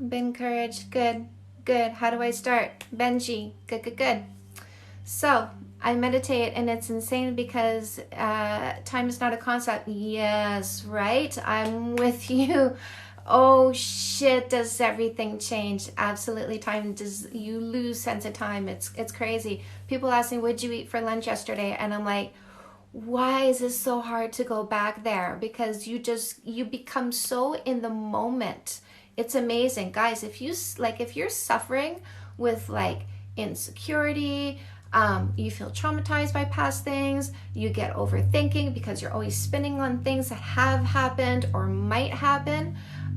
Been courage. Good. Good. How do I start? Benji. Good, good, good. So, I meditate and it's insane because time is not a concept. Yes, right? I'm with you. Oh shit, does everything change? Absolutely. Time does, you lose sense of time. It's crazy. People ask me, what'd you eat for lunch yesterday? And I'm like, why is it so hard to go back there? Because you become so in the moment. It's amazing, guys. If you're suffering with like insecurity, you feel traumatized by past things, you get overthinking because you're always spinning on things that have happened or might happen.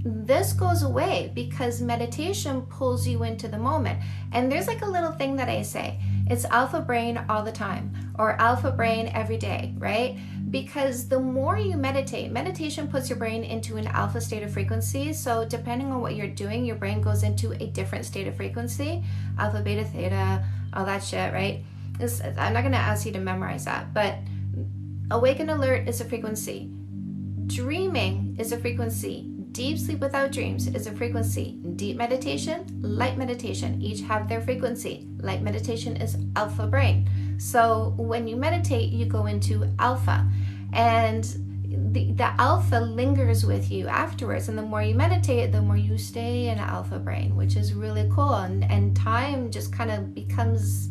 This goes away because meditation pulls you into the moment. And there's like a little thing that I say, it's alpha brain all the time or alpha brain every day, right? Because the more you meditate, meditation puts your brain into an alpha state of frequency. So depending on what you're doing, your brain goes into a different state of frequency, alpha, beta, theta, all that shit, right? I'm not going to ask you to memorize that, but awake and alert is a frequency. Dreaming is a frequency. Deep sleep without dreams is a frequency. Deep meditation, light meditation, each have their frequency. Light meditation is alpha brain. So when you meditate, you go into alpha. And the alpha lingers with you afterwards. And the more you meditate, the more you stay in alpha brain, which is really cool. And time just kind of becomes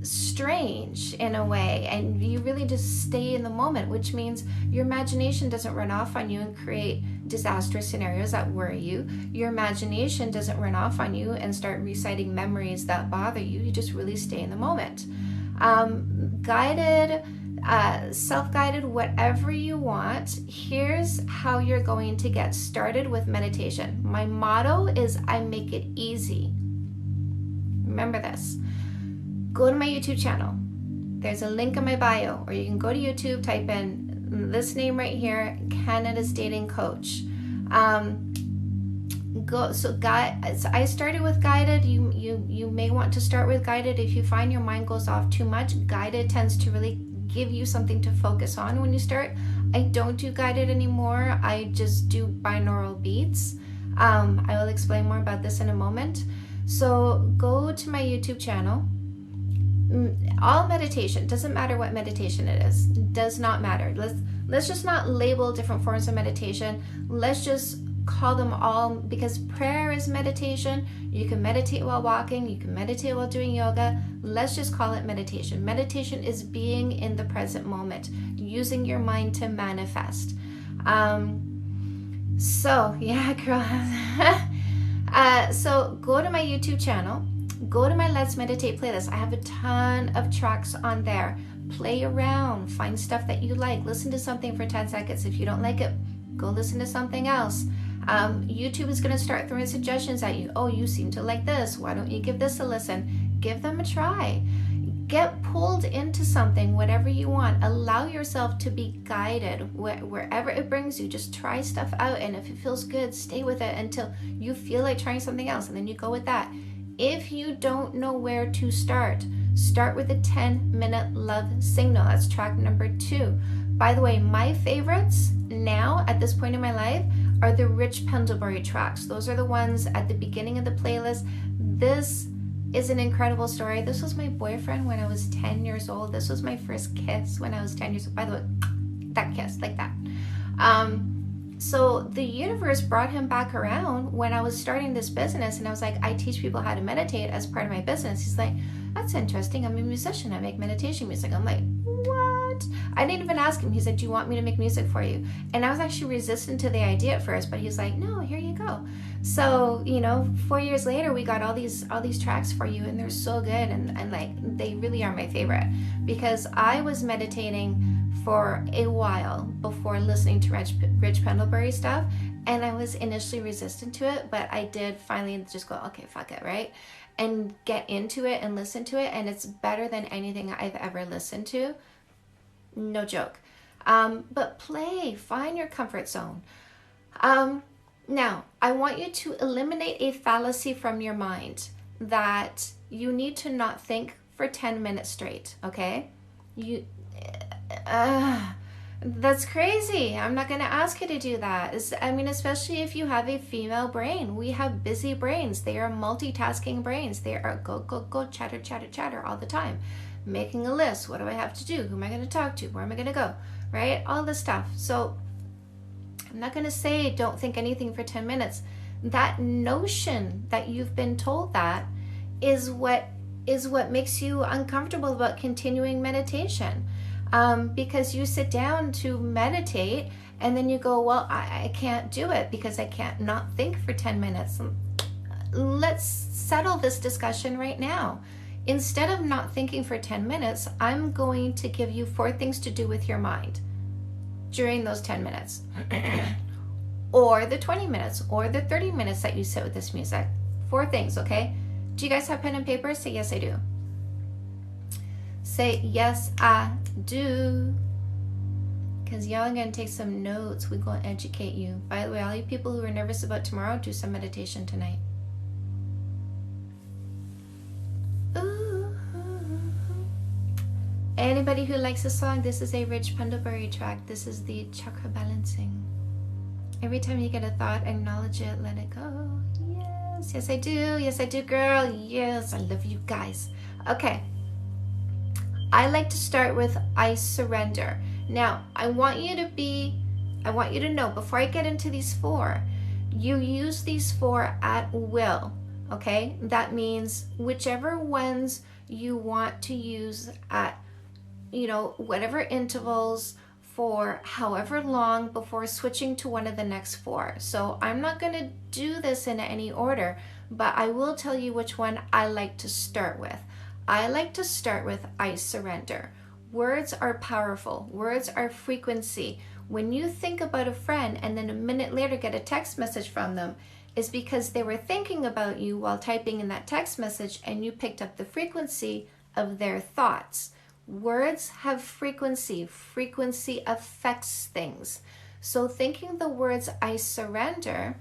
strange in a way, and you really just stay in the moment, which means your imagination doesn't run off on you and create disastrous scenarios that worry you. Your imagination doesn't run off on you and start reciting memories that bother you. You just really stay in the moment. Guided, self-guided, whatever you want. Here's how you're going to get started with meditation. My motto is I make it easy. Remember this. Go to my YouTube channel. There's a link in my bio, or you can go to YouTube, type in this name right here, Canada's Dating Coach. So I started with guided. You may want to start with guided. If you find your mind goes off too much, guided tends to really give you something to focus on when you start. I don't do guided anymore. I just do binaural beats. I will explain more about this in a moment. So go to my YouTube channel. All meditation, doesn't matter what meditation it is, does not matter. Let's just not label different forms of meditation. Let's just call them all, because prayer is meditation. You can meditate while walking, you can meditate while doing yoga. Let's just call it meditation. Meditation is being in the present moment, using your mind to manifest. So yeah, girl. So go to my YouTube channel. Go to my Let's Meditate playlist. I have a ton of tracks on there. Play around, find stuff that you like. Listen to something for 10 seconds. If you don't like it, go listen to something else. YouTube is going to start throwing suggestions at you. Oh, you seem to like this. Why don't you give this a listen? Give them a try. Get pulled into something, whatever you want. Allow yourself to be guided wherever it brings you. Just try stuff out, and if it feels good, stay with it until you feel like trying something else, and then you go with that. If you don't know where to start with a 10-minute love signal. That's track number 2. By the way, my favorites now at this point in my life are the Rich Pendlebury tracks. Those are the ones at the beginning of the playlist. This is an incredible story. This was my boyfriend when I was 10 years old. This was my first kiss when I was 10 years old. By the way, that kiss, like that. So the universe brought him back around when I was starting this business, and I was like, I teach people how to meditate as part of my business. He's like, that's interesting. I'm a musician. I make meditation music. I'm like, what? I didn't even ask him. He said, do you want me to make music for you? And I was actually resistant to the idea at first, but he's like, no, here you go. So, 4 years later, we got all these tracks for you, and they're so good. And like, they really are my favorite, because I was meditating for a while before listening to Rich Pendlebury stuff, and I was initially resistant to it, but I did finally just go, okay, fuck it, right? And get into it and listen to it, and it's better than anything I've ever listened to. No joke. But find your comfort zone. Now, I want you to eliminate a fallacy from your mind that you need to not think for 10 minutes straight, okay? That's crazy. I'm not going to ask you to do that. I mean, especially if you have a female brain. We have busy brains. They are multitasking brains. They are go, go, go, chatter, chatter, chatter all the time. Making a list. What do I have to do? Who am I going to talk to? Where am I going to go? Right? All this stuff. So I'm not going to say don't think anything for 10 minutes. That notion that you've been told that is what makes you uncomfortable about continuing meditation. Because you sit down to meditate and then you go, well, I can't do it because I can't not think for 10 minutes. Let's settle this discussion right now. Instead of not thinking for 10 minutes, I'm going to give you 4 things to do with your mind during those 10 minutes. Or the 20 minutes or the 30 minutes that you sit with this music. 4 things, okay? Do you guys have pen and paper? Say yes, I do. Say yes, I do. Because y'all are going to take some notes. We're going to educate you. By the way, all you people who are nervous about tomorrow, do some meditation tonight. Ooh. Anybody who likes the song, this is a Rich Pendlebury track. This is the chakra balancing. Every time you get a thought, acknowledge it, let it go. Yes, yes I do. Yes I do, girl. Yes, I love you guys. Okay. I like to start with I surrender. Now, I want you to know before I get into these 4, you use these 4 at will, okay? That means whichever ones you want to use at, whatever intervals for however long before switching to one of the next 4. So I'm not going to do this in any order, but I will tell you which one I like to start with. I like to start with I surrender. Words are powerful. Words are frequency. When you think about a friend and then a minute later get a text message from them, it's because they were thinking about you while typing in that text message and you picked up the frequency of their thoughts. Words have frequency. Frequency affects things. So thinking the words I surrender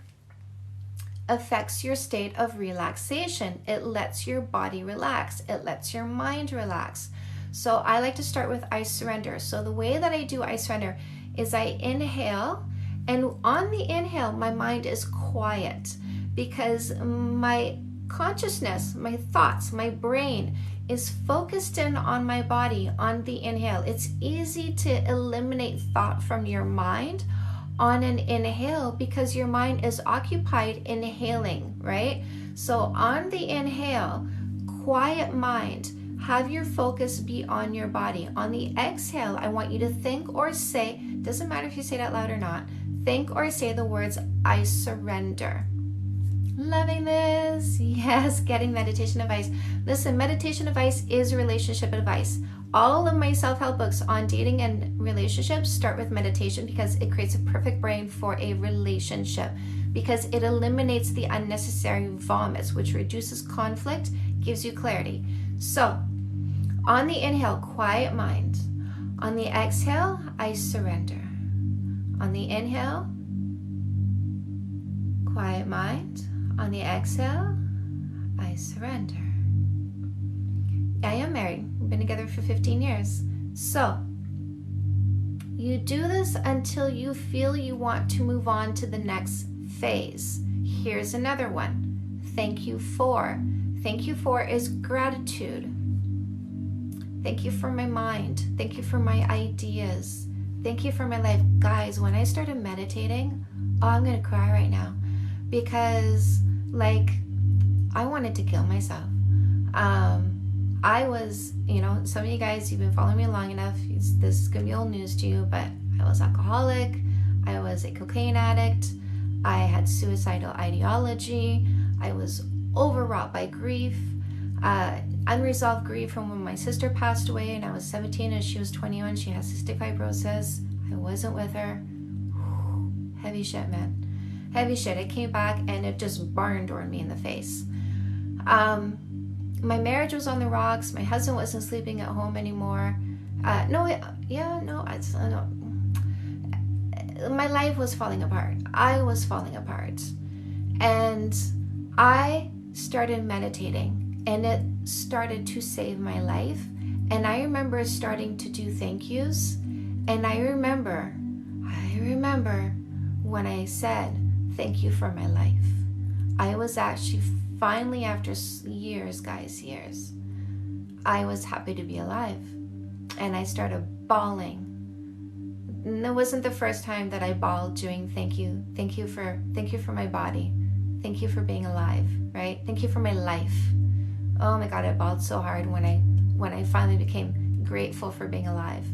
affects your state of relaxation. It lets your body relax. It lets your mind relax. So I like to start with I surrender. So the way that I do I surrender is I inhale, and on the inhale, my mind is quiet because my consciousness, my thoughts, my brain is focused in on my body on the inhale. It's easy to eliminate thought from your mind on an inhale because your mind is occupied inhaling, right? So on the inhale, quiet mind, have your focus be on your body. On the exhale, I want you to think or say, doesn't matter if you say it out loud or not, think or say the words, I surrender. Loving this. Yes, getting meditation advice. Listen, meditation advice is relationship advice. All of my self-help books on dating and relationships start with meditation because it creates a perfect brain for a relationship, because it eliminates the unnecessary vomits, which reduces conflict, gives you clarity. So, on the inhale, quiet mind. On the exhale, I surrender. On the inhale, quiet mind. On the exhale, I surrender. I am married. We've been together for 15 years. So, you do this until you feel you want to move on to the next phase. Here's another one. Thank you for. Thank you for is gratitude. Thank you for my mind. Thank you for my ideas. Thank you for my life. Guys, when I started meditating, I'm going to cry right now because, I wanted to kill myself. I was, some of you guys, you've been following me long enough. This is going to be old news to you, but I was alcoholic. I was a cocaine addict. I had suicidal ideology. I was overwrought by grief. Unresolved grief from when my sister passed away and I was 17 and she was 21. She has cystic fibrosis. I wasn't with her. Heavy shit, man. Heavy shit. I came back and it just burned on me in the face. My marriage was on the rocks. My husband wasn't sleeping at home anymore. My life was falling apart. I was falling apart. And I started meditating and it started to save my life. And I remember starting to do thank yous And I remember when I said, thank you for my life. I was actually finally, after years, guys, years, I was happy to be alive. And I started bawling. And it wasn't the first time that I bawled doing thank you for my body. Thank you for being alive, right? Thank you for my life. Oh my God, I bawled so hard when I finally became grateful for being alive.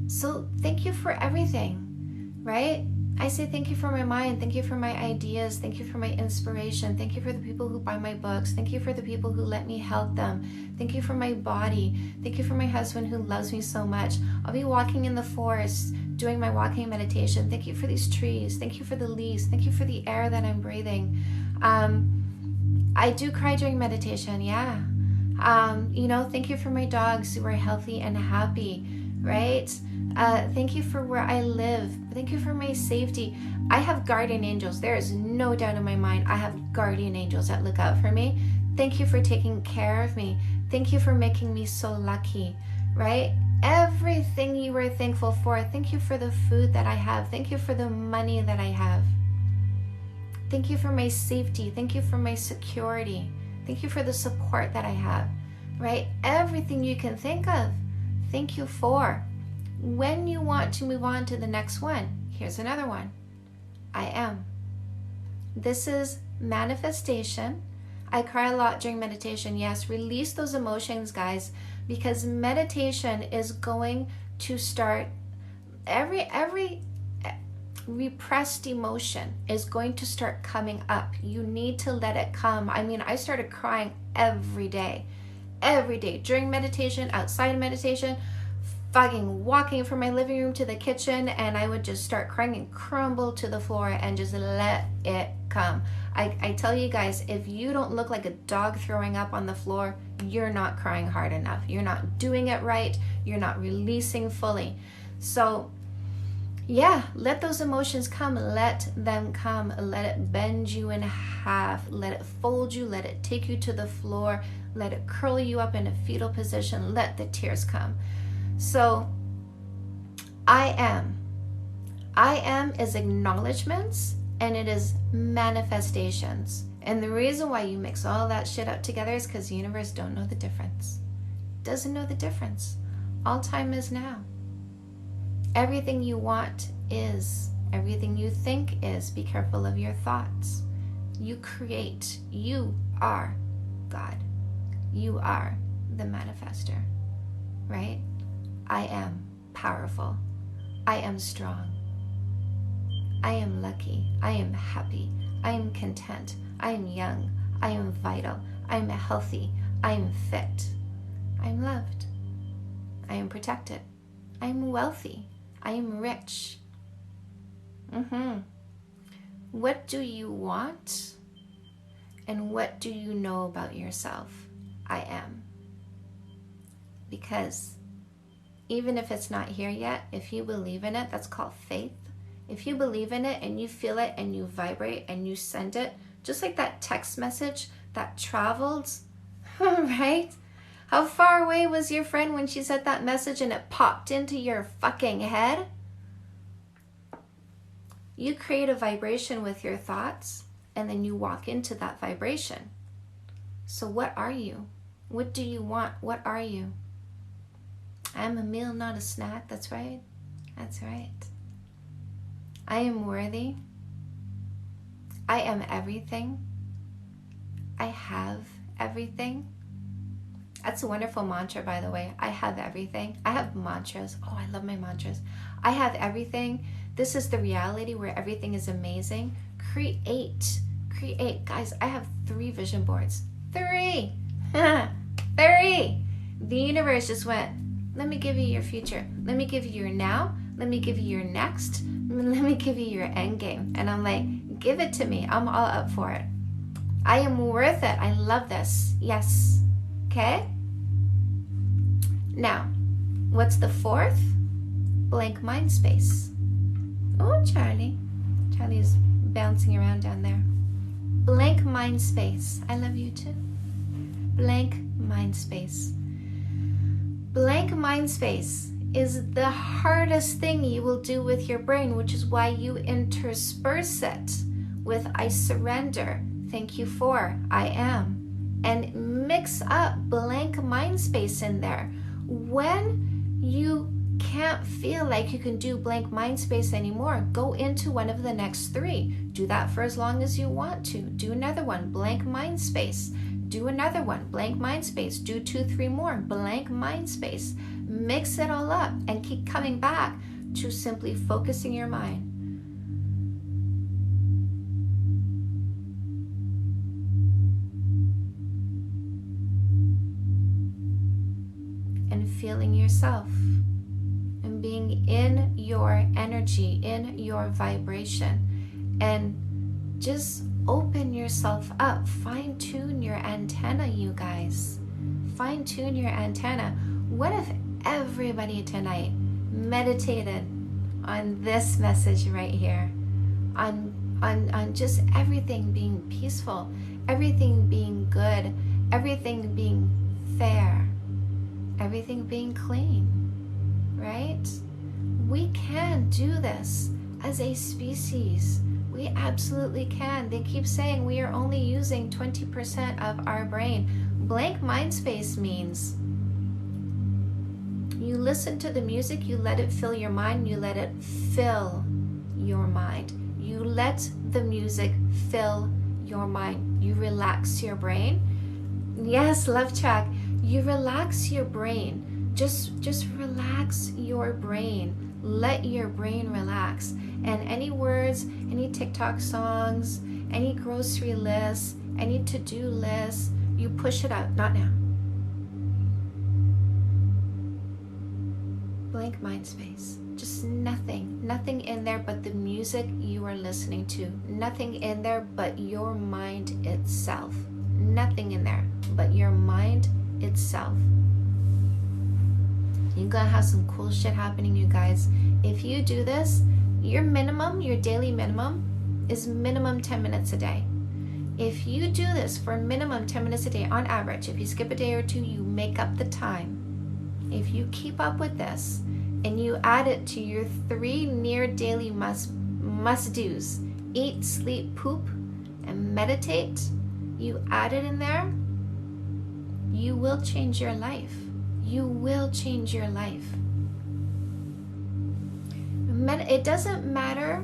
So thank you for everything, right? I say thank you for my mind. Thank you for my ideas. Thank you for my inspiration. Thank you for the people who buy my books. Thank you for the people who let me help them. Thank you for my body. Thank you for my husband who loves me so much. I'll be walking in the forest doing my walking meditation. Thank you for these trees. Thank you for the leaves. Thank you for the air that I'm breathing. I do cry during meditation, yeah. Thank you for my dogs who are healthy and happy, right? Thank you for where I live. Thank you for my safety. I have guardian angels. There is no doubt in my mind. I have guardian angels that look out for me. Thank you for taking care of me. Thank you for making me so lucky, right? Everything you were thankful for. Thank you for the food that I have. Thank you for the money that I have. Thank you for my safety. Thank you for my security. Thank you for the support that I have, right? Everything you can think of, thank you for. When you want to move on to the next one, here's another one. I am. This is manifestation. I cry a lot during meditation. Yes, release those emotions, guys, because meditation is going to start every repressed emotion is going to start coming up. You need to let it come. I mean, I started crying every day during meditation, outside of meditation, fucking walking from my living room to the kitchen, and I would just start crying and crumble to the floor and just let it come. I tell you guys, if you don't look like a dog throwing up on the floor, you're not crying hard enough. You're not doing it right. You're not releasing fully. So yeah, let those emotions come. Let them come. Let it bend you in half. Let it fold you. Let it take you to the floor. Let it curl you up in a fetal position. Let the tears come. So I am. I am is acknowledgements, and it is manifestations. And the reason why you mix all that shit up together is because the universe don't know the difference. Doesn't know the difference. All time is now. Everything you want is. Everything you think is. Be careful of your thoughts. You create. You are God. You are the manifester, right? I am powerful. I am strong. I am lucky. I am happy. I am content. I am young. I am vital. I am healthy. I am fit. I am loved. I am protected. I am wealthy. I am rich. What do you want? And what do you know about yourself? I am. Because even if it's not here yet, if you believe in it, that's called faith. If you believe in it and you feel it and you vibrate and you send it, just like that text message that traveled, right? How far away was your friend when she sent that message and it popped into your fucking head? You create a vibration with your thoughts and then you walk into that vibration. So what are you? What do you want? What are you? I'm a meal, not a snack. That's right. That's right. I am worthy. I am everything. I have everything. That's a wonderful mantra, by the way. I have everything. I have mantras. Oh, I love my mantras. I have everything. This is the reality where everything is amazing. Create. Guys, I have 3 vision boards. 3. 3. The universe just went, let me give you your future. Let me give you your now. Let me give you your next. Let me give you your end game. And I'm like, give it to me. I'm all up for it. I am worth it. I love this. Yes. Okay? Now, what's the 4th? Blank mind space. Oh, Charlie. Charlie's bouncing around down there. Blank mind space. I love you too. Blank mind space. Blank mind space is the hardest thing you will do with your brain, which is why you intersperse it with I surrender, thank you for, I am, and mix up blank mind space in there. When you can't feel like you can do blank mind space anymore, go into one of the next three. Do that for as long as you want to. Do another one, blank mind space. Do another one, blank mind space. Do 2, 3 more, blank mind space. Mix it all up and keep coming back to simply focusing your mind. And feeling yourself and being in your energy, in your vibration, and just open yourself up. Fine tune your antenna, you guys. Fine tune your antenna. What if everybody tonight meditated on this message right here, on just everything being peaceful, everything being good, everything being fair, everything being clean, right? We can do this as a species. We absolutely can. They keep saying we are only using 20% of our brain. Blank mind space means you listen to the music, you let it fill your mind, you let it fill your mind. You let the music fill your mind. You relax your brain. Yes, love track. You relax your brain. Just relax your brain. Let your brain relax. And any words, any TikTok songs, any grocery lists, any to-do lists, you push it out. Not now. Blank mind space. Just nothing in there but the music you are listening to. Nothing in there but your mind itself. Nothing in there but your mind itself. You're gonna have some cool shit happening, you guys. If you do this, your minimum, your daily minimum is minimum 10 minutes a day. If you do this for minimum 10 minutes a day on average, if you skip a day or two, you make up the time. If you keep up with this and you add it to your 3 near daily must-dos, eat, sleep, poop, and meditate, you add it in there, you will change your life. You will change your life. It doesn't matter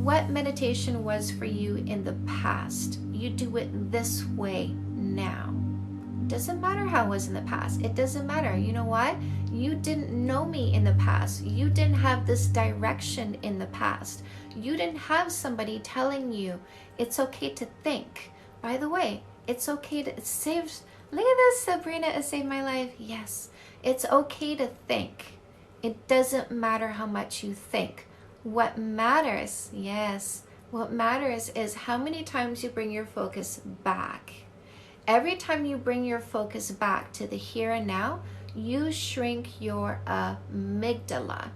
what meditation was for you in the past. You do it this way now. It doesn't matter how it was in the past. It doesn't matter. You know what? You didn't know me in the past. You didn't have this direction in the past. You didn't have somebody telling you it's okay to think. By the way, it's okay to save. Look at this, Sabrina, it saved my life. Yes, it's okay to think. It doesn't matter how much you think. What matters, yes, what matters is how many times you bring your focus back. Every time you bring your focus back to the here and now, you shrink your amygdala.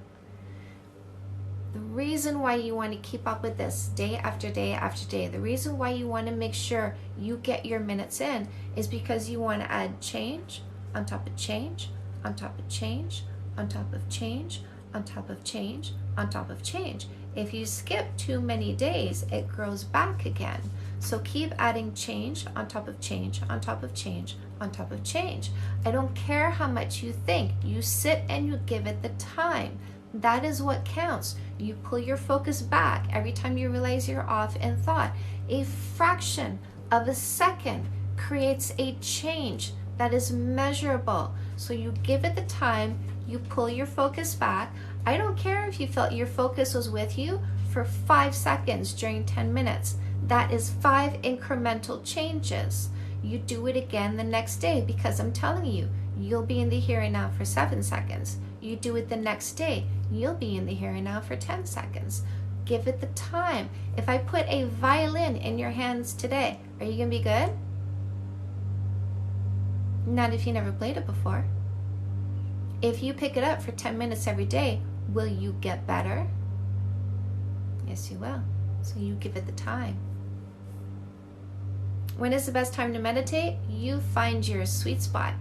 The reason why you want to keep up with this day after day after day, the reason why you want to make sure you get your minutes in is because you want to add change on top of change, on top of change, on top of change, on top of change, on top of change. If you skip too many days, it grows back again. So keep adding change on top of change, on top of change, on top of change. I don't care how much you think. You sit and you give it the time. That is what counts. You pull your focus back every time you realize you're off in thought. A fraction of a second creates a change that is measurable. So you give it the time, you pull your focus back. I don't care if you felt your focus was with you for 5 seconds during 10 minutes. That is 5 incremental changes. You do it again the next day because I'm telling you, you'll be in the here and now for 7 seconds. You do it the next day, you'll be in the here and now for 10 seconds. Give it the time. If I put a violin in your hands today, are you gonna be good? Not if you never played it before. If you pick it up for 10 minutes every day, will you get better? Yes, you will. So you give it the time. When is the best time to meditate? You find your sweet spot.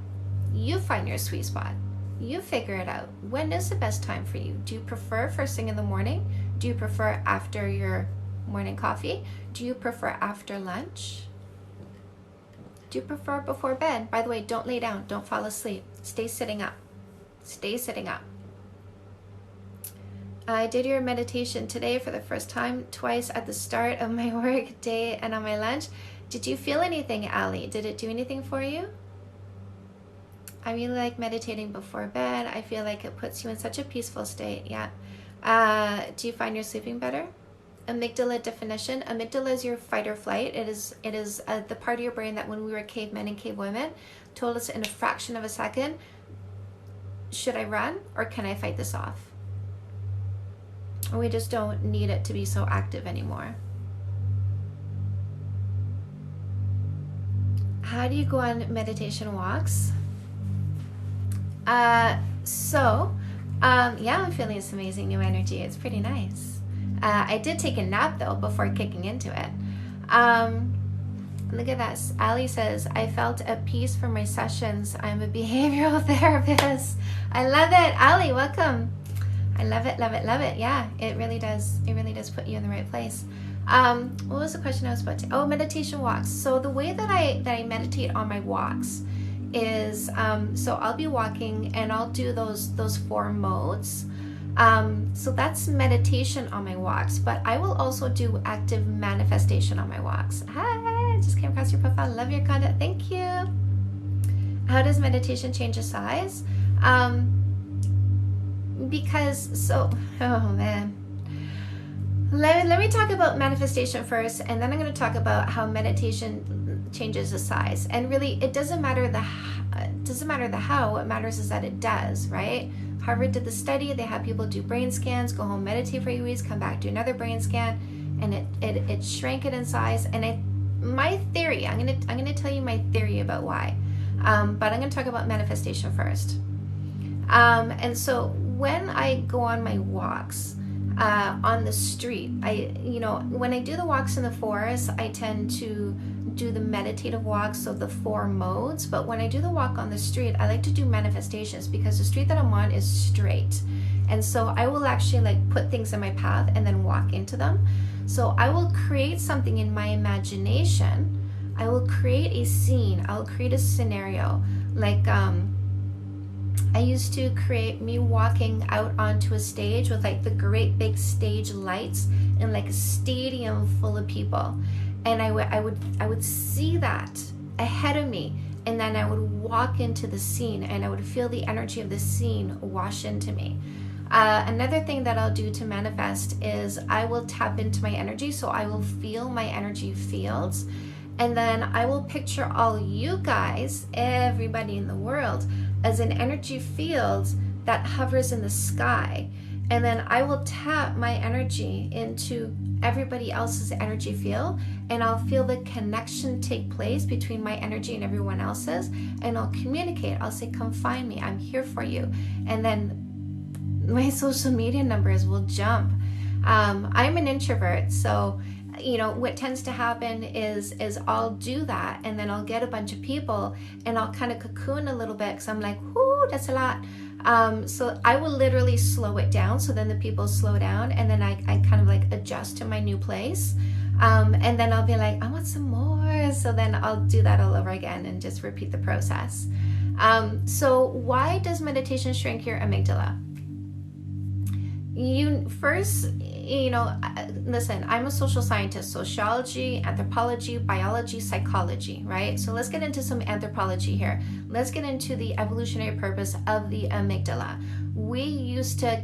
You find your sweet spot. You figure it out. When is the best time for you? Do you prefer first thing in the morning? Do you prefer after your morning coffee? Do you prefer after lunch? Do you prefer before bed? By the way, don't lay down. Don't fall asleep. Stay sitting up. Stay sitting up. I did your meditation today for the first time, twice at the start of my work day and on my lunch. Did you feel anything, Ali? Did it do anything for you? I really like meditating before bed. I feel like it puts you in such a peaceful state. Yeah. Do you find you're sleeping better? Amygdala definition. Amygdala is your fight or flight. It is the part of your brain that when we were cavemen and cavewomen told us in a fraction of a second, should I run or can I fight this off? We just don't need it to be so active anymore. How do you go on meditation walks? Yeah, I'm feeling this amazing new energy. It's pretty nice. I did take a nap though before kicking into it. Look at this. Ali says, I felt at peace for my sessions. I'm a behavioral therapist. I love it. Ali, welcome. I love it, love it, love it. Yeah, it really does. It really does put you in the right place. What was the question I was about to? Oh, meditation walks. So the way that I meditate on my walks is, so I'll be walking and I'll do those 4 modes. So that's meditation on my walks, but I will also do active manifestation on my walks. Hi, just came across your profile. Love your content. Thank you. How does meditation change your size? Oh man. Let me talk about manifestation first, and then I'm going to talk about how meditation changes the size. And really, it doesn't matter the how. What matters is that it does, right? Harvard did the study. They had people do brain scans, go home, meditate for 8 weeks, come back, do another brain scan, and it shrank it in size. And my theory, I'm gonna tell you my theory about why, but I'm gonna talk about manifestation first. And so when I go on my walks on the street, when I do the walks in the forest, I tend to do the meditative walks, so the 4 modes. But when I do the walk on the street, I like to do manifestations because the street that I'm on is straight. And so I will actually put things in my path and then walk into them. So I will create something in my imagination. I will create a scene. I'll create a scenario. I used to create me walking out onto a stage with the great big stage lights and a stadium full of people. And I would see that ahead of me, and then I would walk into the scene and I would feel the energy of the scene wash into me. Another thing that I'll do to manifest is I will tap into my energy, so I will feel my energy fields, and then I will picture all you guys, everybody in the world, as an energy field that hovers in the sky. And then I will tap my energy into everybody else's energy field, and I'll feel the connection take place between my energy and everyone else's, and I'll communicate. I'll say, come find me, I'm here for you. And then my social media numbers will jump. I'm an introvert, so what tends to happen is I'll do that, and then I'll get a bunch of people and I'll kind of cocoon a little bit because I'm like, whoo, that's a lot. So I will literally slow it down, so then the people slow down, and then I kind of adjust to my new place, and then I'll be like, I want some more, so then I'll do that all over again and just repeat the process. So why does meditation shrink your amygdala? Listen, I'm a social scientist, sociology, anthropology, biology, psychology, right? So let's get into some anthropology here. Let's get into the evolutionary purpose of the amygdala. We used to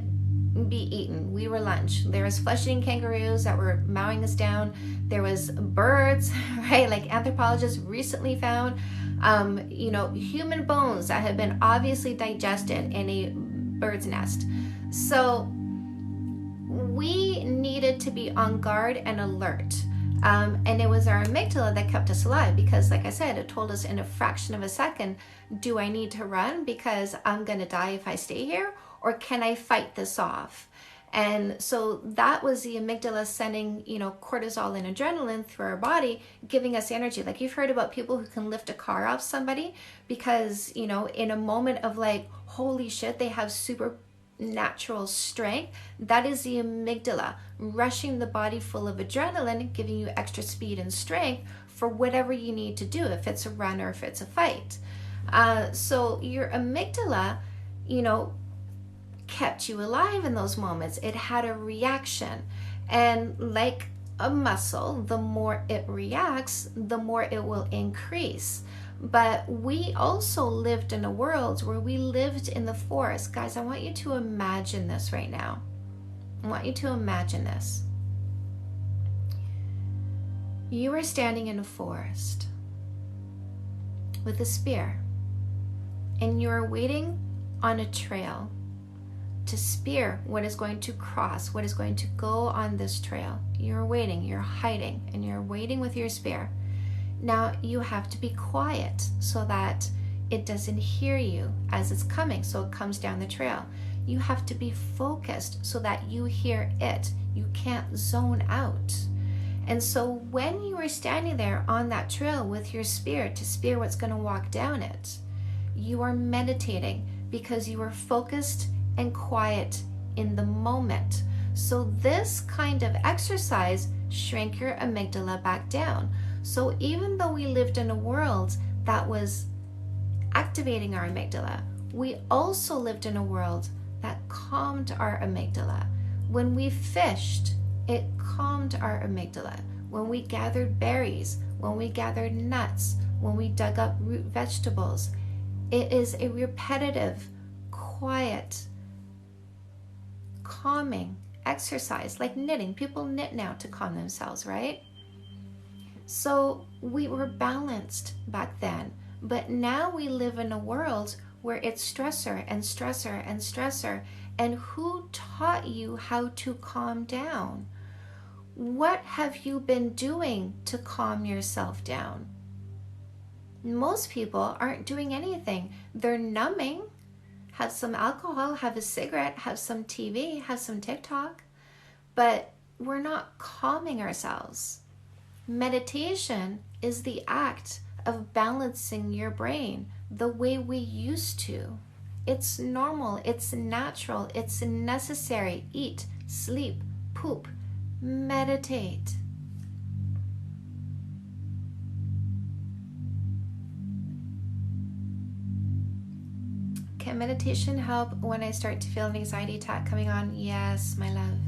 be eaten. We were lunch. There was flesh-eating kangaroos that were mowing us down. There was birds, right? Anthropologists recently found, human bones that had been obviously digested in a bird's nest. So we needed to be on guard and alert. And it was our amygdala that kept us alive because, like I said, it told us in a fraction of a second, do I need to run because I'm going to die if I stay here? Or can I fight this off? And so that was the amygdala sending, cortisol and adrenaline through our body, giving us energy. Like you've heard about people who can lift a car off somebody because, in a moment of like, holy shit, they have supernatural strength. That is the amygdala rushing the body full of adrenaline, giving you extra speed and strength for whatever you need to do, if it's a run or if it's a fight. So your amygdala, kept you alive in those moments. It had a reaction. And like a muscle, the more it reacts, the more it will increase. But we also lived in a world where we lived in the forest. Guys, I want you to imagine this right now. I want you to imagine this. You are standing in a forest with a spear, and you are waiting on a trail to spear what is going to cross, what is going to go on this trail. You're waiting, you're hiding, and you're waiting with your spear. Now you have to be quiet so that it doesn't hear you as it's coming, so it comes down the trail. You have to be focused so that you hear it. You can't zone out. And so when you are standing there on that trail with your spear to spear what's going to walk down it, you are meditating because you are focused and quiet in the moment. So this kind of exercise shrank your amygdala back down. So even though we lived in a world that was activating our amygdala, we also lived in a world that calmed our amygdala. When we fished, it calmed our amygdala. When we gathered berries, when we gathered nuts, when we dug up root vegetables, it is a repetitive, quiet, calming exercise, like knitting. People knit now to calm themselves, right? So we were balanced back then, but now we live in a world where it's stressor and stressor and stressor. And who taught you how to calm down? What have you been doing to calm yourself down? Most people aren't doing anything. They're numbing. Have some alcohol, have a cigarette, have some TV, have some TikTok, but we're not calming ourselves. Meditation is the act of balancing your brain the way we used to. It's normal, it's natural, it's necessary. Eat, sleep, poop, meditate. Can meditation help when I start to feel an anxiety attack coming on? Yes, my love.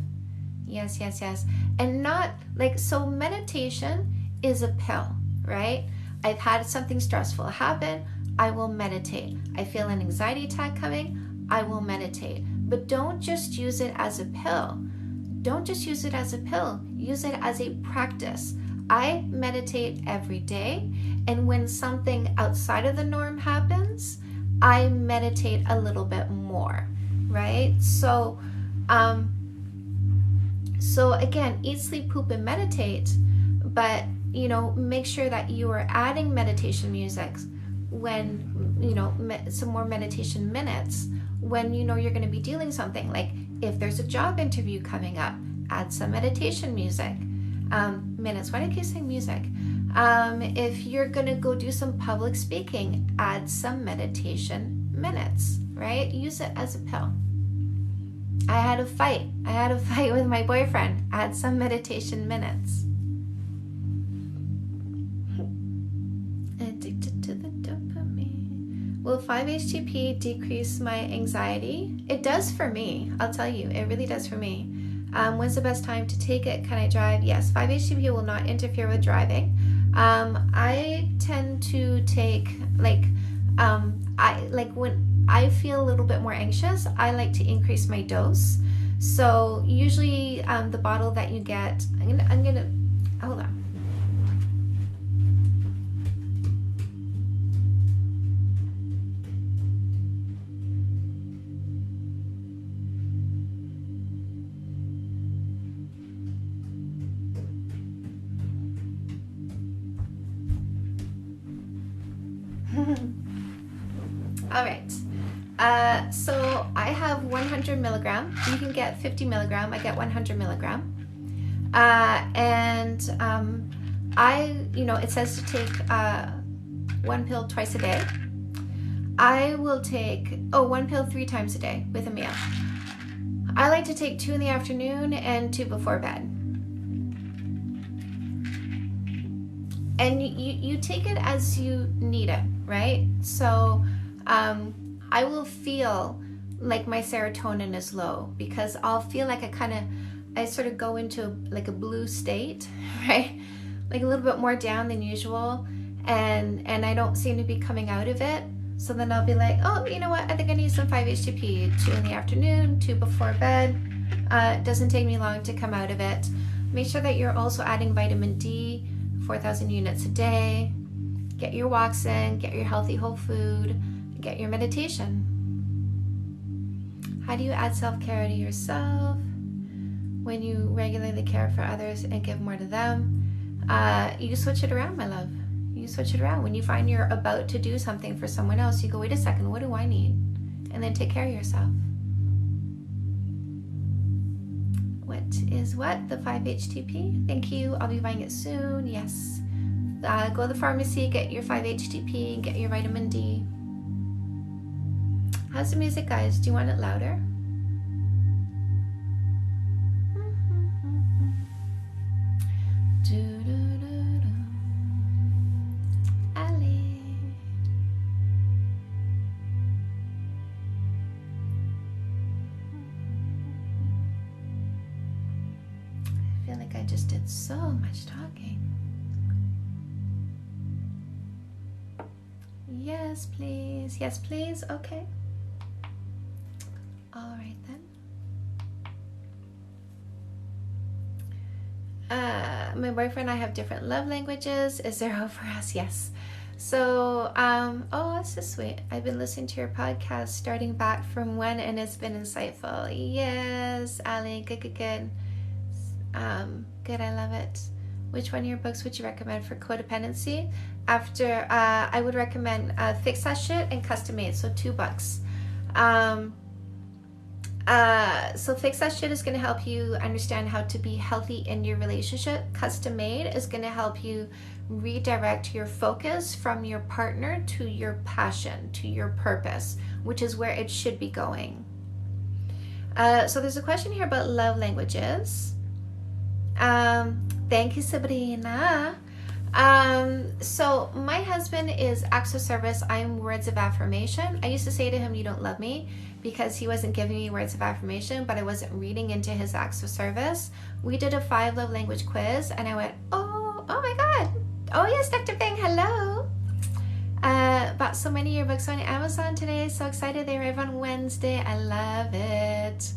Yes, yes, yes. And not like, so meditation is a pill, right? I've had something stressful happen, I will meditate. I feel an anxiety attack coming, I will meditate. But don't just use it as a pill. Don't just use it as a pill. Use it as a practice. I meditate every day, and when something outside of the norm happens, I meditate a little bit more, right? So again, eat, sleep, poop, and meditate, but, make sure that you are adding meditation music when, some more meditation minutes when you're going to be doing something. Like if there's a job interview coming up, add some meditation music. Minutes. Why do I keep saying music? If you're going to go do some public speaking, add some meditation minutes, right? Use it as a pill. I had a fight with my boyfriend. Add some meditation minutes. Addicted to the dopamine. Will 5-HTP decrease my anxiety? It does for me. I'll tell you, it really does for me. When's the best time to take it? Can I drive? Yes, 5-HTP will not interfere with driving. I tend to take when I feel a little bit more anxious, I like to increase my dose. So usually the bottle that you get, I'm gonna hold on. All right. So I have 100 milligram. You can get 50 milligram. I get 100 milligram. It says to take one pill twice a day. I will take one pill 3 times a day with a meal. I like to take 2 in the afternoon and 2 before bed. And you take it as you need it, right? So I will feel like my serotonin is low because I'll feel like I sort of go into like a blue state, right? Like a little bit more down than usual, and I don't seem to be coming out of it. So then I'll be like, oh, you know what? I think I need some 5-HTP, 2 in the afternoon, 2 before bed. It doesn't take me long to come out of it. Make sure that you're also adding vitamin D, 4,000 units a day. Get your walks in, get your healthy whole food, get your meditation. How do you add self-care to yourself? When you regularly care for others and give more to them, you switch it around, my love. You switch it around. When you find you're about to do something for someone else, you go, wait a second, what do I need? And then take care of yourself. What is what? The 5-HTP? Thank you. I'll be buying it soon. Yes. Go to the pharmacy, get your 5-HTP, get your vitamin D. How's the music, guys? Do you want it louder? Ali. I feel like I just did so much talking. Yes, please. Yes, please. Okay. All right then. My boyfriend and I have different love languages. Is there hope for us? Yes. So, that's so sweet. I've been listening to your podcast starting back from when, and it's been insightful. Yes, Ali, good. Good, I love it. Which one of your books would you recommend for codependency? After, I would recommend Fix That Shit and Custom Made, so 2 books. So Fix That Shit is going to help you understand how to be healthy in your relationship. Custom Made is going to help you redirect your focus from your partner to your passion, to your purpose, which is where it should be going. So there's a question here about love languages. Thank you, Sabrina. So my husband is acts of service. I'm words of affirmation. I used to say to him, you don't love me, because he wasn't giving me words of affirmation, but I wasn't reading into his acts of service. We did a 5 love language quiz, and I went, oh my God. Oh yes, Dr. Bing, hello. Bought so many of your books on Amazon today. So excited they arrive on Wednesday. I love it.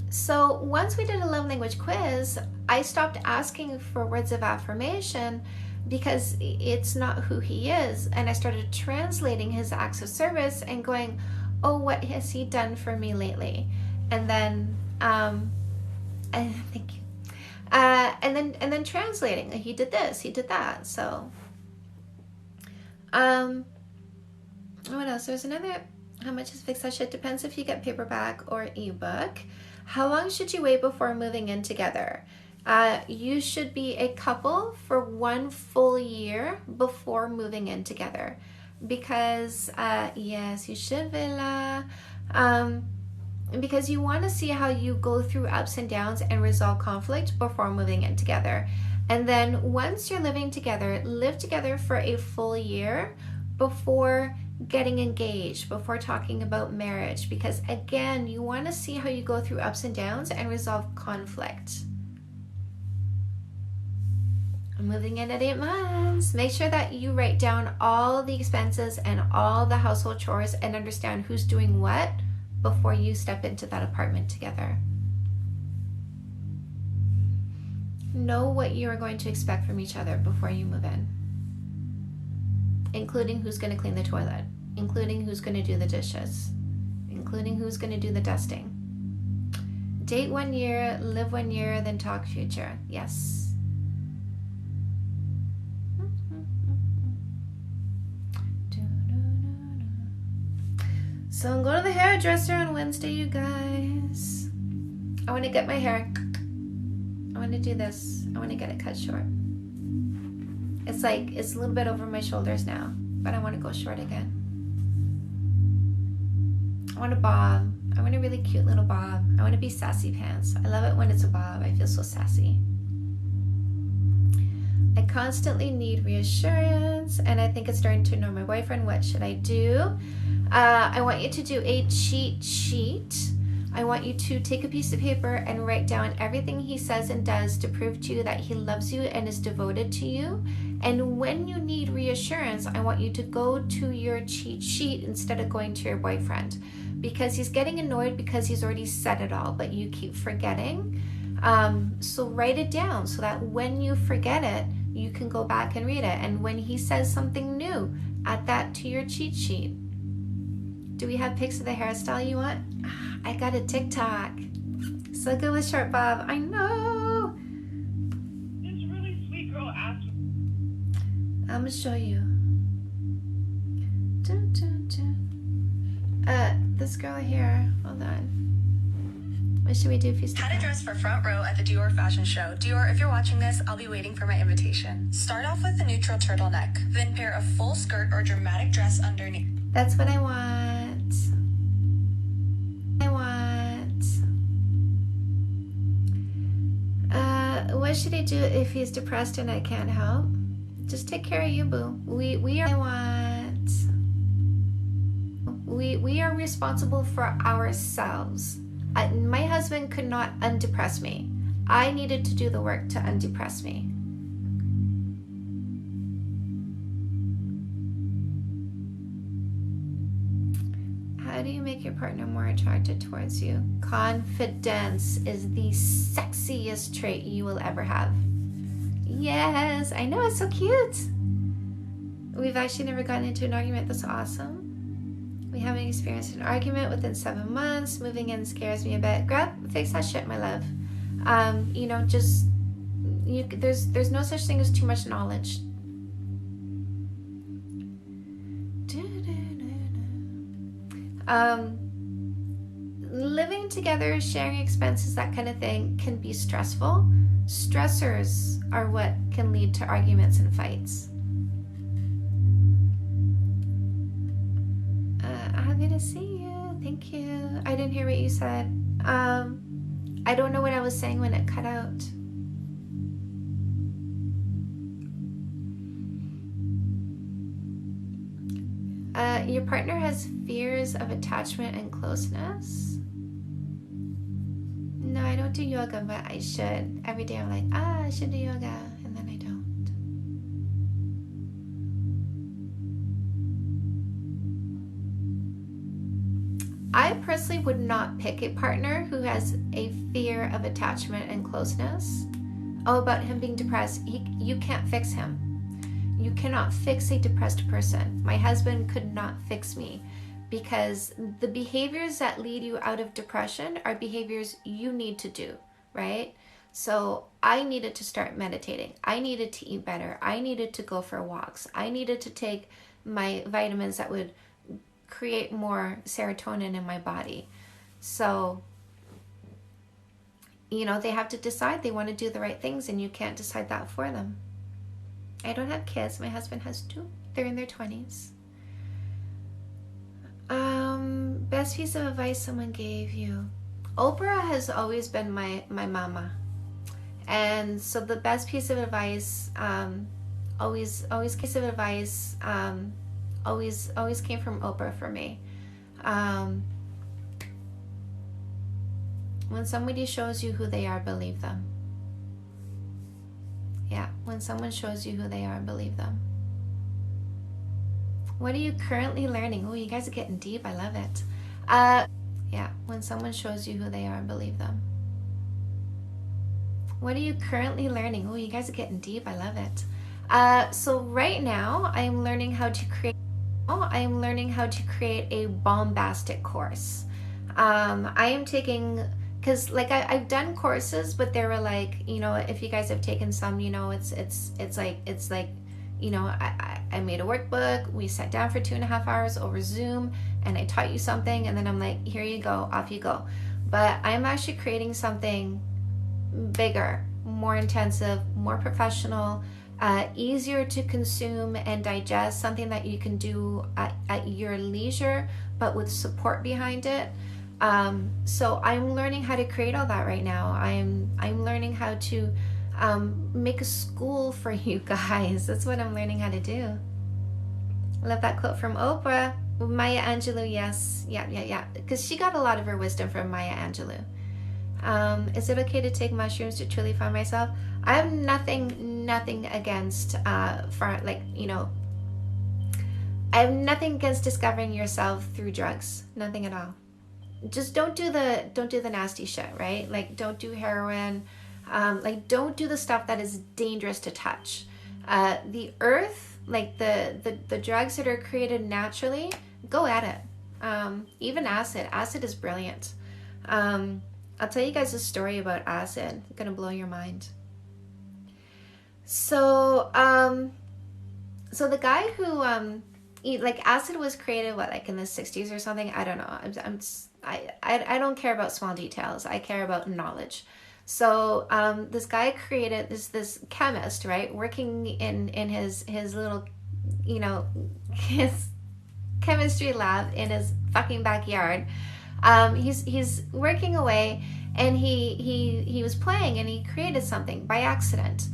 So once we did a love language quiz, I stopped asking for words of affirmation because it's not who he is. And I started translating his acts of service and going, oh, what has he done for me lately? And then, thank you. And then translating, he did this, he did that. So, what else? There's another, how much is Fix That Shit? Depends if you get paperback or ebook. How long should you wait before moving in together? You should be a couple for 1 full year before moving in together. Because, yes, you should, Villa. Because you want to see how you go through ups and downs and resolve conflict before moving in together. And then once you're living together, live together for a full year before getting engaged, before talking about marriage. Because again, you want to see how you go through ups and downs and resolve conflict. Moving in at 8 months. Make sure that you write down all the expenses and all the household chores and understand who's doing what before you step into that apartment together. Know what you are going to expect from each other before you move in, including who's going to clean the toilet, including who's going to do the dishes, including who's going to do the dusting. Date 1 year, live 1 year, then talk future. Yes. So I'm going to the hairdresser on Wednesday, you guys. I want to get my hair. I want to do this. I want to get it cut short. It's like, it's a little bit over my shoulders now, but I want to go short again. I want a bob. I want a really cute little bob. I want to be sassy pants. I love it when it's a bob. I feel so sassy. I constantly need reassurance, and I think it's starting to annoy my boyfriend. What should I do? I want you to do a cheat sheet. I want you to take a piece of paper and write down everything he says and does to prove to you that he loves you and is devoted to you. And when you need reassurance, I want you to go to your cheat sheet instead of going to your boyfriend, because he's getting annoyed because he's already said it all, but you keep forgetting. So write it down so that when you forget it, you can go back and read it. And when he says something new, add that to your cheat sheet. Do we have pics of the hairstyle you want? I got a TikTok. So good with short bob. I know. This really sweet girl asked me. I'm gonna show you. Dun, dun, dun. This girl here. Hold on. What should we do if he's How to dress for front row at the Dior fashion show. Dior, if you're watching this, I'll be waiting for my invitation. Start off with a neutral turtleneck, then pair a full skirt or dramatic dress underneath. That's what I want. What should I do if he's depressed and I can't help? Just take care of you, boo. We are responsible for ourselves. My husband could not undepress me. I needed to do the work to undepress me. How do you make your partner more attracted towards you? Confidence is the sexiest trait you will ever have. Yes, I know, it's so cute. We've actually never gotten into an argument. That's awesome. We haven't experienced an argument within 7 months. Moving in scares me a bit. Fix that shit, my love. There's no such thing as too much knowledge. Living together, sharing expenses, that kind of thing can be stressful. Stressors are what can lead to arguments and fights. Happy to see you. Thank you. I didn't hear what you said. I don't know what I was saying when it cut out. Your partner has fears of attachment and closeness. No, I don't do yoga, but I should. Every day I'm like, I should do yoga, and then I don't. I personally would not pick a partner who has a fear of attachment and closeness. Oh, about him being depressed, you can't fix him. You cannot fix a depressed person. My husband could not fix me, because the behaviors that lead you out of depression are behaviors you need to do, right? So I needed to start meditating. I needed to eat better. I needed to go for walks. I needed to take my vitamins that would create more serotonin in my body. So, they have to decide they want to do the right things, and you can't decide that for them. I don't have kids. My husband has 2. They're in their 20s. Best piece of advice someone gave you. Oprah has always been my mama. And so the best piece of advice always came from Oprah for me. When somebody shows you who they are, believe them. Yeah, when someone shows you who they are, believe them. What are you currently learning? Oh, you guys are getting deep. I love it. Yeah, when someone shows you who they are, believe them. What are you currently learning? Oh, you guys are getting deep. I love it. So right now, I'm learning how to create a bombastic course. I am taking, because I've done courses, but they were like, if you guys have taken some, it's like I made a workbook. We sat down for 2.5 hours over Zoom, and I taught you something, and then I'm like, here you go, off you go. But I'm actually creating something bigger, more intensive, more professional, easier to consume and digest, something that you can do at your leisure, but with support behind it. So I'm learning how to create all that right now. I'm learning how to make a school for you guys. That's what I'm learning how to do. I love that quote from Oprah. Maya Angelou, yes. Yeah. Because she got a lot of her wisdom from Maya Angelou. Is it okay to take mushrooms to truly find myself? I have nothing against I have nothing against discovering yourself through drugs. Nothing at all. Just don't do the nasty shit, right? Like, don't do heroin. Don't do the stuff that is dangerous to touch. The earth, like the drugs that are created naturally, go at it. Even acid. Acid is brilliant. I'll tell you guys a story about acid. It's gonna blow your mind. So the guy who acid was created in the 60s or something. I don't know. I don't care about small details. I care about knowledge. So this guy created this chemist, right, working in his little, his chemistry lab in his fucking backyard. He's working away, and he was playing, and he created something by accident.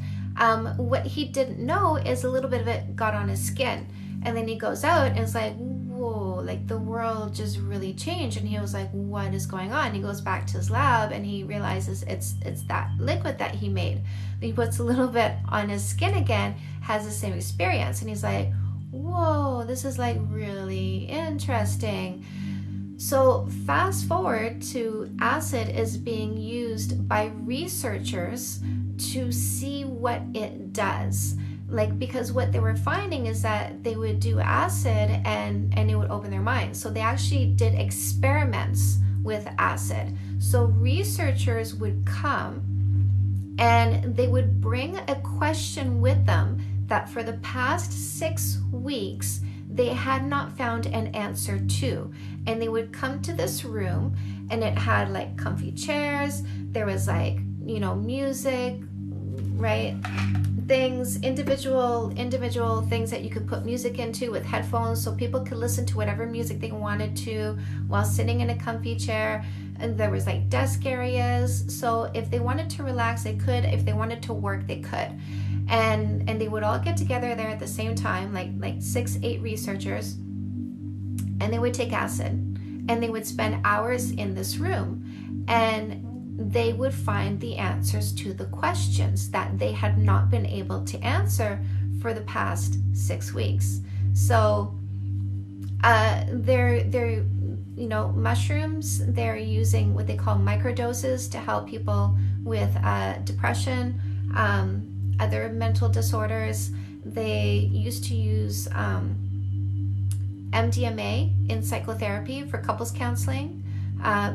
What he didn't know is a little bit of it got on his skin, and then he goes out and it's like, whoa, like the world just really changed. And he was like, what is going on? He goes back to his lab, and he realizes it's that liquid that he made. He puts a little bit on his skin again, has the same experience, and he's like, whoa, this is like really interesting. So fast forward to acid is being used by researchers to see what it does. Because what they were finding is that they would do acid and it would open their minds. So they actually did experiments with acid. So researchers would come and they would bring a question with them that for the past 6 weeks they had not found an answer to. And they would come to this room, and it had like comfy chairs, there was music, right? Things, individual things that you could put music into with headphones, so people could listen to whatever music they wanted to while sitting in a comfy chair. And there was like desk areas, so if they wanted to relax they could, if they wanted to work they could. And they would all get together there at the same time, like 6-8 researchers, and they would take acid, and they would spend hours in this room, and they would find the answers to the questions that they had not been able to answer for the past 6 weeks. So they're mushrooms, they're using what they call microdoses to help people with depression, other mental disorders. They used to use MDMA in psychotherapy for couples counseling,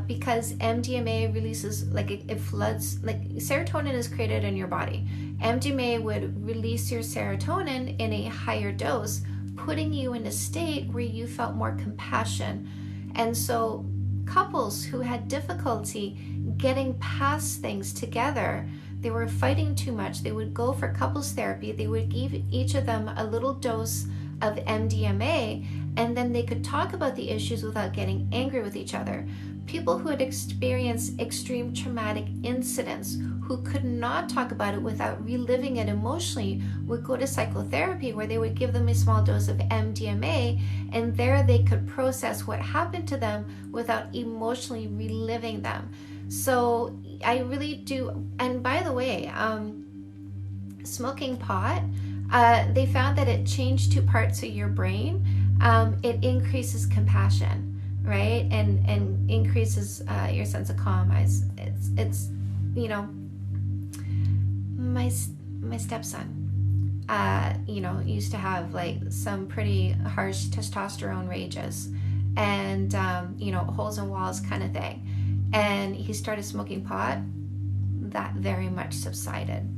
because MDMA releases, it floods, serotonin is created in your body. MDMA would release your serotonin in a higher dose, putting you in a state where you felt more compassion. And so couples who had difficulty getting past things together, they were fighting too much, they would go for couples therapy. They would give each of them a little dose of MDMA, and then they could talk about the issues without getting angry with each other. People who had experienced extreme traumatic incidents, who could not talk about it without reliving it emotionally, would go to psychotherapy, where they would give them a small dose of MDMA, and there they could process what happened to them without emotionally reliving them. So I really do. And by the way, smoking pot, they found that it changed 2 parts of your brain. It increases compassion, right, and increases your sense of calm. It's my stepson used to have some pretty harsh testosterone rages, and holes in walls kind of thing, and he started smoking pot. That very much subsided.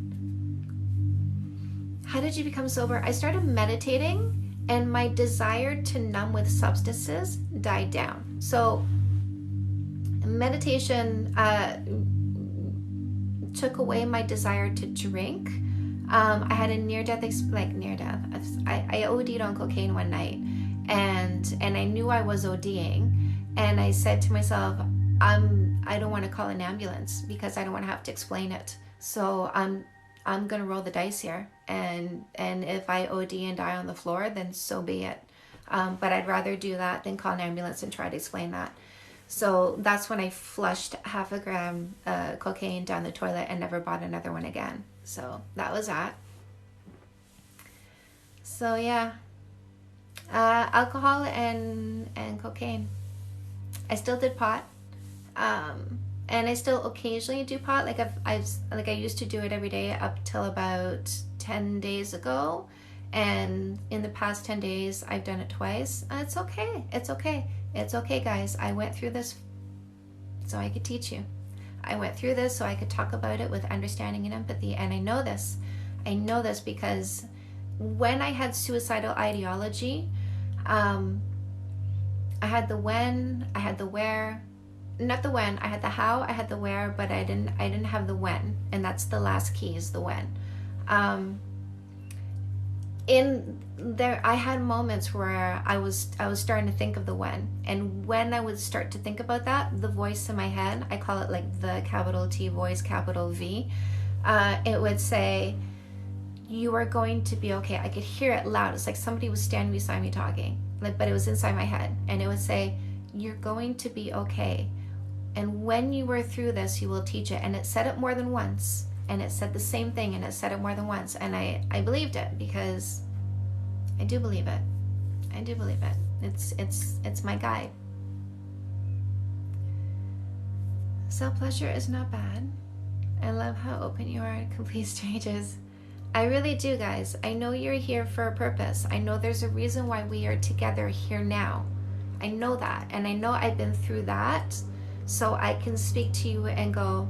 how did you become sober? I started meditating, and my desire to numb with substances died down. So meditation took away my desire to drink. I had a near-death, I OD'd on cocaine one night, and I knew I was ODing, and I said to myself, I don't want to call an ambulance because I don't want to have to explain it. So I'm gonna roll the dice here, and if I OD and die on the floor, then so be it. But I'd rather do that than call an ambulance and try to explain that. So that's when I flushed half a gram cocaine down the toilet and never bought another one again. So that was that. So yeah, alcohol and cocaine. I still did pot, and I still occasionally do pot. Like I used to do it every day up till about 10 days ago, and in the past 10 days I've done it twice. It's okay. It's okay. It's okay, guys. I went through this so I could teach you. I went through this so I could talk about it with understanding and empathy. And I know this. I know this because when I had suicidal ideology, I had the when, I had the where, not the when, I had the how, I had the where, but I didn't have the when. And that's the last key, is the when. In there, I had moments where I was starting to think of the when, and when I would start to think about that, the voice in my head, I call it like the capital T voice, capital V, it would say, you are going to be okay. I could hear it loud. It's like somebody was standing beside me talking, like, but it was inside my head, and it would say, you're going to be okay, and when you were through this, you will teach it. And it said it more than once, and it said the same thing, and it said it more than once, and I believed it, because I do believe it. I do believe it. It's my guide. Self-pleasure is not bad. I love how open you are to complete strangers. I really do, guys. I know you're here for a purpose. I know there's a reason why we are together here now. I know that, and I know I've been through that, so I can speak to you and go,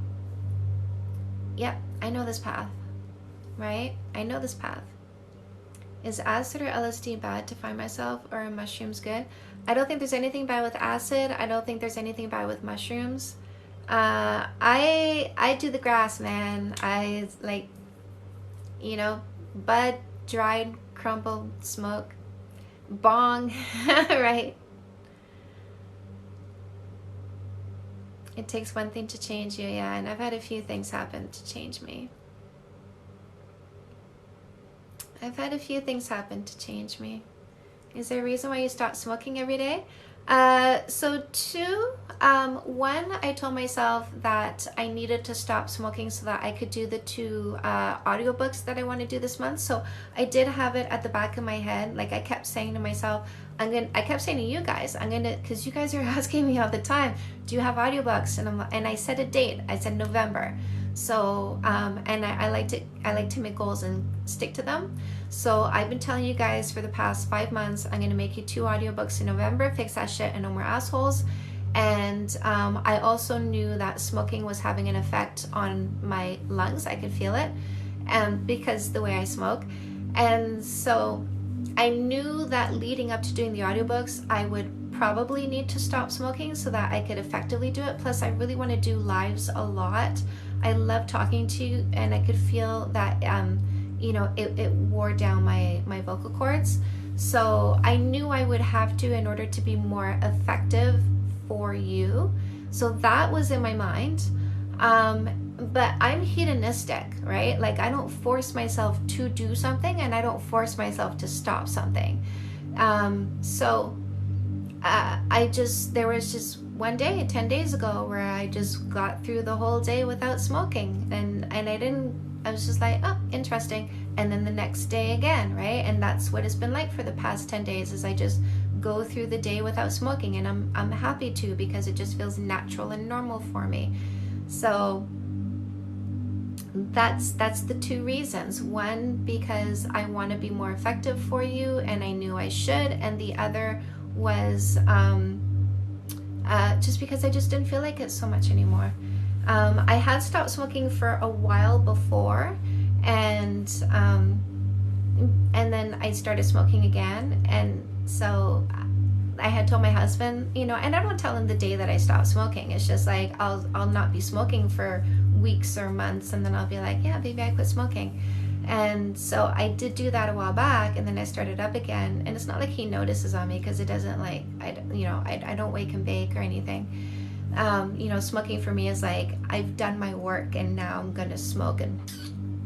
yep, I know this path, right? I know this path. Is acid or LSD bad to find myself, or are mushrooms good? I don't think there's anything bad with acid. I don't think there's anything bad with mushrooms. I do the grass, man. I like, you know, bud, dried, crumbled, smoke, bong, right? It takes one thing to change you, yeah, and I've had a few things happen to change me. I've had a few things happen to change me. Is there a reason why you stopped smoking every day? So two, one, I told myself that I needed to stop smoking so that I could do the 2 audiobooks that I want to do this month. So I did have it at the back of my head. Like I kept saying to myself, I kept saying to you guys, because you guys are asking me all the time, do you have audiobooks? And I set a date. I said November. So, and I like to make goals and stick to them. So I've been telling you guys for the past 5 months, I'm going to make you 2 audiobooks in November, Fix That Shit and No More Assholes. And I also knew that smoking was having an effect on my lungs. I could feel it, and because the way I smoke. And so I knew that leading up to doing the audiobooks, I would probably need to stop smoking so that I could effectively do it. Plus, I really want to do lives a lot. I love talking to you, and I could feel that, you know, it wore down my vocal cords. So I knew I would have to in order to be more effective for you. So that was in my mind. But I'm hedonistic, right? Like I don't force myself to do something, and I don't force myself to stop something. There was just one day, 10 days ago, where I just got through the whole day without smoking, and I was just like, oh, interesting. And then the next day again, right? And that's what it's been like for the past 10 days, is I just go through the day without smoking, and I'm happy to, because it just feels natural and normal for me. So that's the 2 reasons. One, because I want to be more effective for you, and I knew I should, and the other was just because I just didn't feel like it so much anymore. I had stopped smoking for a while before, and And then I started smoking again. And so I had told my husband, and I don't tell him the day that I stopped smoking. It's just like I'll not be smoking for weeks or months, and then I'll be like, yeah, baby, I quit smoking. And so I did do that a while back, and then I started up again. And it's not like he notices on me, because it doesn't like I don't wake and bake or anything. Smoking for me is like, I've done my work and now I'm gonna smoke and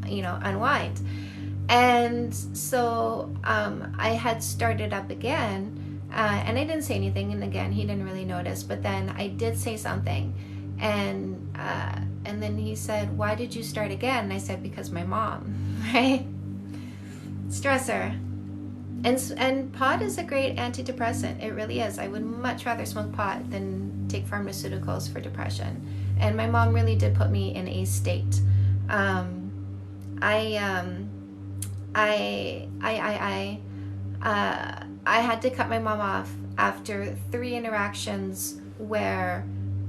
unwind. And so I had started up again, and I didn't say anything, and again he didn't really notice, but then I did say something, and then he said, why did you start again? And I said, because my mom. Right? Stressor. And pot is a great antidepressant. It really is. I would much rather smoke pot than take pharmaceuticals for depression. And my mom really did put me in a state. I had to cut my mom off after 3 interactions where,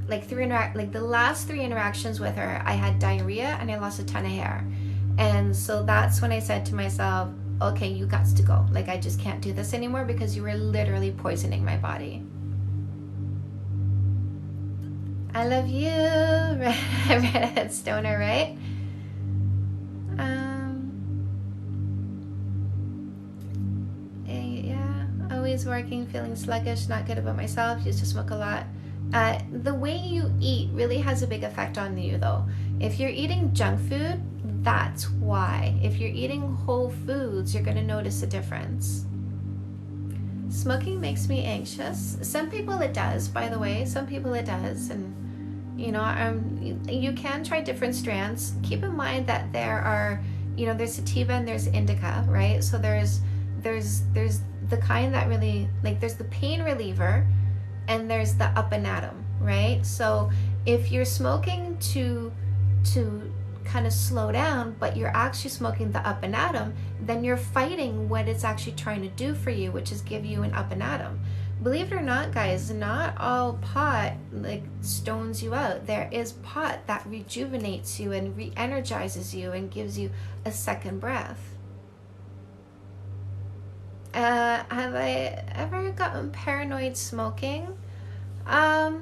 the last 3 interactions with her, I had diarrhea and I lost a ton of hair. And so that's when I said to myself, okay, you got to go. Like, I just can't do this anymore, because you were literally poisoning my body. I love you, Redhead Stoner, right? Yeah, always working, feeling sluggish, not good about myself, used to smoke a lot. The way you eat really has a big effect on you, though. If you're eating junk food, that's why. If you're eating whole foods, you're going to notice a difference. Smoking makes me anxious. Some people it does, by the way. Some people it does. And, you can try different strands. Keep in mind that there are, there's sativa and there's indica, right? So there's the kind that really, there's the pain reliever, and there's the up and atom, right? So if you're smoking to kind of slow down, but you're actually smoking the up and atom, then you're fighting what it's actually trying to do for you, which is give you an up and atom. Believe it or not, guys, not all pot stones you out. There is pot that rejuvenates you and re-energizes you and gives you a second breath. Have I ever gotten paranoid smoking? I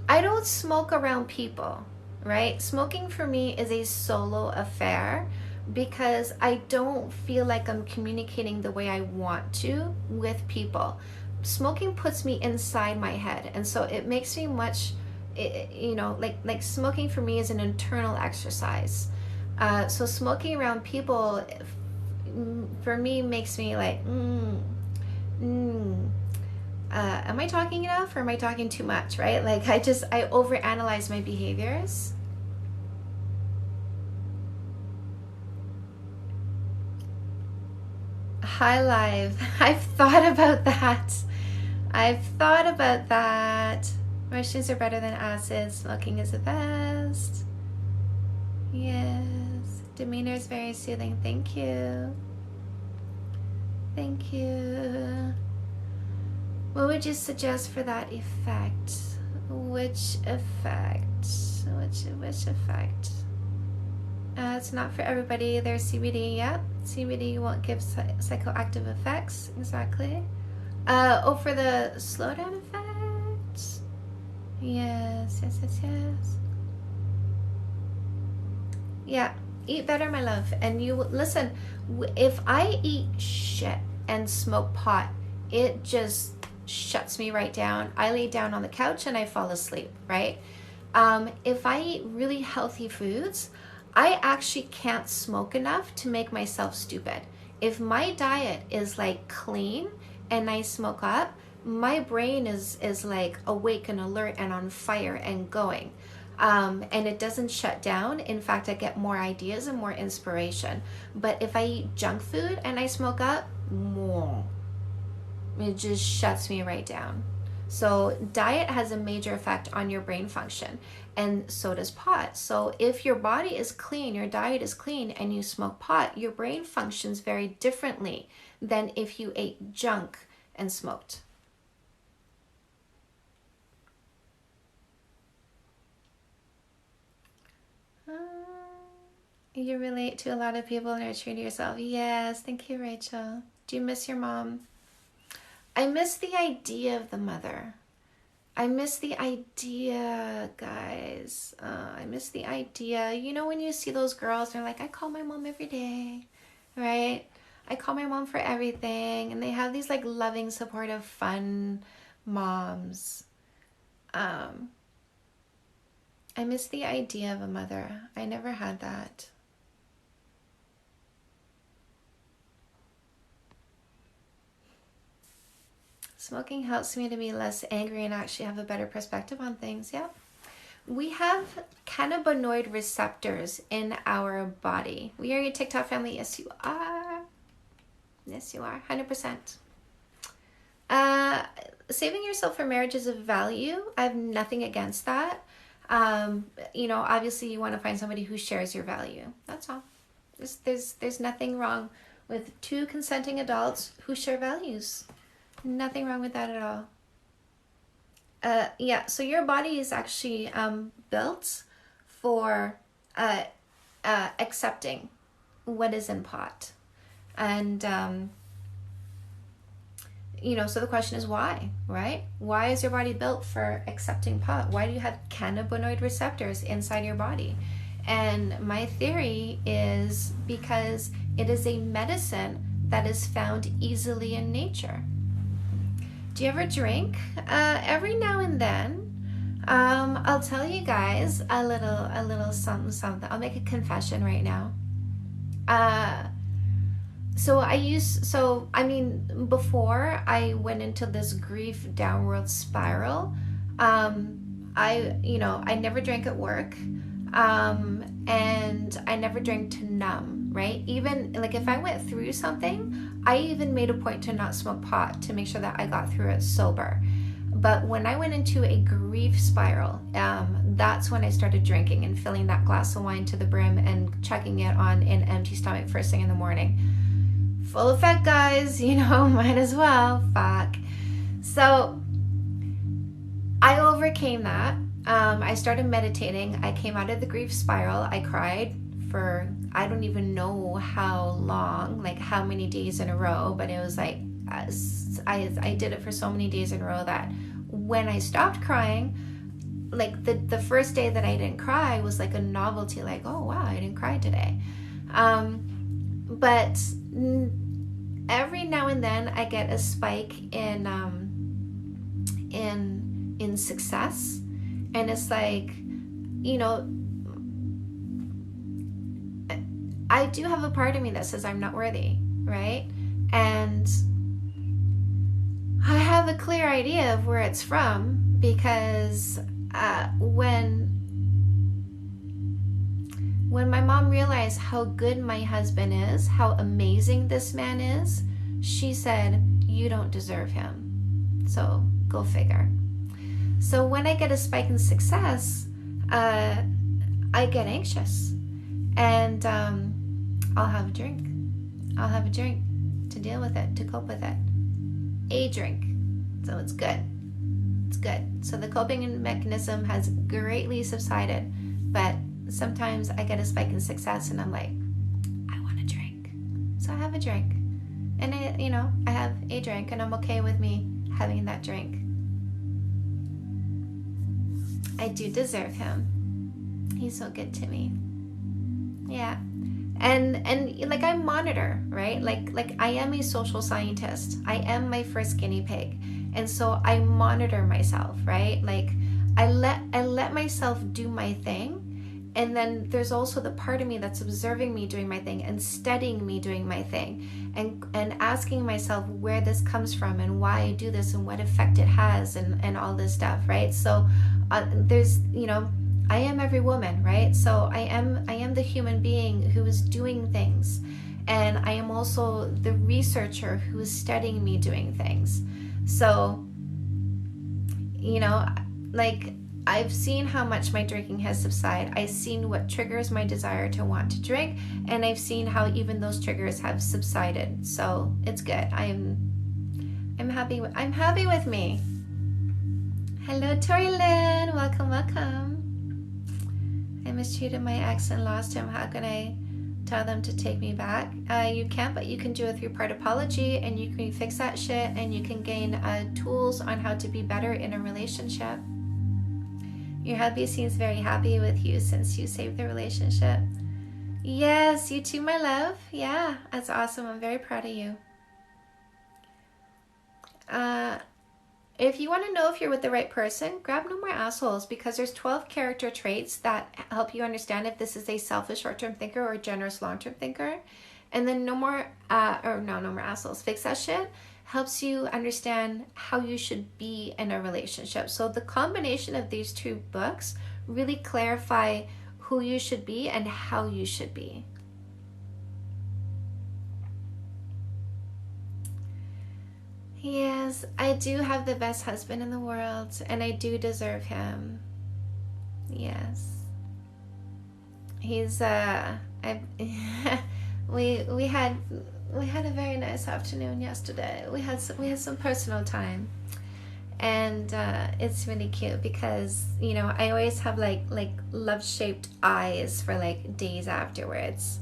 don't smoke around people, right? Smoking for me is a solo affair, because I don't feel like I'm communicating the way I want to with people. Smoking puts me inside my head, and so it makes me much, like smoking for me is an internal exercise. So smoking around people, for me, makes me like, am I talking enough, or am I talking too much, right? Like, I overanalyze my behaviors. High Live. I've thought about that. Mushrooms are better than acid. Smoking is the best. Yes. Demeanor is very soothing. Thank you. Thank you. What would you suggest for that effect? Which effect? Which effect? It's not for everybody. There's CBD, yep. CBD won't give psychoactive effects, exactly. For the slowdown effect? Yes. Yeah, eat better, my love. And you, listen, if I eat shit and smoke pot, it just shuts me right down. I lay down on the couch and I fall asleep, right? If I eat really healthy foods, I actually can't smoke enough to make myself stupid. If my diet is like clean and I smoke up, my brain is like awake and alert and on fire and going. And it doesn't shut down. In fact, I get more ideas and more inspiration. But if I eat junk food and I smoke up, it just shuts me right down. So diet has a major effect on your brain function, and so does pot. So if your body is clean, your diet is clean, and you smoke pot, your brain functions very differently than if you ate junk and smoked. You relate to a lot of people and are true to yourself. Yes, thank you, Rachel. Do you miss your mom? I miss the idea of the mother. I miss the idea, guys. I miss the idea. You know, when you see those girls, they're like, I call my mom every day, right? I call my mom for everything. And they have these like loving, supportive, fun moms. I miss the idea of a mother. I never had that. Smoking helps me to be less angry and actually have a better perspective on things. Yeah. We have cannabinoid receptors in our body. We are a TikTok family. Yes, you are. Yes, you are. 100%. Saving yourself for marriage is of value. I have nothing against that. You know, obviously you want to find somebody who shares your value. That's all. There's nothing wrong with two consenting adults who share values. Nothing wrong with that at all. Yeah, so your body is actually built for accepting what is in pot. And, you know, so the question is why, right? Why is your body built for accepting pot? Why do you have cannabinoid receptors inside your body? And my theory is because it is a medicine that is found easily in nature. Do you ever drink? Every now and then. I'll tell you guys a little something. I'll make a confession right now. Before I went into this grief downward spiral, I never drank at work. And I never drank to numb, right? Even like if I went through something, I even made a point to not smoke pot to make sure that I got through it sober. But when I went into a grief spiral, that's when I started drinking and filling that glass of wine to the brim and chugging it on an empty stomach first thing in the morning. Full effect, guys, you know, might as well. Fuck. So I overcame that. I started meditating. I came out of the grief spiral. I cried for, I don't even know how long, like how many days in a row, but it was like, I did it for so many days in a row that when I stopped crying, like the first day that I didn't cry was like a novelty, like, oh wow, I didn't cry today. But every now and then I get a spike in success. And it's like, you know, I do have a part of me that says I'm not worthy, right? And I have a clear idea of where it's from because when my mom realized how good my husband is, how amazing this man is, she said, you don't deserve him. So go figure. So when I get a spike in success, I get anxious and I'll have a drink. I'll have a drink to deal with it, to cope with it. A drink. So it's good. It's good. So the coping mechanism has greatly subsided, but sometimes I get a spike in success and I'm like, I want a drink. So I have a drink. And I have a drink and I'm okay with me having that drink. I do deserve him. He's so good to me. Yeah. And like I monitor, right? Like I am a social scientist. I am my first guinea pig. And so I monitor myself, right? Like I let myself do my thing. And then there's also the part of me that's observing me doing my thing and studying me doing my thing and asking myself where this comes from and why I do this and what effect it has and all this stuff, right? So there's, I am every woman, right? So I am the human being who is doing things. And I am also the researcher who is studying me doing things. So, like I've seen how much my drinking has subsided. I've seen what triggers my desire to want to drink, and I've seen how even those triggers have subsided. So it's good. I'm happy. I'm happy with me. Hello, Tori Lynn. Welcome. I mistreated my ex and lost him. How can I Tell them to take me back. You can't, but you can do a 3-part apology, and you can fix that shit, and you can gain tools on how to be better in a relationship. Your hubby seems very happy with you since you saved the relationship. Yes, you too, my love. Yeah, that's awesome. I'm very proud of you. If you want to know if you're with the right person, grab No More Assholes, because there's 12 character traits that help you understand if this is a selfish short-term thinker or a generous long-term thinker. And then No More Assholes, Fix That Shit, helps you understand how you should be in a relationship. So the combination of these 2 books really clarify who you should be and how you should be. Yes, I do have the best husband in the world, and I do deserve him. Yes. He's we had a very nice afternoon yesterday. We had some personal time. And it's really cute because, you know, I always have like love-shaped eyes for like days afterwards.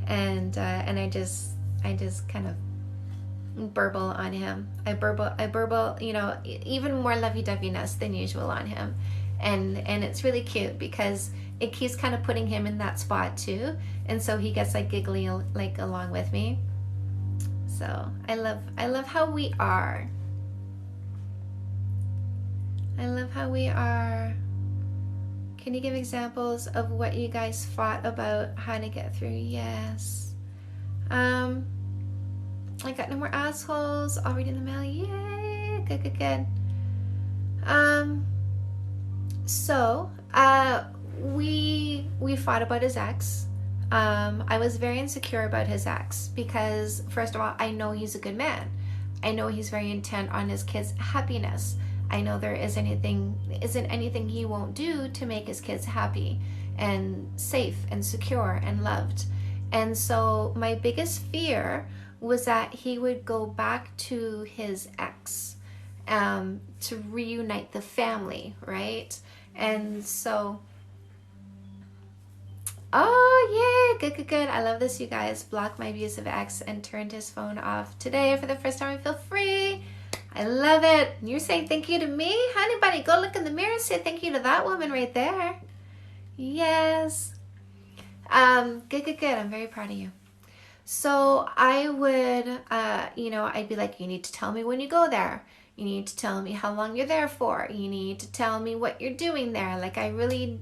And I just kind of burble on him. I burble, you know, even more lovey-doveyness than usual on him. And it's really cute because it keeps kind of putting him in that spot too. And so he gets like giggly like along with me. So I love how we are. I love how we are. Can you give examples of what you guys fought about, how to get through? Yes. I got No More Assholes already in the mail. Yay! Good. So we fought about his ex. I was very insecure about his ex because, first of all, I know he's a good man. I know he's very intent on his kids' happiness. I know there isn't anything he won't do to make his kids happy and safe and secure and loved. And so my biggest fear was that he would go back to his ex to reunite the family, right? And so, oh yeah, good. I love this, you guys. Blocked my abusive ex and turned his phone off today. For the first time, I feel free. I love it. You're saying thank you to me? Honey buddy, go look in the mirror and say thank you to that woman right there. Yes. Good. I'm very proud of you. So I would, I'd be like, you need to tell me when you go there. You need to tell me how long you're there for. You need to tell me what you're doing there. Like I really,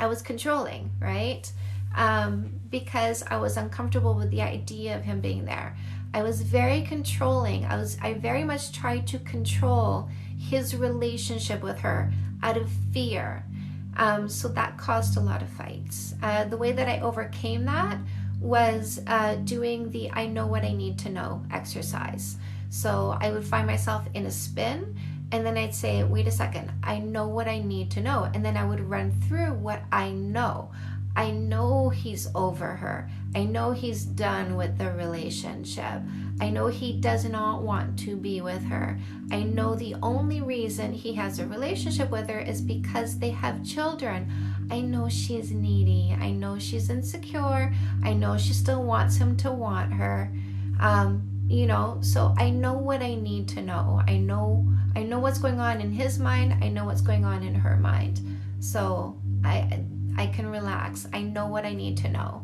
I was controlling, right? Because I was uncomfortable with the idea of him being there. I was very controlling. I very much tried to control his relationship with her out of fear. So that caused a lot of fights. The way that I overcame that was doing the I know what I need to know exercise. So I would find myself in a spin, and then I'd say, wait a second, I know what I need to know. And then I would run through what I know. I know he's over her. I know he's done with the relationship. I know he does not want to be with her. I know the only reason he has a relationship with her is because they have children. I know she's needy. I know she's insecure. I know she still wants him to want her. So I know what I need to know. I know what's going on in his mind. I know what's going on in her mind. So I can relax. I know what I need to know.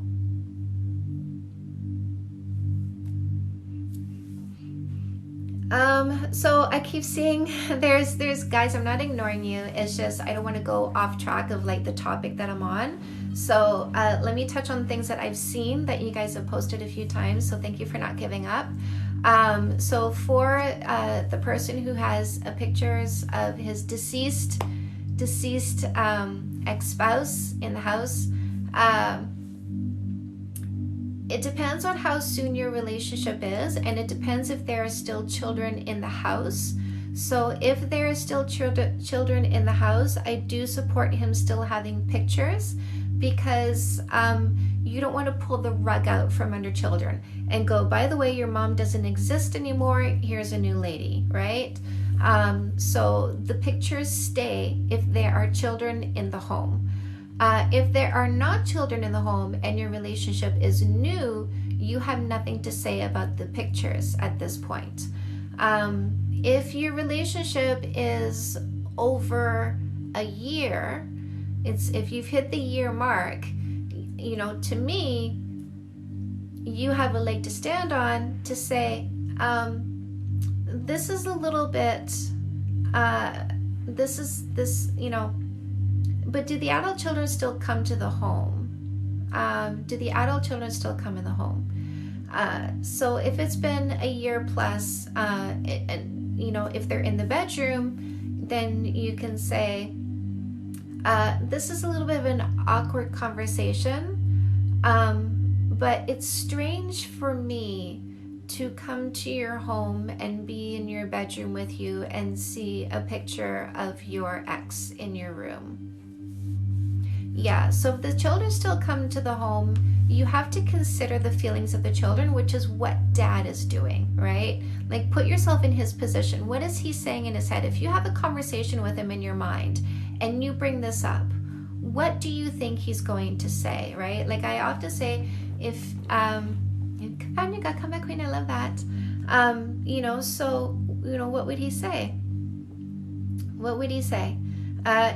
So I keep seeing there's guys, I'm not ignoring you. It's just I don't want to go off track of like the topic that I'm on. So let me touch on things that I've seen that you guys have posted a few times. So thank you for not giving up. So for the person who has pictures of his deceased ex-spouse in the house, it depends on how soon your relationship is, and it depends if there are still children in the house. So if there are still children in the house, I do support him still having pictures, because you don't want to pull the rug out from under children and go, by the way, your mom doesn't exist anymore, here's a new lady, right? So the pictures stay if there are children in the home. If there are not children in the home and your relationship is new, you have nothing to say about the pictures at this point. If your relationship is over a year, if you've hit the year mark, to me, you have a leg to stand on to say, this is a little bit, but do the adult children still come to the home? Do the adult children still come in the home? So if it's been a year plus, if they're in the bedroom, then you can say, this is a little bit of an awkward conversation, but it's strange for me to come to your home and be in your bedroom with you and see a picture of your ex in your room. Yeah, so if the children still come to the home, you have to consider the feelings of the children, which is what dad is doing, right? Like, put yourself in his position. What is he saying in his head? If you have a conversation with him in your mind and you bring this up, what do you think he's going to say, right? Like, I often say, Kanya, come back, Queen, I love that. What would he say? What would he say?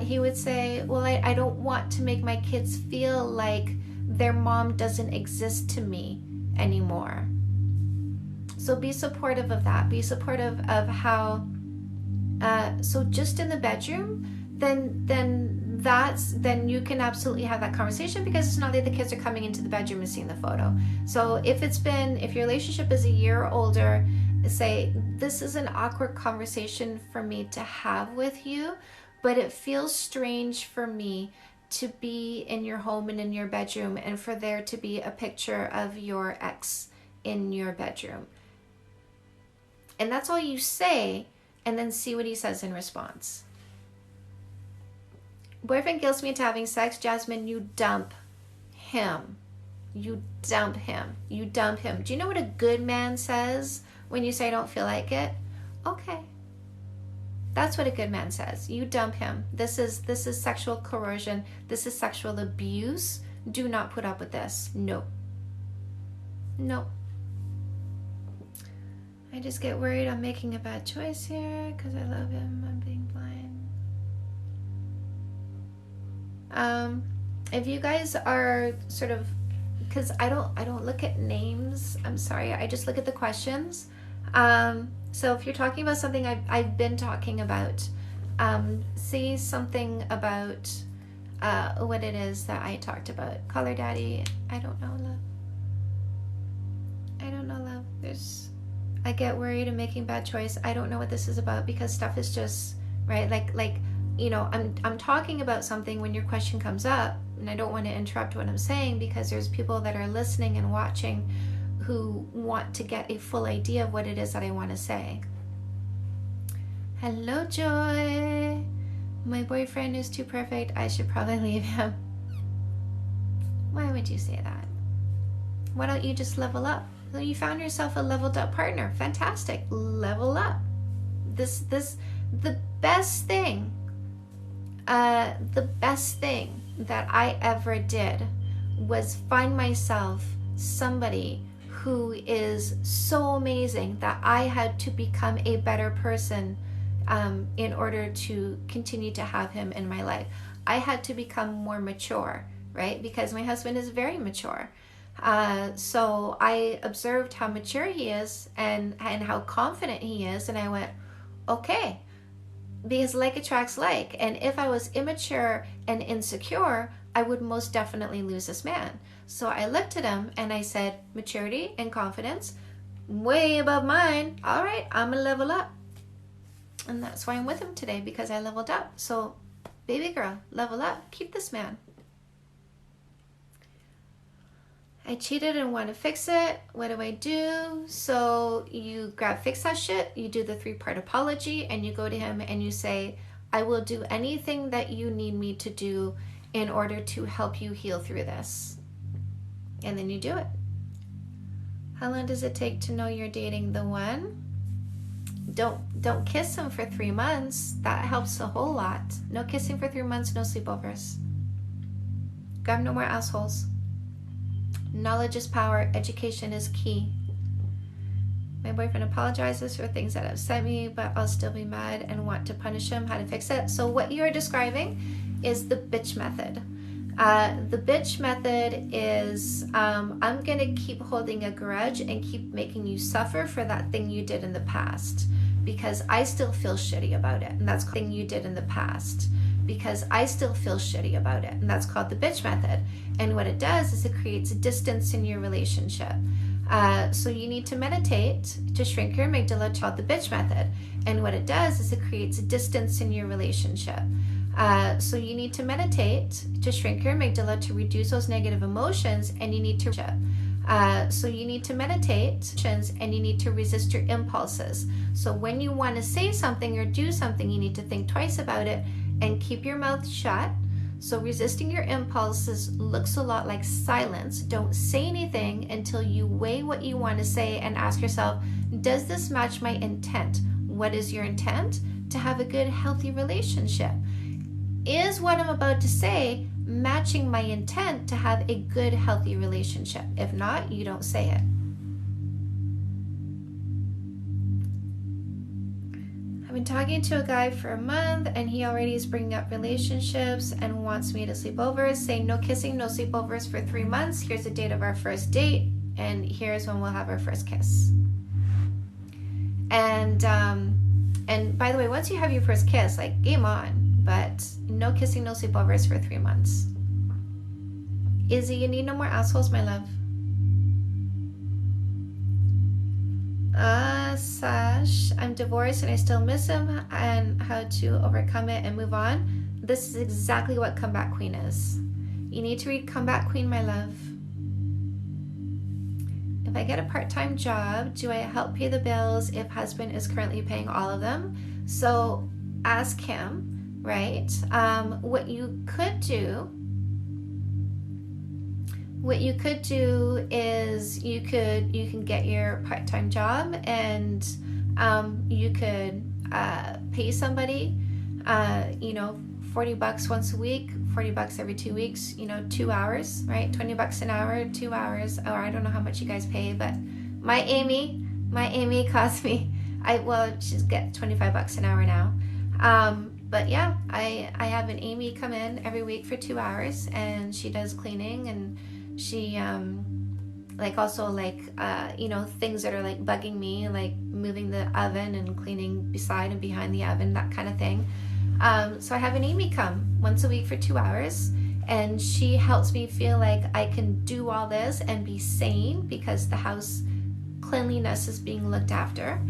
He would say, well, I don't want to make my kids feel like their mom doesn't exist to me anymore. So be supportive of that. Be supportive of how, so just in the bedroom, then you can absolutely have that conversation, because it's not like the kids are coming into the bedroom and seeing the photo. So if your relationship is a year older, say, this is an awkward conversation for me to have with you, but it feels strange for me to be in your home and in your bedroom and for there to be a picture of your ex in your bedroom. And that's all you say, and then see what he says in response. Boyfriend guilts me into having sex. Jasmine, you dump him. You dump him. You dump him. Do you know what a good man says when you say I don't feel like it? Okay. That's what a good man says. You dump him. This is sexual coercion. This is sexual abuse. Do not put up with this. No. No. I just get worried I'm making a bad choice here because I love him. I'm being blind. If you guys are sort of, because I don't look at names. I'm sorry. I just look at the questions. So if you're talking about something I've been talking about, say something about what it is that I talked about. Call her daddy. I don't know, love. I don't know, love. I get worried and making bad choice. I don't know what this is about, because stuff is just, right? I'm talking about something when your question comes up, and I don't want to interrupt what I'm saying, because there's people that are listening and watching who want to get a full idea of what it is that I want to say. Hello, Joy. My boyfriend is too perfect. I should probably leave him. Why would you say that? Why don't you just level up? So you found yourself a leveled up partner. Fantastic. Level up. The best thing that I ever did was find myself somebody who is so amazing that I had to become a better person in order to continue to have him in my life. I had to become more mature, right? Because my husband is very mature. So I observed how mature he is and how confident he is, and I went, okay, because like attracts like. And if I was immature and insecure, I would most definitely lose this man. So I looked at him and I said, maturity and confidence, way above mine. All right, I'm gonna level up. And that's why I'm with him today, because I leveled up. So baby girl, level up, keep this man. I cheated and want to fix it. What do I do? So you fix that shit, you do the 3-part apology, and you go to him and you say, I will do anything that you need me to do in order to help you heal through this. And then you do it. How long does it take to know you're dating the one? Don't kiss him for 3 months. That helps a whole lot. No kissing for 3 months, no sleepovers. Grab no more assholes. Knowledge is power. Education is key. My boyfriend apologizes for things that upset me, but I'll still be mad and want to punish him. How to fix it? So what you're describing is the bitch method. The bitch method is I'm going to keep holding a grudge and keep making you suffer for that thing you did in the past because I still feel shitty about it. And that's the thing you did in the past because I still feel shitty about it. And that's called the bitch method. And what it does is it creates a distance in your relationship. So you need to meditate to shrink your amygdala, called the bitch method. And what it does is it creates a distance in your relationship. So you need to meditate to shrink your amygdala to reduce those negative emotions, and you need to so you need to meditate and you need to resist your impulses. So when you want to say something or do something, you need to think twice about it and keep your mouth shut. So resisting your impulses looks a lot like silence. Don't say anything until you weigh what you want to say and ask yourself, does this match my intent? What is your intent? To have a good, healthy relationship. Is what I'm about to say matching my intent to have a good, healthy relationship? If not, you don't say it. I've been talking to a guy for a month and he already is bringing up relationships and wants me to sleep over. Saying no kissing, no sleepovers for 3 months. Here's the date of our first date and here's when we'll have our first kiss. And by the way, once you have your first kiss, like, game on. But no kissing, no sleepovers for 3 months. Izzy, you need no more assholes, my love. Sash, I'm divorced and I still miss him, and how to overcome it and move on. This is exactly what Comeback Queen is. You need to read Comeback Queen, my love. If I get a part-time job, do I help pay the bills if husband is currently paying all of them? So ask him, right? What you could do is you can get your part-time job and you could pay somebody, $40 once a week, $40 every 2 weeks, 2 hours, right? $20 an hour, 2 hours, or I don't know how much you guys pay, but my Amy cost me, she's get $25 an hour now. But yeah, I have an Amy come in every week for 2 hours and she does cleaning and she things that are like bugging me, like moving the oven and cleaning beside and behind the oven, that kind of thing. So I have an Amy come once a week for 2 hours and she helps me feel like I can do all this and be sane because the house cleanliness is being looked after.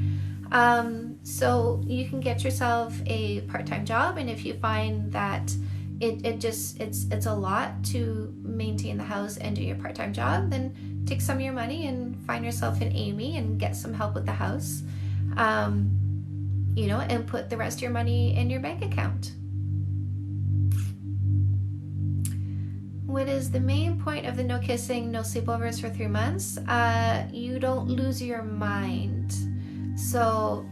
So you can get yourself a part-time job, and if you find that it's a lot to maintain the house and do your part-time job, then take some of your money and find yourself an Amy and get some help with the house, and put the rest of your money in your bank account. What is the main point of the no kissing, no sleepovers for 3 months? You don't lose your mind. So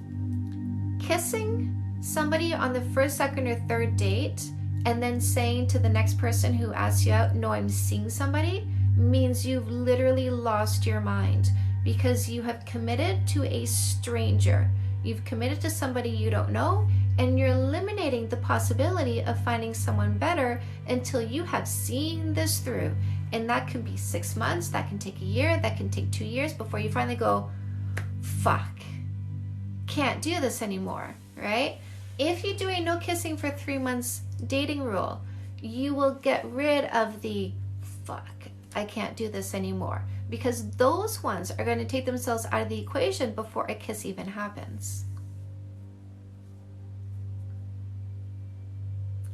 kissing somebody on the first, second, or third date and then saying to the next person who asks you out, no, I'm seeing somebody, means you've literally lost your mind because you have committed to a stranger. You've committed to somebody you don't know, and you're eliminating the possibility of finding someone better until you have seen this through. And that can be 6 months, that can take a year, that can take 2 years before you finally go, fuck, can't do this anymore, right? If you do a no kissing for 3 months dating rule, you will get rid of the fuck, I can't do this anymore, because those ones are going to take themselves out of the equation before a kiss even happens.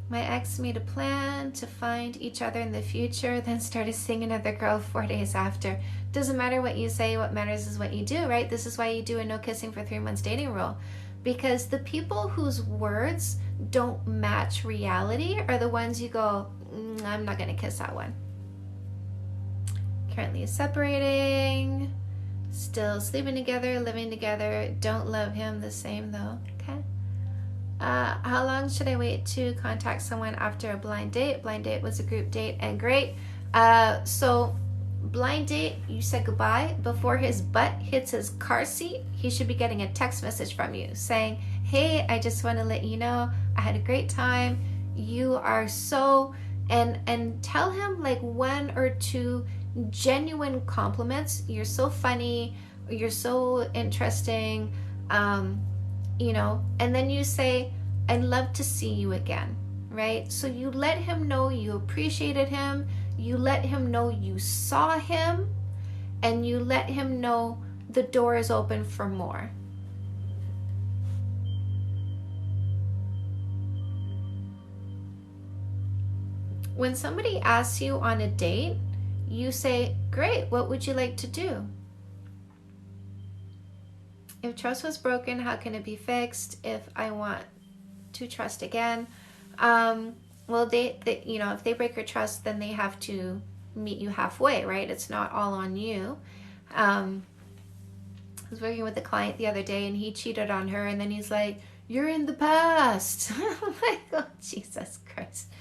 My ex made a plan to find each other in the future, then started seeing another girl 4 days after. Doesn't matter what you say, what matters is what you do, right? This is why you do a no kissing for 3 months dating rule. Because the people whose words don't match reality are the ones you go, I'm not going to kiss that one. Currently separating, still sleeping together, living together, don't love him the same though, okay? How long should I wait to contact someone after a blind date? Blind date was a group date, and great. So blind date, you said goodbye. Before his butt hits his car seat, he should be getting a text message from you saying, hey, I just want to let you know I had a great time. You are so, and tell him like 1 or 2 genuine compliments. You're so funny, you're so interesting, you know, and then you say, I'd love to see you again, right? So you let him know you appreciated him, you let him know you saw him, and you let him know the door is open for more. When somebody asks you on a date, you say, great, what would you like to do? If trust was broken, how can it be fixed? If I want to trust again, well, they you know, if they break your trust, then they have to meet you halfway, right? It's not all on you. I was working with a client the other day, and he cheated on her, and then he's like, you're in the past. I'm like, oh, Jesus Christ.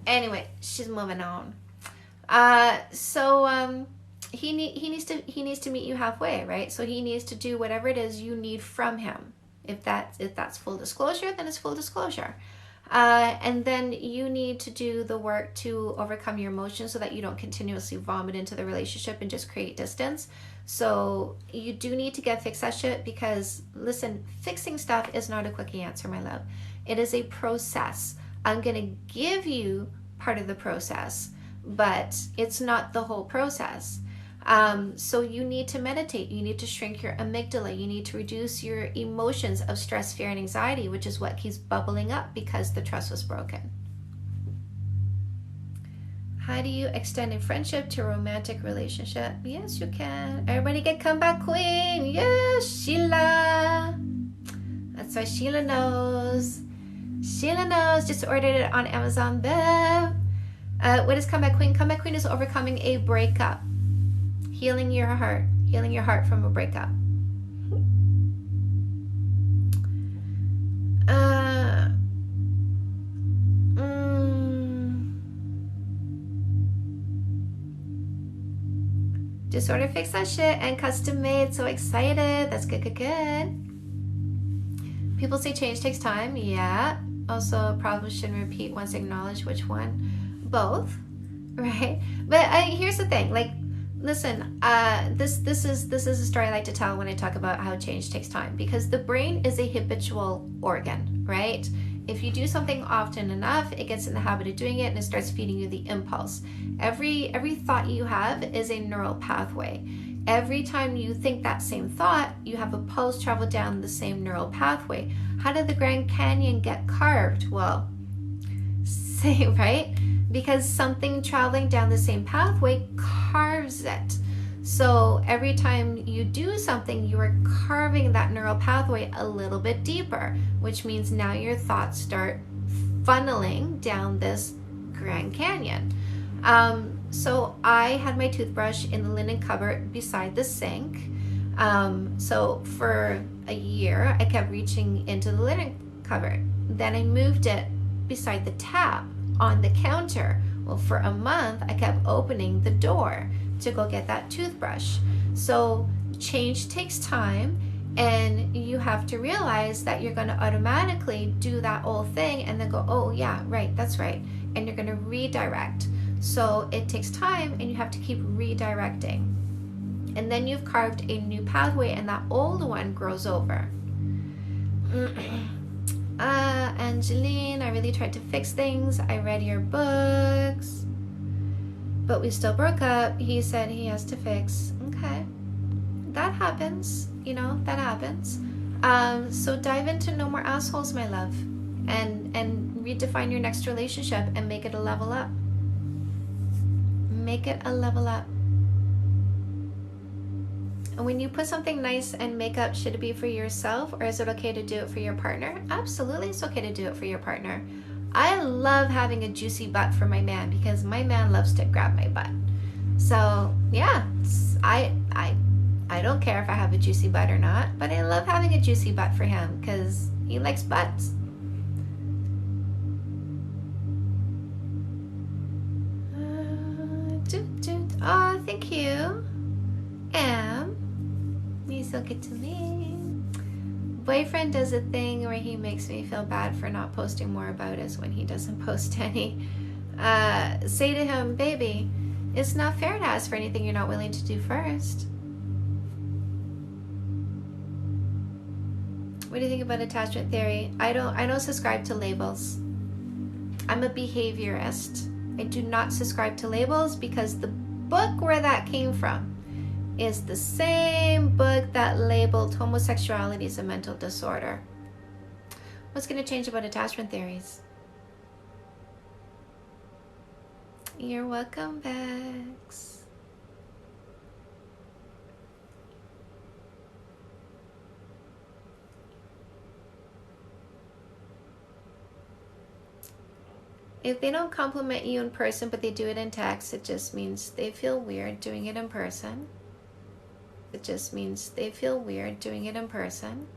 Anyway, she's moving on. He needs to meet you halfway, right? So he needs to do whatever it is you need from him. If that's full disclosure, then it's full disclosure. And then you need to do the work to overcome your emotions so that you don't continuously vomit into the relationship and just create distance. So you do need to get fix that shit, because listen, fixing stuff is not a quickie answer, my love. It is a process. I'm going to give you part of the process, but it's not the whole process. So you need to meditate. You need to shrink your amygdala. You need to reduce your emotions of stress, fear, and anxiety, which is what keeps bubbling up because the trust was broken. How do you extend a friendship to a romantic relationship? Yes, you can. Everybody get comeback queen. Yes, Sheila. That's why Sheila knows. Sheila knows. Just ordered it on Amazon, Bev. What is comeback queen? Comeback queen is overcoming a breakup. Healing your heart from a breakup. Just order fix that shit and custom made. So excited. That's good. People say change takes time. Yeah. Also, probably shouldn't repeat once acknowledged. Which one? Both. Right. But here's the thing. Like, listen, this is a story I like to tell when I talk about how change takes time, because the brain is a habitual organ, right? If you do something often enough, it gets in the habit of doing it and it starts feeding you the impulse. Every thought you have is a neural pathway. Every time you think that same thought, you have a pulse travel down the same neural pathway. How did the Grand Canyon get carved? Well, say, right? Because something traveling down the same pathway carves it. So every time you do something, you are carving that neural pathway a little bit deeper, which means now your thoughts start funneling down this Grand Canyon. So I had my toothbrush in the linen cupboard beside the sink. So for a year, I kept reaching into the linen cupboard. Then I moved it beside the tap on the counter. Well, for a month, I kept opening the door to go get that toothbrush. So change takes time, and you have to realize that you're going to automatically do that old thing and then go, oh yeah, right, that's right. And you're going to redirect. So it takes time, and you have to keep redirecting. And then you've carved a new pathway, and that old one grows over. Angeline, I really tried to fix things. I read your books, but we still broke up. He said he has to fix. Okay. That happens. You know, that happens. So dive into No More Assholes, my love, and redefine your next relationship and make it a level up. Make it a level up. And when you put something nice and makeup, should it be for yourself, or is it okay to do it for your partner? Absolutely, it's okay to do it for your partner. I love having a juicy butt for my man because my man loves to grab my butt. So yeah, I don't care if I have a juicy butt or not, but I love having a juicy butt for him because he likes butts. thank you. You still get to me. Boyfriend does a thing where he makes me feel bad for not posting more about us when he doesn't post any. Say to him, baby, it's not fair to ask for anything you're not willing to do first. What do you think about attachment theory? I don't subscribe to labels. I'm a behaviorist. I do not subscribe to labels because the book where that came from is the same book that labeled homosexuality as a mental disorder. What's going to change about attachment theories? You're welcome, Bex. If they don't compliment you in person but they do it in text, it just means they feel weird doing it in person. It just means they feel weird doing it in person.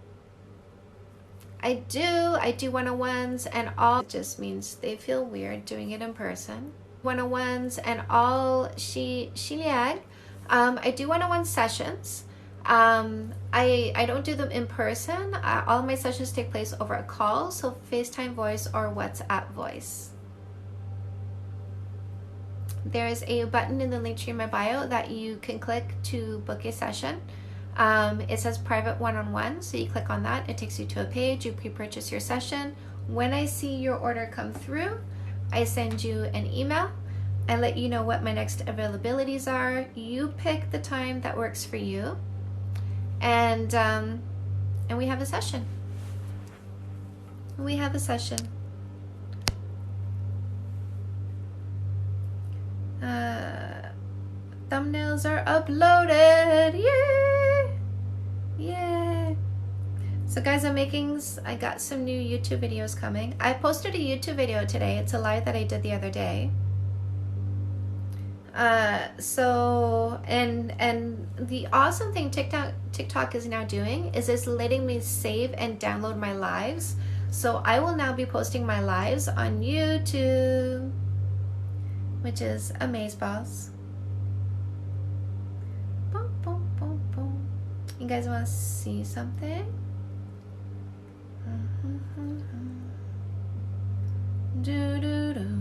I do one-on-ones and all. It just means they feel weird doing it in person. One-on-ones and all Shiliag. I do one-on-one sessions. I don't do them in person. All my sessions take place over a call, so FaceTime voice or WhatsApp voice. There is a button in the link tree in my bio that you can click to book a session. It says private one-on-one, so you click on that. It takes you to a page. You pre-purchase your session. When I see your order come through, I send you an email. I let you know what my next availabilities are. You pick the time that works for you, and we have a session. We have a session. Thumbnails are uploaded. Yay! Yay! So guys, I got some new YouTube videos coming. I posted a YouTube video today. It's a live that I did the other day. And the awesome thing TikTok is now doing is it's letting me save and download my lives. So I will now be posting my lives on YouTube, which is amazeballs. Boom, boom, boom, boom. You guys want to see something? Do do do.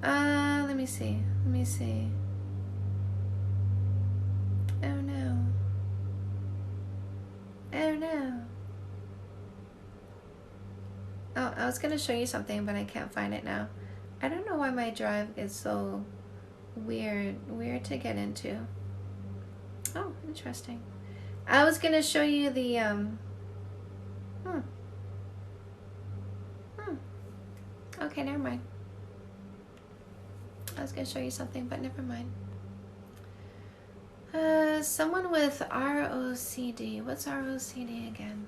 Let me see. Let me see. Oh no. Oh no. Oh, I was gonna show you something, but I can't find it now. I don't know why my drive is so weird to get into. Oh, interesting. I was gonna show you the Okay, never mind. I was gonna show you something, but never mind. Someone with ROCD. What's ROCD again?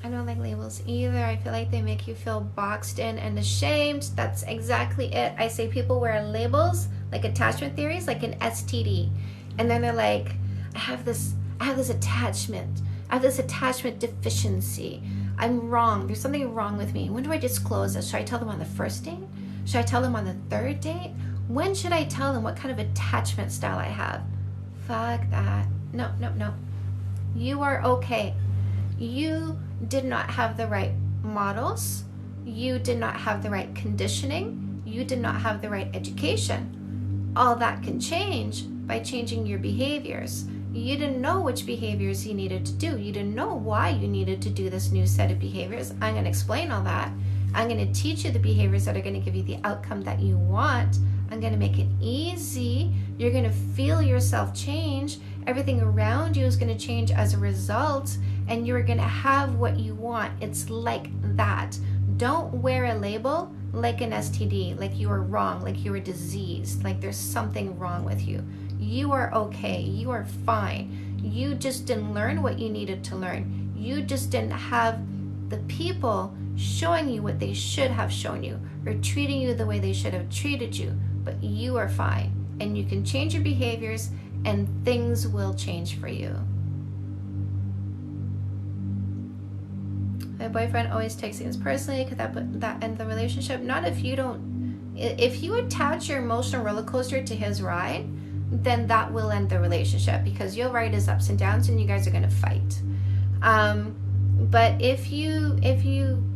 I don't like labels either. I feel like they make you feel boxed in and ashamed. That's exactly it. I say people wear labels, like attachment theories, like an STD. And then they're like, I have this attachment. I have this attachment deficiency. I'm wrong. There's something wrong with me. When do I disclose this? Should I tell them on the first date? Should I tell them on the third date? When should I tell them what kind of attachment style I have? Fuck that. No, no, no. You are okay. You did not have the right models. You did not have the right conditioning. You did not have the right education. All that can change by changing your behaviors. You didn't know which behaviors you needed to do. You didn't know why you needed to do this new set of behaviors. I'm going to explain all that. I'm going to teach you the behaviors that are going to give you the outcome that you want. I'm going to make it easy. You're going to feel yourself change. Everything around you is going to change as a result, and you're going to have what you want. It's like that. Don't wear a label like an STD, like you are wrong, like you are diseased, like there's something wrong with you. You are okay. You are fine. You just didn't learn what you needed to learn. You just didn't have the people showing you what they should have shown you or treating you the way they should have treated you. But you are fine, and you can change your behaviors and things will change for you. My boyfriend always takes things personally. Could that end the relationship? Not if you don't. If you attach your emotional roller coaster to his ride, then that will end the relationship, because you'll ride his ups and downs and you guys are going to fight. But if you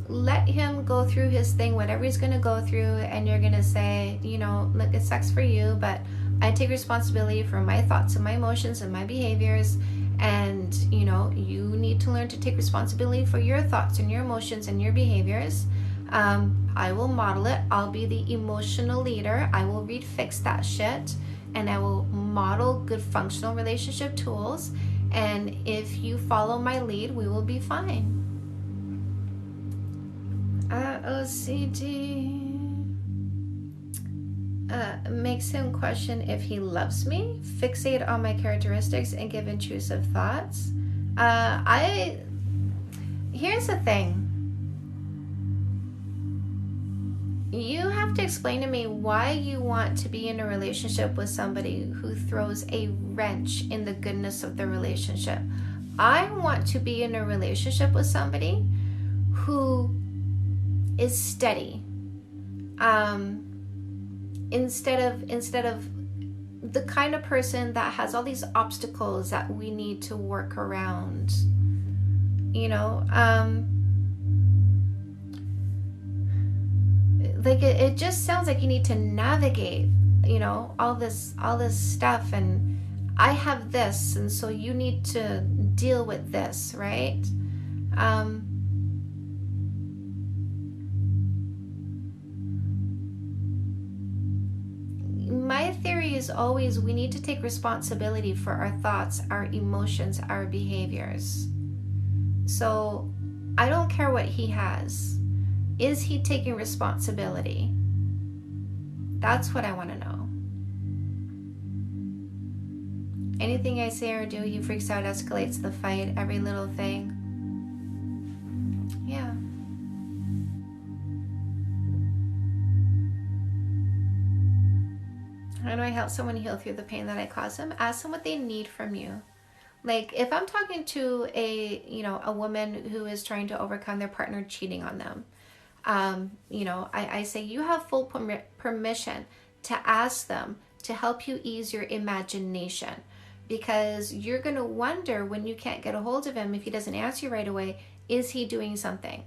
let him go through his thing, whatever he's going to go through, and you're going to say, you know, look, it sucks for you, but I take responsibility for my thoughts and my emotions and my behaviors. And, you know, you need to learn to take responsibility for your thoughts and your emotions and your behaviors. I will model it. I'll be the emotional leader. I will fix that shit. And I will model good functional relationship tools. And if you follow my lead, we will be fine. OCD makes him question if he loves me, fixate on my characteristics, and give intrusive thoughts. Here's the thing. You have to explain to me why you want to be in a relationship with somebody who throws a wrench in the goodness of the relationship. I want to be in a relationship with somebody who is steady. Instead of the kind of person that has all these obstacles that we need to work around. You know, like it just sounds like you need to navigate, you know, all this stuff, and I have this, and so you need to deal with this, right? My theory is always we need to take responsibility for our thoughts, our emotions, our behaviors. So I don't care what he has. Is he taking responsibility? That's what I want to know. Anything I say or do, he freaks out, escalates the fight, every little thing. Yeah. How do I help someone heal through the pain that I caused them? Ask them what they need from you. Like if I'm talking to a woman who is trying to overcome their partner cheating on them, I say you have full permission to ask them to help you ease your imagination, because you're going to wonder when you can't get a hold of him, if he doesn't answer you right away, is he doing something?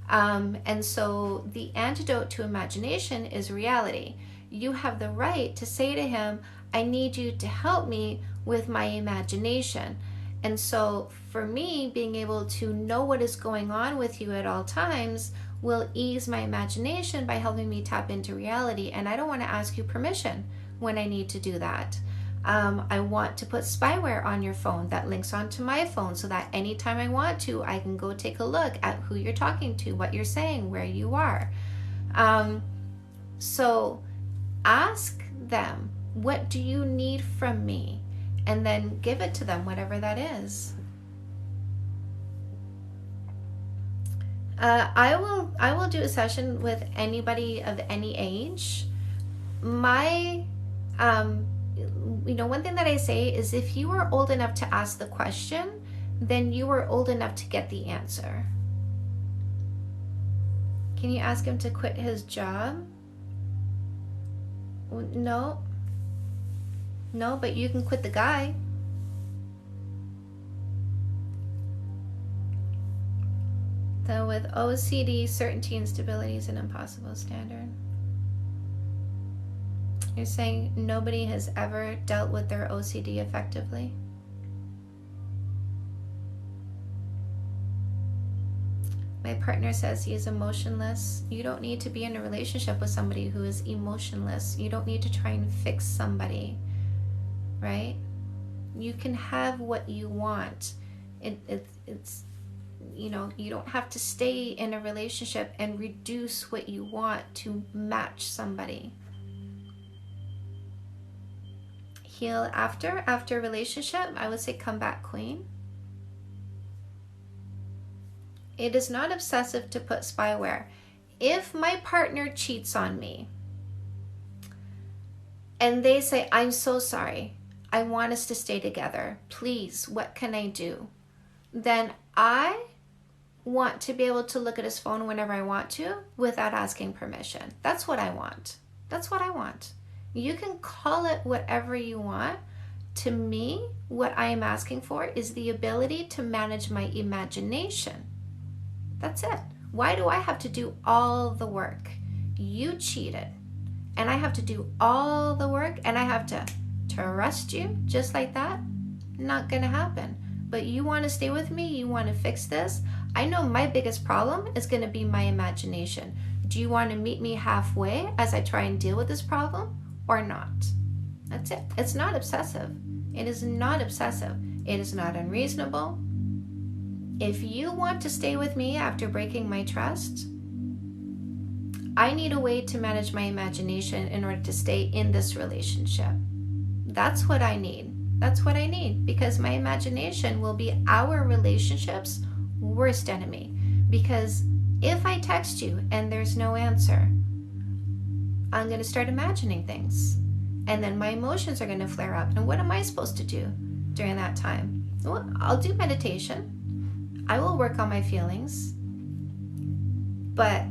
And so the antidote to imagination is reality. You have the right to say to him, I need you to help me with my imagination. And so for me, being able to know what is going on with you at all times will ease my imagination by helping me tap into reality. And I don't want to ask you permission when I need to do that. I want to put spyware on your phone that links onto my phone so that anytime I want to, I can go take a look at who you're talking to, what you're saying, where you are. So ask them, what do you need from me? And then give it to them, whatever that is. I will do a session with anybody of any age. My, one thing that I say is if you are old enough to ask the question, then you are old enough to get the answer. Can you ask him to quit his job? No, but you can quit the guy. So with OCD, certainty and stability is an impossible standard. You're saying nobody has ever dealt with their OCD effectively? My partner says he is emotionless. You don't need to be in a relationship with somebody who is emotionless. You don't need to try and fix somebody, right? You can have what you want. It's you don't have to stay in a relationship and reduce what you want to match somebody. Heal after a relationship, I would say come back queen. It is not obsessive to put spyware. If my partner cheats on me and they say, I'm so sorry, I want us to stay together, please, what can I do? Then I want to be able to look at his phone whenever I want to without asking permission. That's what I want. That's what I want. You can call it whatever you want. To me, what I am asking for is the ability to manage my imagination. That's it. Why do I have to do all the work? You cheated, and I have to do all the work, and I have to trust you just like that? Not gonna happen. But you want to stay with me? You want to fix this? I know my biggest problem is going to be my imagination. Do you want to meet me halfway as I try and deal with this problem or not? That's it. It's not obsessive. It is not obsessive. It is not unreasonable. If you want to stay with me after breaking my trust, I need a way to manage my imagination in order to stay in this relationship. That's what I need. That's what I need, because my imagination will be our relationship's worst enemy. Because if I text you and there's no answer, I'm going to start imagining things. And then my emotions are going to flare up. And what am I supposed to do during that time? Well, I'll do meditation. I will work on my feelings. But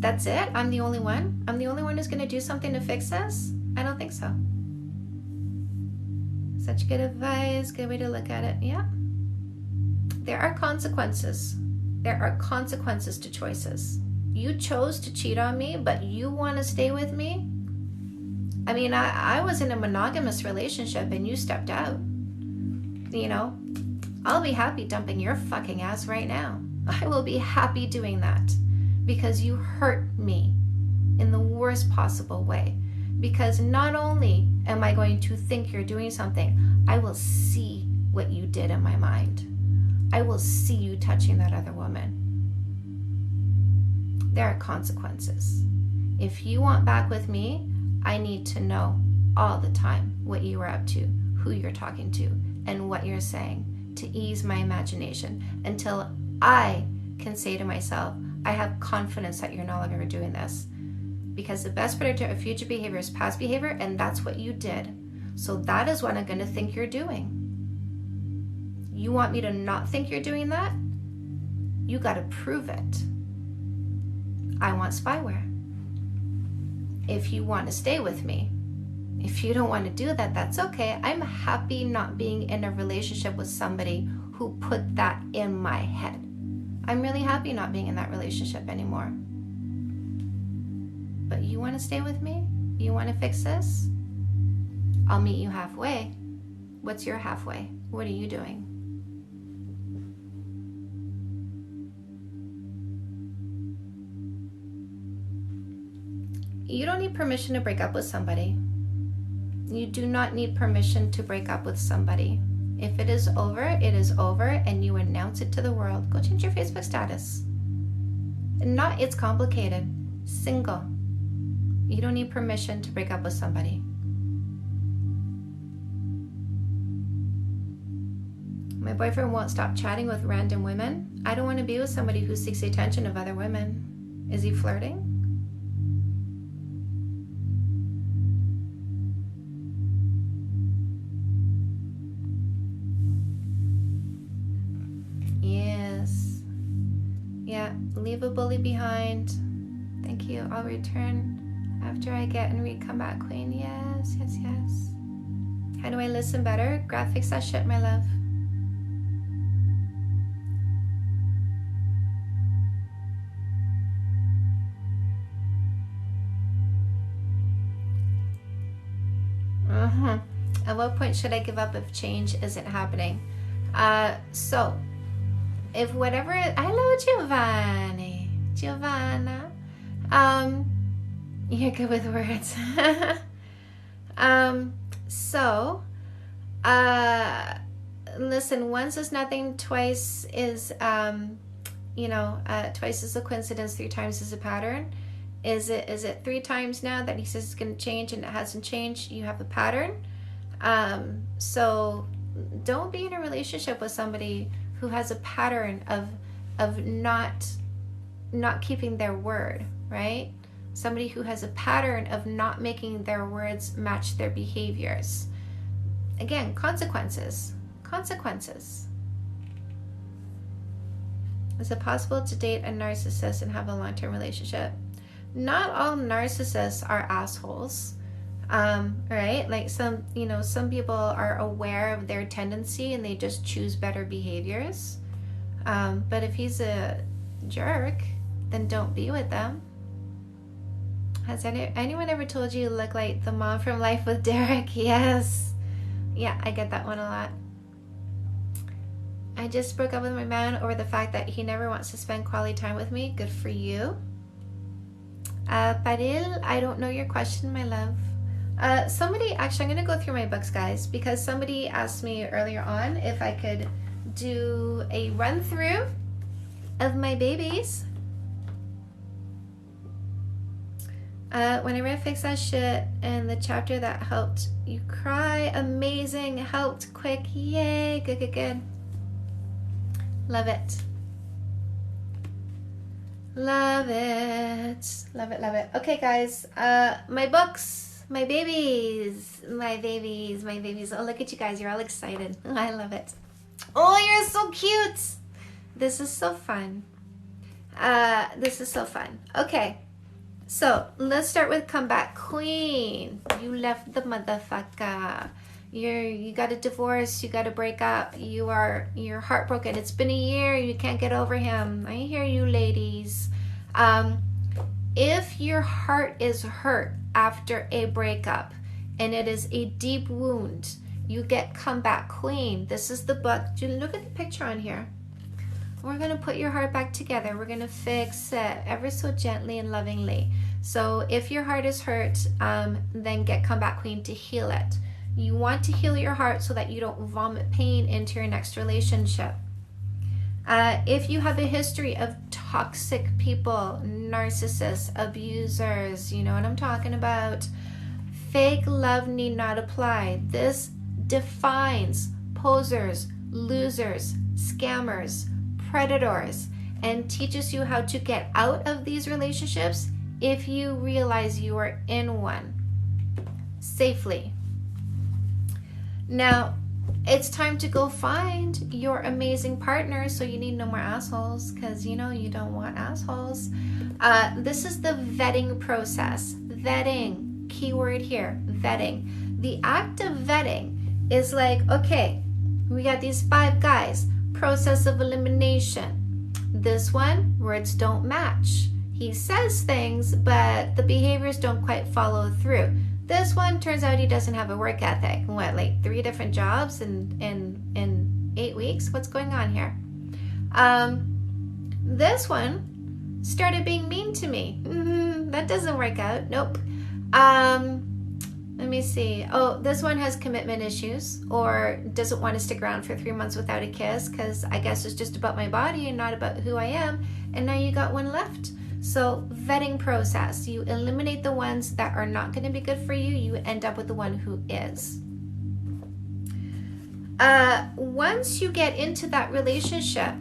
that's it? I'm the only one? I'm the only one who's going to do something to fix this? I don't think so. Such good advice, good way to look at it. Yeah. There are consequences. There are consequences to choices. You chose to cheat on me, but you want to stay with me? I mean, I was in a monogamous relationship and you stepped out. You know, I'll be happy dumping your fucking ass right now. I will be happy doing that because you hurt me in the worst possible way. Because not only am I going to think you're doing something, I will see what you did in my mind. I will see you touching that other woman. There are consequences. If you want back with me, I need to know all the time what you are up to, who you're talking to, and what you're saying to ease my imagination until I can say to myself, I have confidence that you're no longer doing this. Because the best predictor of future behavior is past behavior, and that's what you did. So that is what I'm going to think you're doing. You want me to not think you're doing that? You got to prove it. I want spyware. If you want to stay with me, if you don't want to do that, that's okay. I'm happy not being in a relationship with somebody who put that in my head. I'm really happy not being in that relationship anymore. But you want to stay with me? You want to fix this? I'll meet you halfway. What's your halfway? What are you doing? You don't need permission to break up with somebody. You do not need permission to break up with somebody. If it is over, it is over, and you announce it to the world. Go change your Facebook status. It's complicated. Single. You don't need permission to break up with somebody. My boyfriend won't stop chatting with random women. I don't want to be with somebody who seeks the attention of other women. Is he flirting? Yes. Yeah, leave a bully behind. Thank you. I'll return after I get and read Come Back Queen. Yes, yes, yes. How do I listen better? Graphics that shit, my love. At what point should I give up if change isn't happening? So, if whatever... Hello, Giovanna. You're good with words. Listen, once is nothing, twice is, twice is a coincidence, 3 times is a pattern. Is it 3 times now that he says it's going to change and it hasn't changed? You have a pattern. So don't be in a relationship with somebody who has a pattern of not keeping their word, right? Somebody who has a pattern of not making their words match their behaviors. Again, consequences. Is it possible to date a narcissist and have a long-term relationship? Not all narcissists are assholes. Right? Like some people are aware of their tendency and they just choose better behaviors. But if he's a jerk, then don't be with them. Has anyone ever told you look like the mom from Life with Derek? Yes. Yeah, I get that one a lot. I just broke up with my man over the fact that he never wants to spend quality time with me. Good for you. Paril, I don't know your question, my love. Somebody, actually, I'm going to go through my books, guys, because somebody asked me earlier on if I could do a run through of my babies. When I read Fix That Shit and the chapter that helped you cry, amazing, helped quick, yay, good, good, good. Love it. Love it. Love it, love it. Okay, guys, my books, my babies. Oh, look at you guys, you're all excited. I love it. Oh, you're so cute. This is so fun. Okay. So let's start with Comeback Queen. You left the motherfucker. You got a divorce. You got to break up. You're heartbroken. It's been a year. You can't get over him. I hear you, ladies. If your heart is hurt after a breakup and it is a deep wound, you get Comeback Queen. This is the book. Look at the picture on here. We're going to put your heart back together. We're going to fix it ever so gently and lovingly. So if your heart is hurt, then get Comeback Queen to heal it. You want to heal your heart so that you don't vomit pain into your next relationship. If you have a history of toxic people, narcissists, abusers, you know what I'm talking about, fake love need not apply. This defines posers, losers, scammers, predators, and teaches you how to get out of these relationships if you realize you are in one safely. Now, it's time to go find your amazing partner, so you need no more assholes, because you don't want assholes. This is the vetting process. Vetting, keyword here, vetting. The act of vetting is like, okay, we got these 5 guys. Process of elimination. This one, words don't match. He says things, but the behaviors don't quite follow through. This one, turns out he doesn't have a work ethic. What, like 3 different jobs in 8 weeks? What's going on here? This one started being mean to me. That doesn't work out. Nope. Let me see. Oh, this one has commitment issues or doesn't want to stick around for 3 months without a kiss because I guess it's just about my body and not about who I am. And now you got one left. So vetting process. You eliminate the ones that are not going to be good for you. You end up with the one who is. Once you get into that relationship,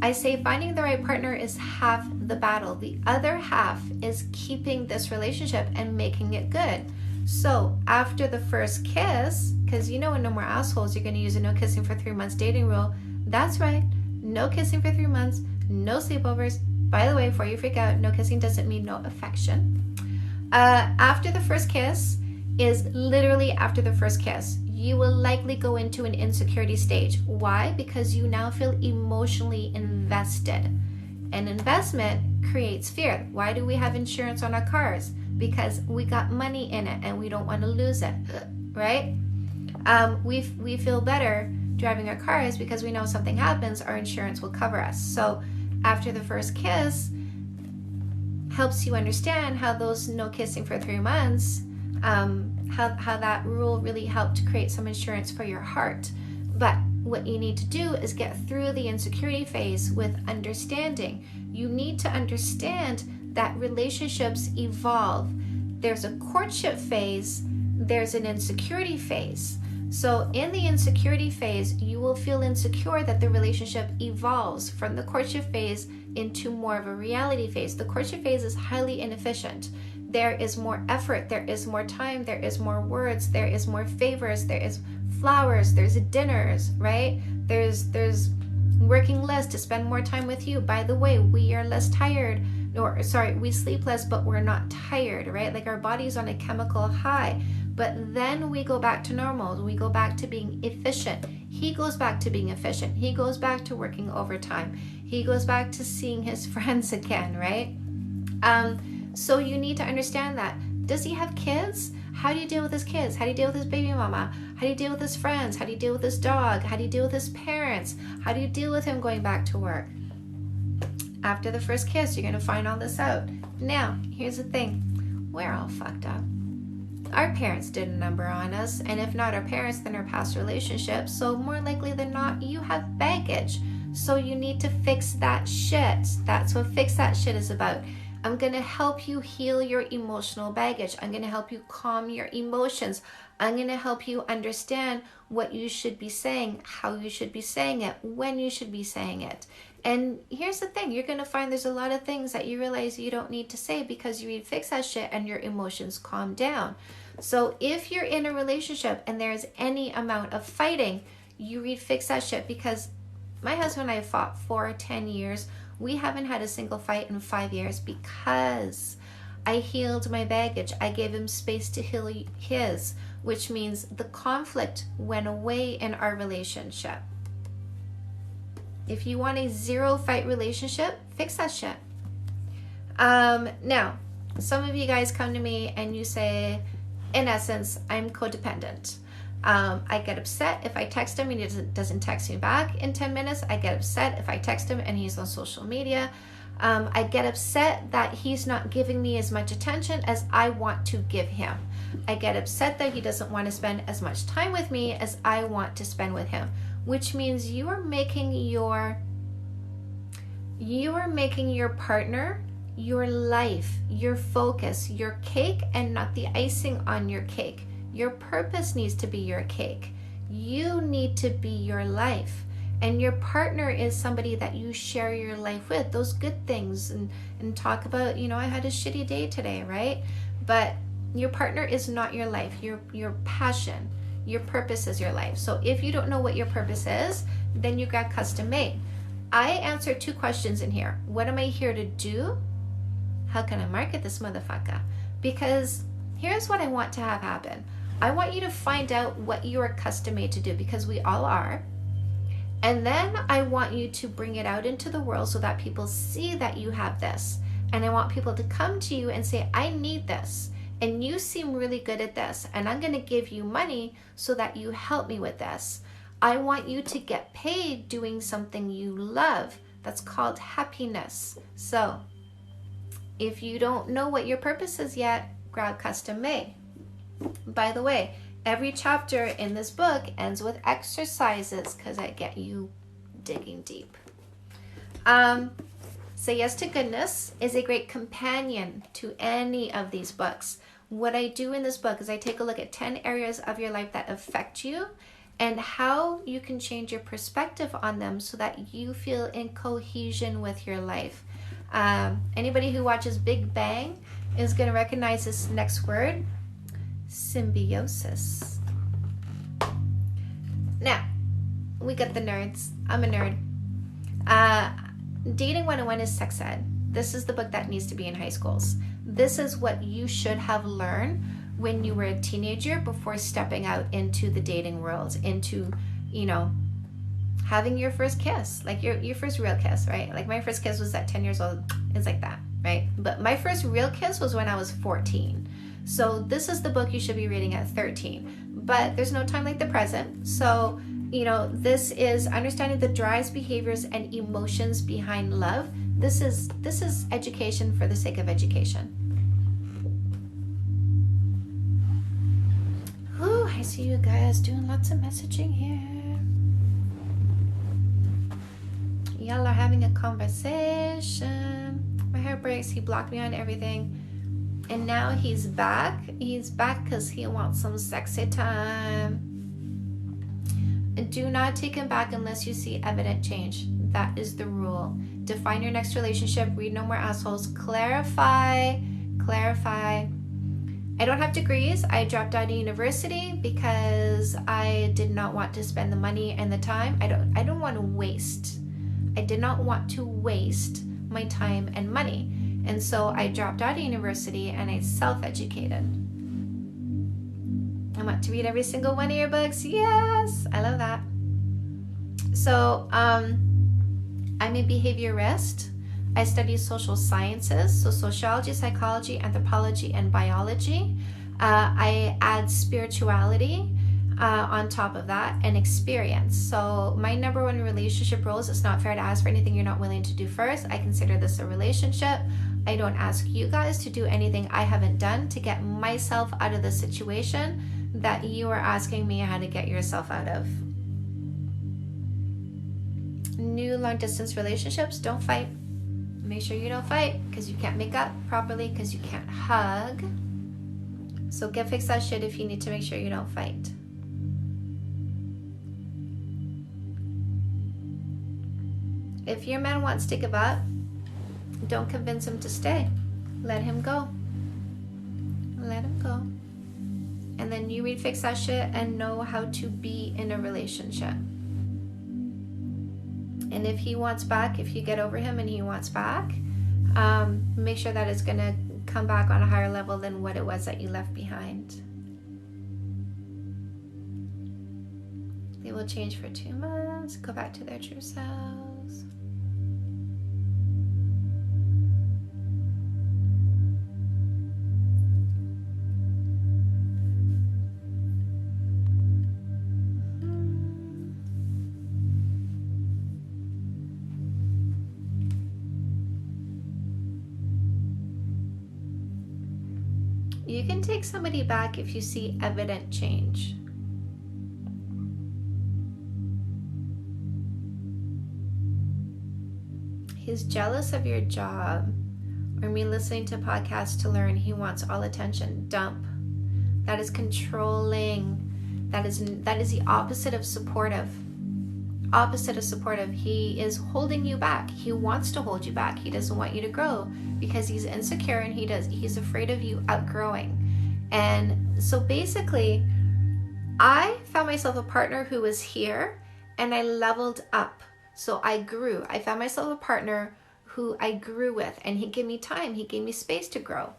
I say finding the right partner is half the battle. The other half is keeping this relationship and making it good. So after the first kiss, because in No More Assholes, you're going to use a no kissing for 3 months dating rule. That's right. No kissing for 3 months. No sleepovers. By the way, before you freak out, no kissing doesn't mean no affection. After the first kiss is literally after the first kiss. You will likely go into an insecurity stage. Why? Because you now feel emotionally invested. An investment creates fear. Why do we have insurance on our cars? Because we got money in it and we don't want to lose it, right? We feel better driving our cars because we know if something happens, our insurance will cover us. So after the first kiss helps you understand how those no kissing for 3 months, how that rule really helped to create some insurance for your heart. But what you need to do is get through the insecurity phase with understanding. You need to understand that relationships evolve. There's a courtship phase, there's an insecurity phase. So in the insecurity phase, you will feel insecure that the relationship evolves from the courtship phase into more of a reality phase. The courtship phase is highly inefficient. There is more effort, there is more time, there is more words, there is more favors, there is flowers, there's dinners, right? There's working less to spend more time with you. By the way, we are less tired, or sorry, we sleep less, but we're not tired, right? Like our body's on a chemical high, but then we go back to normal. We go back to being efficient. He goes back to being efficient. He goes back to working overtime. He goes back to seeing his friends again, right? So you need to understand that. Does he have kids? How do you deal with his kids? How do you deal with his baby mama? How do you deal with his friends? How do you deal with his dog? How do you deal with his parents? How do you deal with him going back to work? After the first kiss, you're going to find all this out. Now, here's the thing. We're all fucked up. Our parents did a number on us, and if not our parents, then our past relationships. So more likely than not, you have baggage. So you need to fix that shit. That's what Fix That Shit is about. I'm going to help you heal your emotional baggage. I'm going to help you calm your emotions. I'm going to help you understand what you should be saying, how you should be saying it, when you should be saying it. And here's the thing. You're going to find there's a lot of things that you realize you don't need to say because you read Fix That Shit and your emotions calm down. So if you're in a relationship and there's any amount of fighting, you read Fix That Shit, because my husband and I fought for 10 years. We haven't had a single fight in 5 years because I healed my baggage. I gave him space to heal his, which means the conflict went away in our relationship. If you want a zero fight relationship, fix that shit. Now, some of you guys come to me and you say, in essence, I'm codependent. I get upset if I text him and he doesn't text me back in 10 minutes. I get upset if I text him and he's on social media. I get upset that he's not giving me as much attention as I want to give him. I get upset that he doesn't want to spend as much time with me as I want to spend with him, which means you are making your partner your life, your focus, your cake, and not the icing on your cake. Your purpose needs to be your cake. You need to be your life. And your partner is somebody that you share your life with, those good things, and talk about, I had a shitty day today, right? But your partner is not your life, your passion. Your purpose is your life. So if you don't know what your purpose is, then you got custom made. I answer 2 questions in here. What am I here to do? How can I market this motherfucker? Because here's what I want to have happen. I want you to find out what you are custom made to do, because we all are. And then I want you to bring it out into the world so that people see that you have this. And I want people to come to you and say, I need this. And you seem really good at this. And I'm going to give you money so that you help me with this. I want you to get paid doing something you love. That's called happiness. So if you don't know what your purpose is yet, grab custom made. By the way, every chapter in this book ends with exercises because I get you digging deep. Say Yes to Goodness is a great companion to any of these books. What I do in this book is I take a look at 10 areas of your life that affect you and how you can change your perspective on them so that you feel in cohesion with your life. Anybody who watches Big Bang is going to recognize this next word, symbiosis. Now, we got the nerds. I'm a nerd. Dating 101 is sex ed. This is the book that needs to be in high schools. This is what you should have learned when you were a teenager before stepping out into the dating world, into, having your first kiss, like your first real kiss, right? Like my first kiss was at 10 years old. It's like that, right? But my first real kiss was when I was 14. So this is the book you should be reading at 13. But there's no time like the present. So, this is understanding the drives, behaviors, and emotions behind love. This is education for the sake of education. Whew, I see you guys doing lots of messaging here. Y'all are having a conversation. My heart breaks. He blocked me on everything. And now he's back. He's back because he wants some sexy time. And do not take him back unless you see evident change. That is the rule. Define your next relationship. Read No More Assholes. Clarify. I don't have degrees. I dropped out of university because I did not want to spend the money and the time. I don't want to waste I did not want to waste my time and money. And so I dropped out of university and I self-educated. I want to read every single one of your books. Yes, I love that. So I'm a behaviorist. I study social sciences, so sociology, psychology, anthropology, and biology. I add spirituality on top of that, and experience. So my number one relationship rule is it's not fair to ask for anything you're not willing to do first. I consider this a relationship. I don't ask you guys to do anything I haven't done to get myself out of the situation that you are asking me how to get yourself out of. New long distance relationships, don't fight. Make sure you don't fight, because you can't make up properly, because you can't hug. So get fixed that shit if you need to make sure you don't fight. If your man wants to give up, don't convince him to stay. Let him go. Let him go. And then you read Fix That Shit and know how to be in a relationship. And if he wants back, if you get over him and he wants back, make sure that it's going to come back on a higher level than what it was that you left behind. They will change for 2 months, go back to their true selves. You can take somebody back if you see evident change. He's jealous of your job, or me listening to podcasts to learn. He wants all attention. Dump. That is controlling. That is the opposite of supportive. Opposite of supportive. He is holding you back. He wants to hold you back. He doesn't want you to grow because he's insecure, and he's afraid of you outgrowing. And so basically, I found myself a partner who was here, and I leveled up. So I grew. I found myself a partner who I grew with, and he gave me time. He gave me space to grow.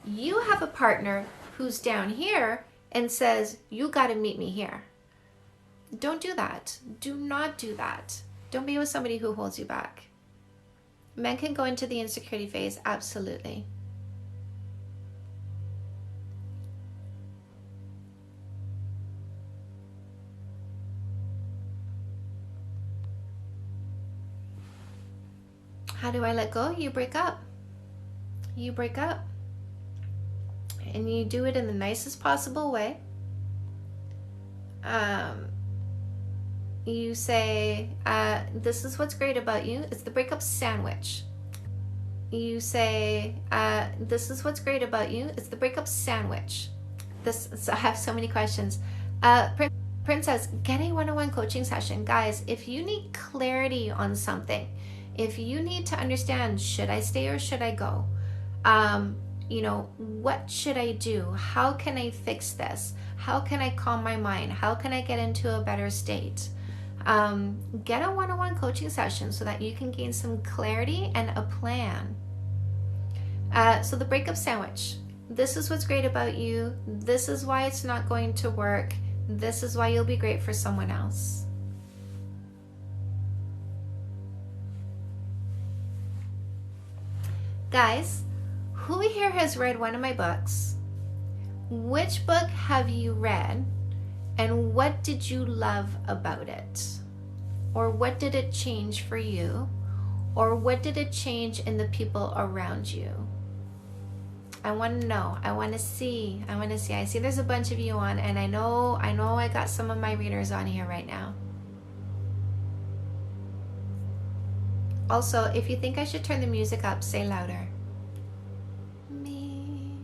You have a partner who's down here and says, you got to meet me here. Don't do that. Do not do that. Don't be with somebody who holds you back. Men can go into the insecurity phase, absolutely. How do I let go? You break up. You break up. And you do it in the nicest possible way. You say, this is what's great about you. It's the breakup sandwich. You say, this is what's great about you. It's the breakup sandwich. So I have so many questions. Princess, get a one-on-one coaching session. Guys, if you need clarity on something, if you need to understand, should I stay or should I go? What should I do? How can I fix this? How can I calm my mind? How can I get into a better state? Get a one-on-one coaching session so that you can gain some clarity and a plan. So the breakup sandwich. This is what's great about you. This is why it's not going to work. This is why you'll be great for someone else. Guys, who here has read one of my books? Which book have you read, and what did you love about it? Or what did it change for you? Or what did it change in the people around you? I want to know. I want to see. I see there's a bunch of you on, and I know I got some of my readers on here right now. Also, if you think I should turn the music up, say louder. Me.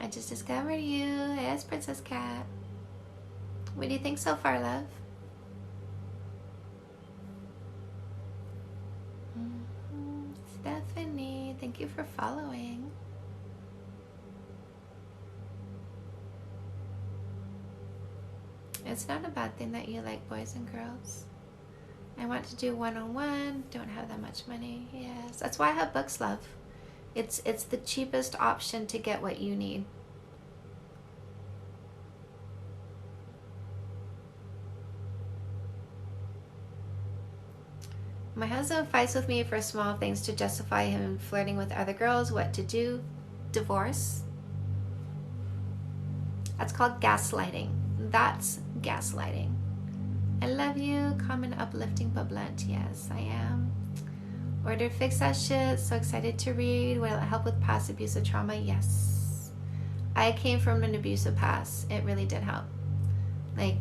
I just discovered you. Yes, Princess Cat. What do you think so far, love? Stephanie, thank you for following. It's not a bad thing that you like boys and girls. I want to do one-on-one, don't have that much money. Yes, that's why I have books, love. It's the cheapest option to get what you need. My husband fights with me for small things to justify him flirting with other girls. What to do? Divorce. That's called gaslighting. That's gaslighting. I love you. Calm and uplifting but blunt. Yes, I am. Order Fix That Shit. So excited to read. Will it help with past abusive trauma? Yes. I came from an abusive past. It really did help. Like,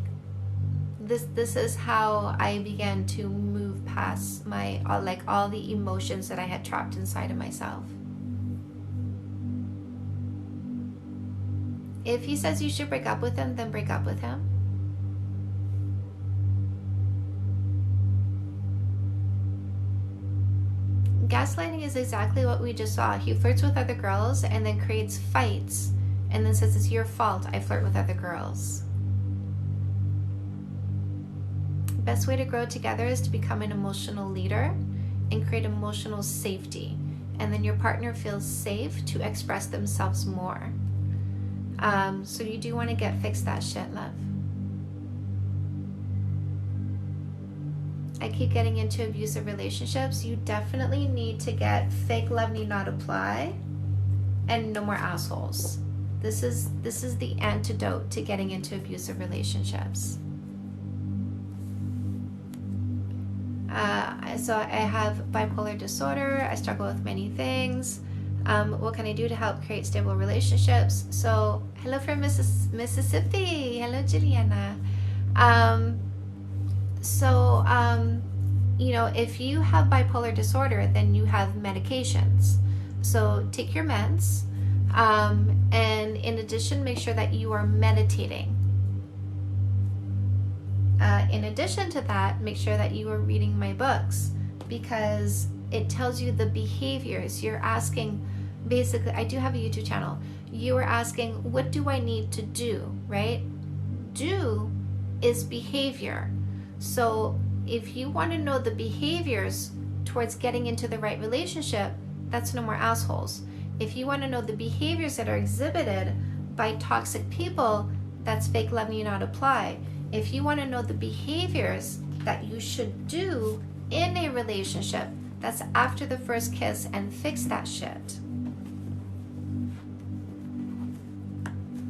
this is how I began to move past my all the emotions that I had trapped inside of myself. If he says you should break up with him, then break up with him. Gaslighting is exactly what we just saw. He flirts with other girls and then creates fights and then says it's your fault I flirt with other girls. Best way to grow together is to become an emotional leader and create emotional safety. And then your partner feels safe to express themselves more. So you do want to Fix That Shit, love. I keep getting into abusive relationships. You definitely need to get Fake Love Need Not Apply and No More Assholes. This is the antidote to getting into abusive relationships. So I have bipolar disorder. I struggle with many things. What can I do to help create stable relationships? So hello from Mississippi. Hello, Juliana. If you have bipolar disorder, then you have medications. So take your meds. And in addition, make sure that you are meditating. In addition to that, make sure that you are reading my books, because it tells you the behaviors. You're asking, basically, I do have a YouTube channel. You are asking, what do I need to do, right? Do is behavior. So if you want to know the behaviors towards getting into the right relationship, that's No More Assholes. If you want to know the behaviors that are exhibited by toxic people, that's Fake Love Need Not Apply. If you want to know the behaviors that you should do in a relationship, that's After the First Kiss and Fix That Shit.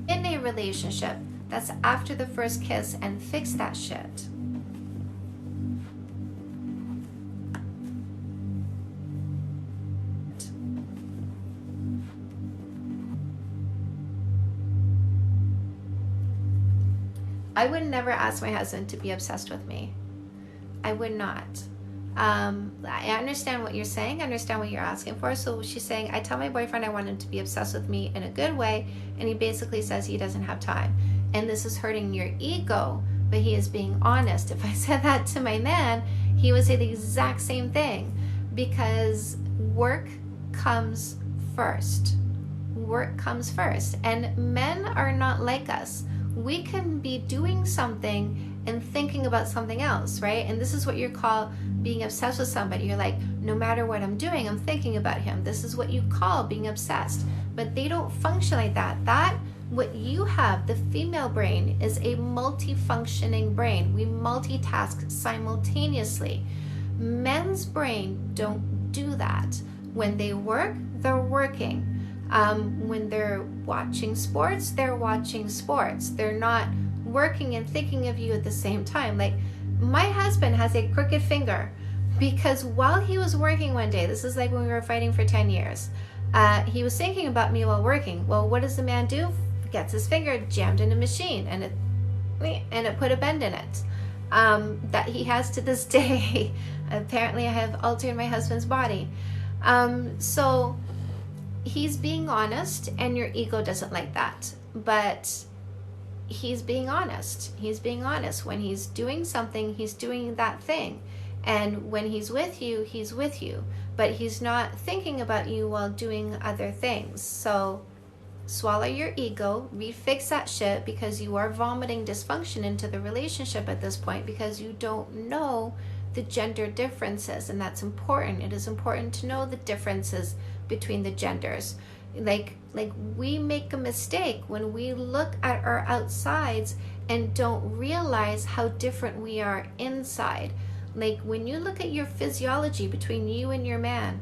In a relationship, that's After the First Kiss and Fix That Shit. I would never ask my husband to be obsessed with me. I would not. I understand what you're saying. I understand what you're asking for. So she's saying, I tell my boyfriend I want him to be obsessed with me in a good way, and he basically says he doesn't have time. And this is hurting your ego, but he is being honest. If I said that to my man, he would say the exact same thing, because work comes first. Work comes first. And men are not like us. We can be doing something and thinking about something else, right? And this is what you call being obsessed with somebody. You're like, no matter what I'm doing, I'm thinking about him. This is what you call being obsessed. But they don't function like that. What you have, the female brain, is a multifunctioning brain. We multitask simultaneously. Men's brain don't do that. When they work, they're working. When they're watching sports, they're watching sports. They're not working and thinking of you at the same time. Like, my husband has a crooked finger because while he was working one day, this is like when we were fighting for 10 years, he was thinking about me while working. Well, what does the man do? Gets his finger jammed in a machine, and it put a bend in it. That he has to this day. Apparently I have altered my husband's body. So he's being honest, and your ego doesn't like that, but he's being honest. He's being honest. When he's doing something, he's doing that thing. And when he's with you, he's with you. But he's not thinking about you while doing other things. So swallow your ego, refix that shit, because you are vomiting dysfunction into the relationship at this point because you don't know the gender differences, and that's important. It is important to know the differences between the genders. Like we make a mistake when we look at our outsides and don't realize how different we are inside. Like when you look at your physiology between you and your man,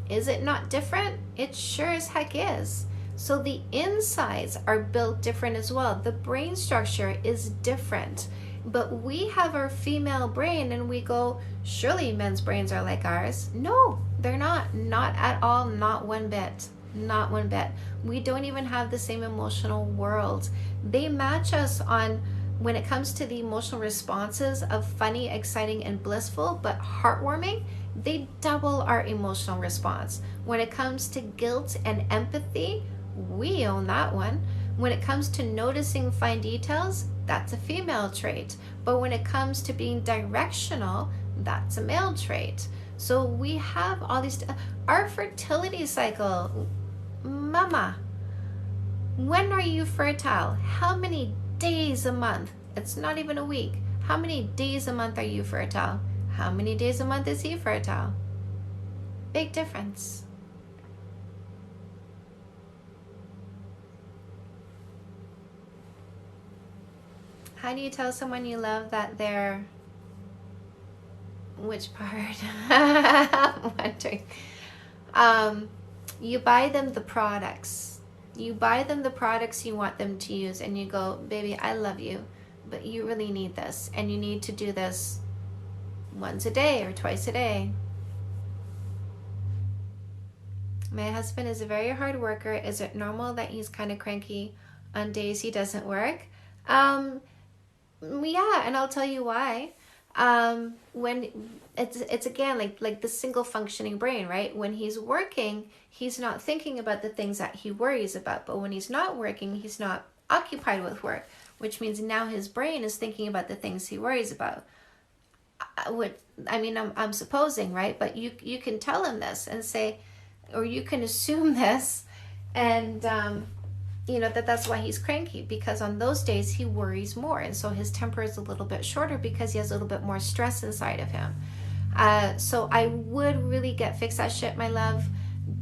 is it not different? It sure as heck is. So the insides are built different as well. The brain structure is different. But we have our female brain and we go, surely men's brains are like ours. No, they're not. Not at all. Not one bit. Not one bit. We don't even have the same emotional world. They match us on, when it comes to the emotional responses of funny, exciting, and blissful, but heartwarming, they double our emotional response. When it comes to guilt and empathy, we own that one. When it comes to noticing fine details, that's a female trait. But when it comes to being directional, that's a male trait. So we have all these, our fertility cycle, mama, when are you fertile? How many days a month? It's not even a week. How many days a month are you fertile? How many days a month is he fertile? Big difference. How do you tell someone you love that they're... Which part? I'm wondering. You buy them the products. You buy them the products you want them to use, and you go, baby, I love you, but you really need this, and you need to do this once a day or twice a day. My husband is a very hard worker. Is it normal that he's kind of cranky on days he doesn't work? Yeah, and I'll tell you why. When it's again like the single functioning brain, right? When he's working, he's not thinking about the things that he worries about. But when he's not working, he's not occupied with work, which means now his brain is thinking about the things he worries about. I'm supposing, right? But you can tell him this and say, or you can assume this, and that's why he's cranky, because on those days he worries more, and so his temper is a little bit shorter because he has a little bit more stress inside of him. So I would really fix that shit, my love.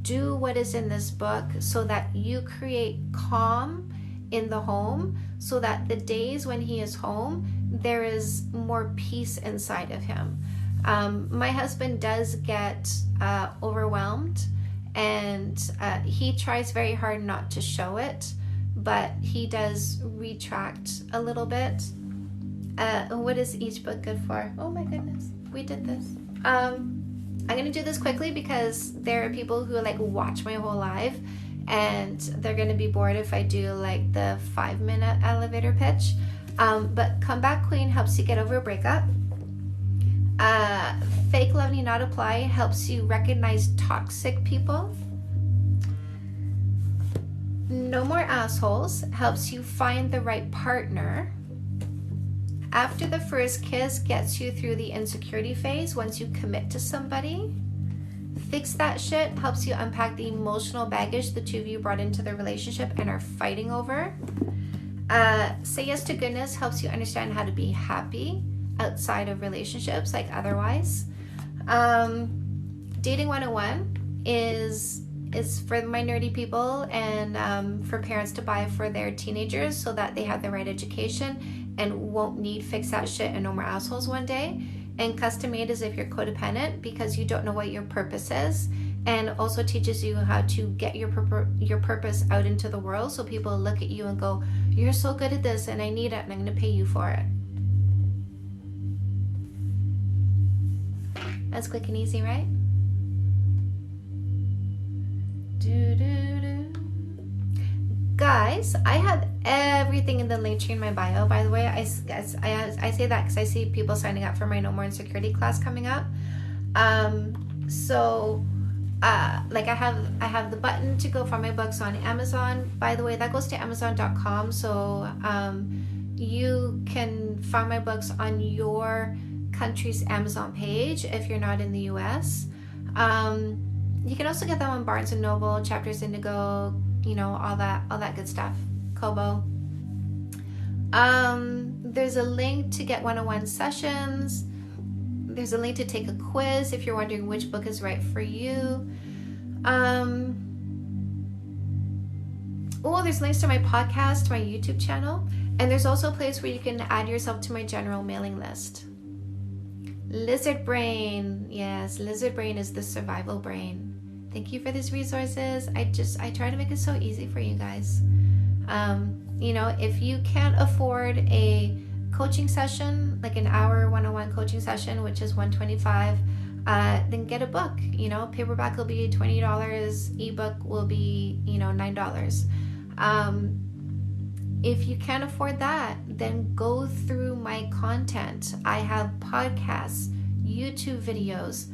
Do what is in this book so that you create calm in the home, so that the days when he is home, there is more peace inside of him. My husband does get overwhelmed, and he tries very hard not to show it, but he does retract a little bit. What is each book good for? Oh my goodness, we did this. I'm gonna do this quickly because there are people who watch my whole life, and they're gonna be bored if I do the 5-minute elevator pitch. But Come Back Queen helps you get over a breakup. Fake Love Need Not Apply helps you recognize toxic people. No More Assholes helps you find the right partner. After the First Kiss gets you through the insecurity phase once you commit to somebody. Fix That Shit helps you unpack the emotional baggage the two of you brought into the relationship and are fighting over. Say Yes to Goodness helps you understand how to be happy outside of relationships, otherwise. Dating 101 is for my nerdy people and for parents to buy for their teenagers so that they have the right education and won't need Fix That Shit and No More Assholes one day. And Custom Made is if you're codependent because you don't know what your purpose is, and also teaches you how to get your purpose out into the world so people look at you and go, you're so good at this and I need it and I'm going to pay you for it. That's quick and easy, right? Guys, I have everything in the link tree in my bio, by the way. I say that because I see people signing up for my No More Insecurity class coming up. I have the button to go find my books on Amazon. By the way, that goes to Amazon.com, so you can find my books on your country's Amazon page if you're not in the US. You can also get them on Barnes & Noble, Chapters Indigo, all that good stuff. Kobo. There's a link to get one-on-one sessions. There's a link to take a quiz if you're wondering which book is right for you. There's links to my podcast, to my YouTube channel, and there's also a place where you can add yourself to my general mailing list. Lizard Brain. Yes, Lizard Brain is the survival brain. Thank you for these resources. I try to make it so easy for you guys. If you can't afford a coaching session, like an hour one-on-one coaching session, which is $125, then get a book. Paperback will be $20, ebook will be $9. If you can't afford that, then go through my content. I have podcasts, YouTube videos,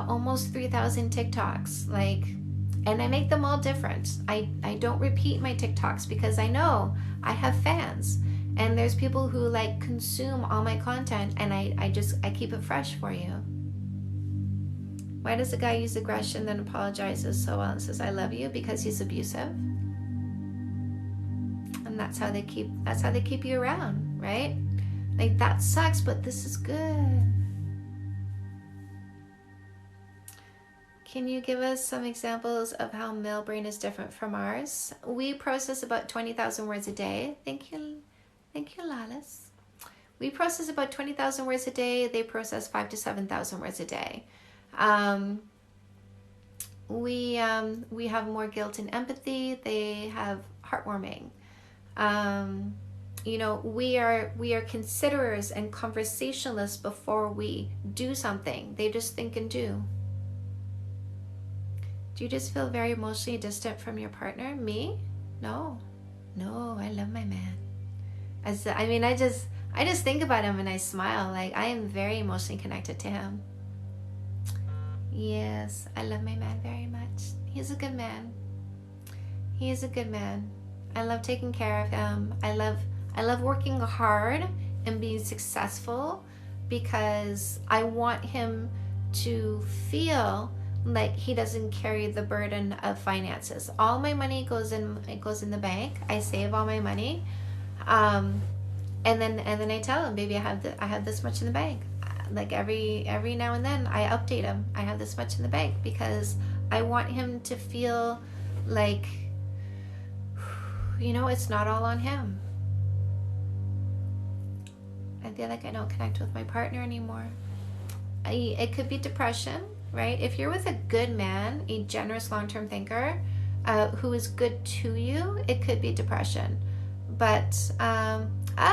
almost 3,000 TikToks, and I make them all different. I don't repeat my TikToks because I know I have fans, and there's people who consume all my content, and I keep it fresh for you. Why does a guy use aggression then apologizes so well and says I love you? Because he's abusive. And that's how they keep you around, right? That sucks, but this is good. Can you give us some examples of how male brain is different from ours? We process about 20,000 words a day. Thank you, Lalis. We process about 20,000 words a day. They process 5,000 to 7,000 words a day. We have more guilt and empathy. They have heartwarming. We are considerers and conversationalists before we do something. They just think and do. Do you just feel very emotionally distant from your partner? Me? No, I love my man. I just think about him and I smile. I am very emotionally connected to him. Yes, I love my man very much. He's a good man. He is a good man. I love taking care of him. I love working hard and being successful because I want him to feel like he doesn't carry the burden of finances. All my money goes in the bank. I save all my money. And then I tell him, baby, I have this much in the bank. Every now and then I update him. I have this much in the bank because I want him to feel like, it's not all on him. I feel like I don't connect with my partner anymore. It could be depression, right? If you're with a good man, a generous long-term thinker, who is good to you, it could be depression. But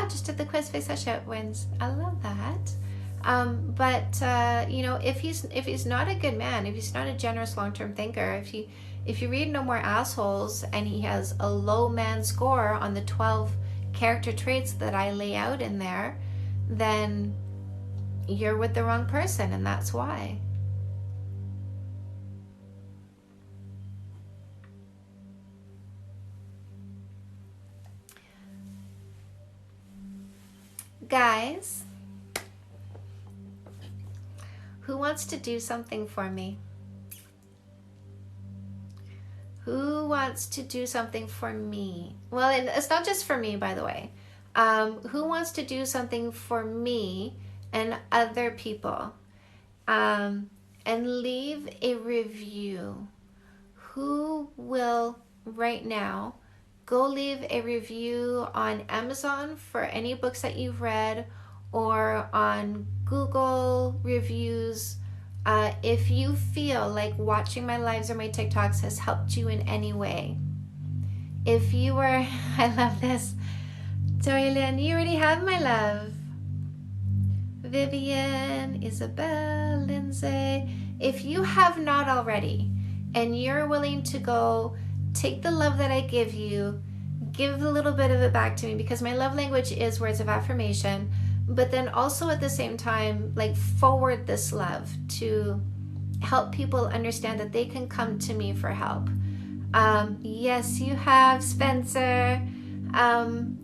just did the quiz, face that shit wins. I love that. If he's not a good man, if he's not a generous long-term thinker, if you read No More Assholes and he has a low man score on the 12 character traits that I lay out in there, then you're with the wrong person, and that's why. Guys, who wants to do something for me? Who wants to do something for me? Well, it's not just for me, by the way. Who wants to do something for me and other people? And leave a review. Who will right now go leave a review on Amazon for any books that you've read, or on Google reviews, if you feel like watching my lives or my TikToks has helped you in any way. If you were, I love this, Toylin, you already have my love. Vivian, Isabel, Lindsay, if you have not already, and you're willing to go take the love that I give you, give a little bit of it back to me, because my love language is words of affirmation, but then also at the same time, forward this love to help people understand that they can come to me for help. Yes, you have, Spencer.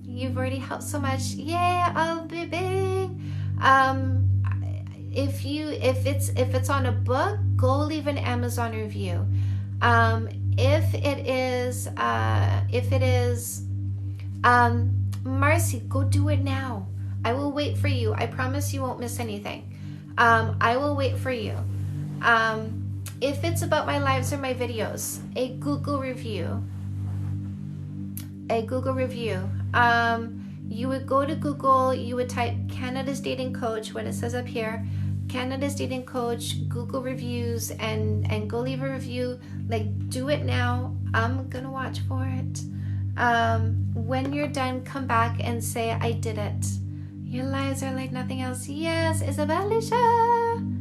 You've already helped so much. Yeah, oh baby. If it's on a book, go leave an Amazon review. if it is, Marcy, go do it now. I will wait for you. I promise you won't miss anything. I will wait for you. If it's about my lives or my videos, a Google review. You would go to Google, you would type Canada's Dating Coach, what it says up here, Canada's Dating Coach, Google reviews, and go leave a review. Like, do it now. I'm gonna watch for it. When you're done, come back and say, I did it. Your lives are like nothing else. Yes, Isabellisha.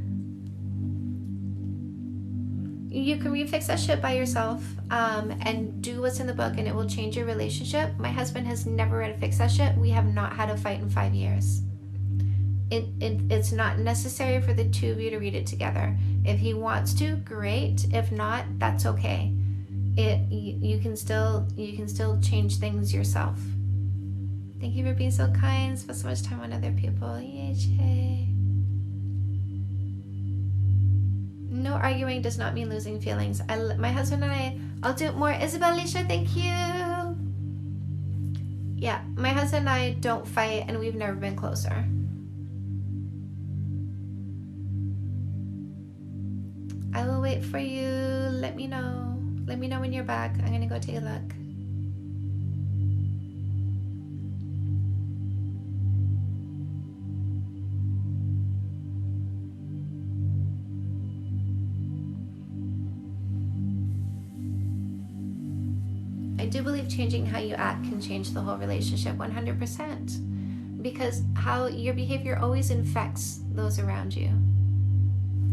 You can refix that shit by yourself, and do what's in the book, and it will change your relationship. My husband has never read Fix That Shit. We have not had a fight in 5 years. It's not necessary for the two of you to read it together. If he wants to, great. If not, that's okay. You can still change things yourself. Thank you for being so kind. Spend so much time on other people. EHA. No arguing does not mean losing feelings. My husband and I'll do it more. Isabel Alicia, thank you. Yeah, my husband and I don't fight, and we've never been closer. I will wait for you. Let me know. Let me know when you're back. I'm gonna go take a look. I do believe changing how you act can change the whole relationship 100%, because how your behavior always infects those around you.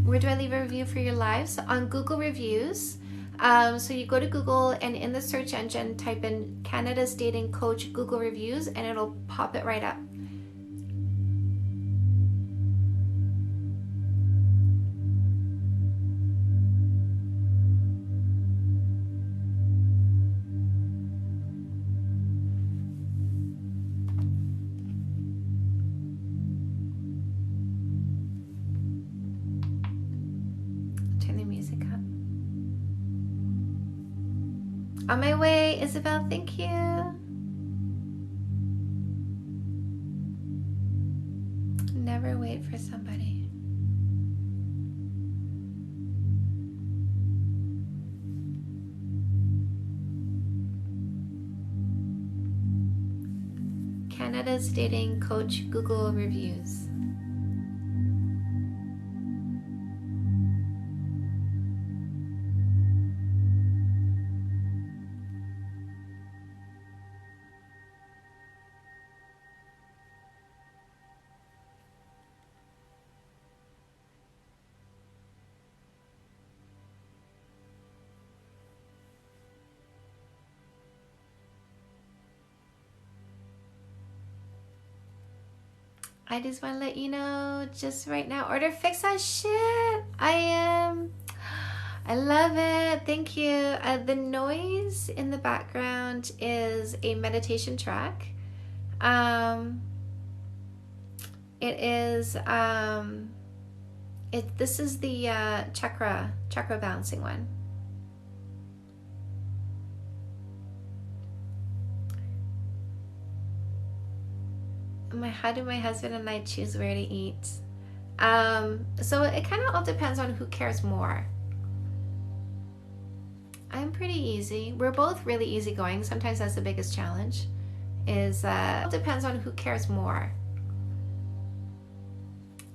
Where do I leave a review for your lives? On Google Reviews. So you go to Google, and in the search engine type in Canada's Dating Coach Google Reviews, and it'll pop it right up. On my way, Isabel, thank you. Never wait for somebody. Canada's Dating Coach Google Reviews. I just want to let you know, just right now, order Fix That Shit. I love it. Thank you. The noise in the background is a meditation track. This is the chakra balancing one. How do my husband and I choose where to eat? So it kind of all depends on who cares more. I'm pretty easy. We're both really easygoing. Sometimes that's the biggest challenge. It depends on who cares more.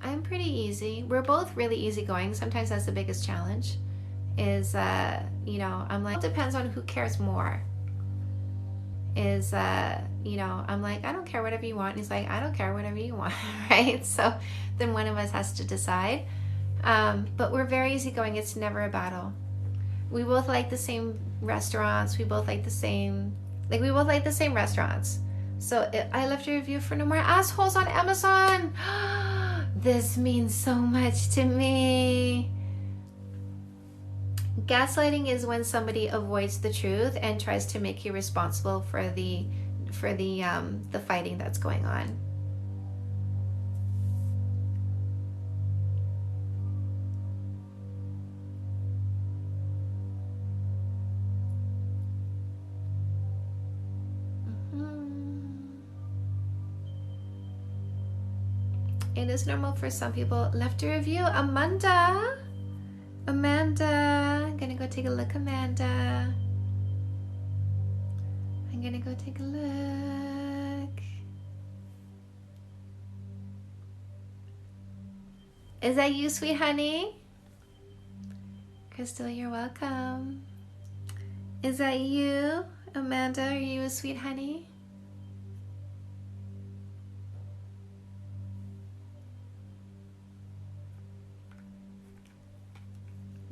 I'm pretty easy. We're both really easygoing. Sometimes that's the biggest challenge. I'm like, it depends on who cares more. I'm like, I don't care, whatever you want. And he's like, I don't care, whatever you want, right? So then one of us has to decide. But we're very easygoing. It's never a battle. We both like the same restaurants. We both like the same restaurants. So I left a review for No More Assholes on Amazon. This means so much to me. Gaslighting is when somebody avoids the truth and tries to make you responsible for the fighting that's going on. It is normal for some people. Left a review. Amanda. I'm gonna go take a look, Amanda. I'm gonna go take a look. Is that you, sweet honey? Crystal, you're welcome. Is that you, Amanda? Are you a sweet honey?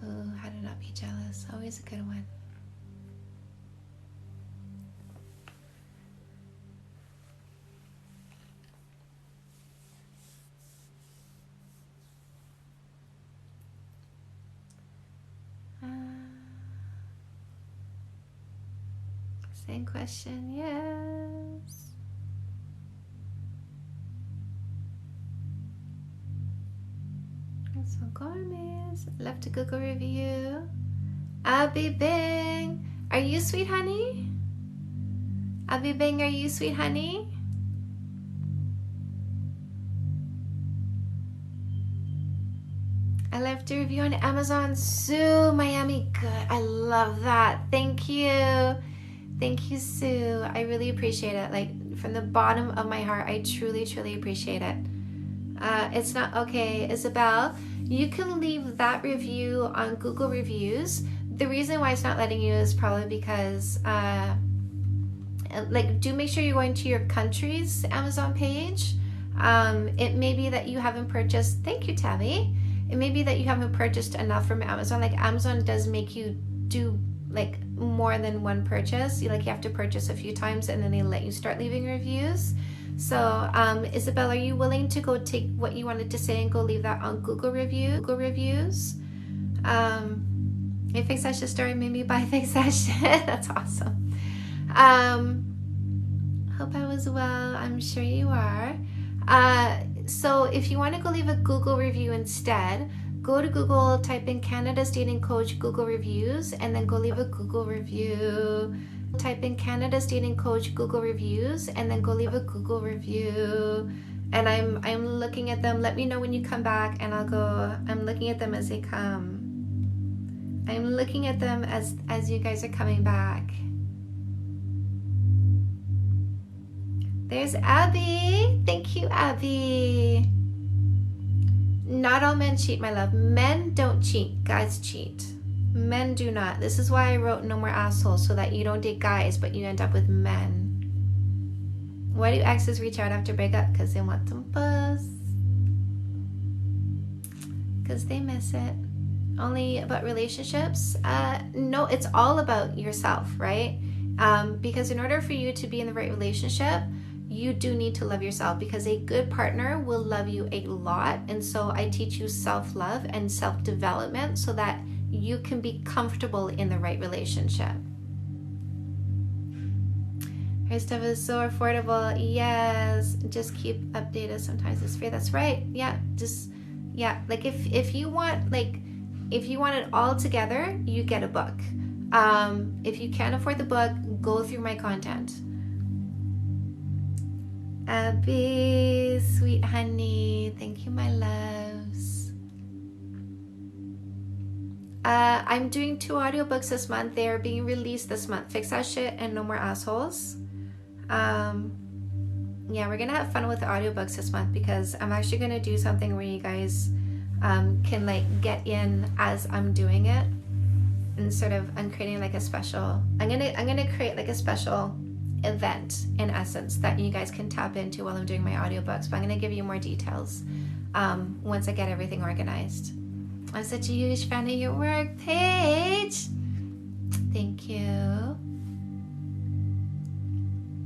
Oh, how to not be jealous. Always a good one. Same question, yes. So Gomez left a Google review. Abby Bing, are you sweet honey? Abby Bing, are you sweet honey? I left a review on Amazon. Sue, Miami, good. I love that. Thank you. Thank you, Sue. I really appreciate it. Like, from the bottom of my heart, I truly, truly appreciate it. It's not okay. Isabel, you can leave that review on Google Reviews. The reason why it's not letting you is probably because, like, do make sure you're going to your country's Amazon page. It may be that you haven't purchased, thank you, Tabby. It may be that you haven't purchased enough from Amazon. Like, Amazon does make you do like more than one purchase. You have to purchase a few times and then they let you start leaving reviews. So Isabel, are you willing to go take what you wanted to say and go leave that on Google Reviews? If Fake Session story made me buy Fake Session. That's awesome. Hope I was well. I'm sure you are. So if you want to go leave a Google review instead, go to Google, type in Canada's Dating Coach Google Reviews, and then go leave a Google review. Type in Canada's Dating Coach Google Reviews, and then go leave a Google review. And I'm looking at them. Let me know when you come back, and I'll go. I'm looking at them as they come. I'm looking at them as you guys are coming back. There's Abby. Thank you, Abby. Not all men cheat, my love. Men don't cheat. Guys cheat. Men do not. This is why I wrote No More Assholes, so that you don't date guys, but you end up with men. Why do exes reach out after breakup? Because they want some puss. Because they miss it. Only about relationships? No, it's all about yourself, right? Because in order for you to be in the right relationship, you do need to love yourself, because a good partner will love you a lot. And so I teach you self-love and self-development so that you can be comfortable in the right relationship. Her stuff is so affordable. Yes, just keep updated. Sometimes it's free. That's right. Yeah, like if you want it all together, you get a book. If you can't afford the book, go through my content. Abby, sweet honey, thank you, my loves. I'm doing 2 audiobooks this month. They are being released this month. Fix That Shit and No More Assholes. Yeah, we're gonna have fun with the audiobooks this month, because I'm actually gonna do something where you guys can like get in as I'm doing it, and sort of I'm creating like a special. I'm gonna create like a special event in essence that you guys can tap into while I'm doing my audiobooks, but I'm gonna give you more details once I get everything organized. I'm such a huge fan of your work, Paige. Thank you.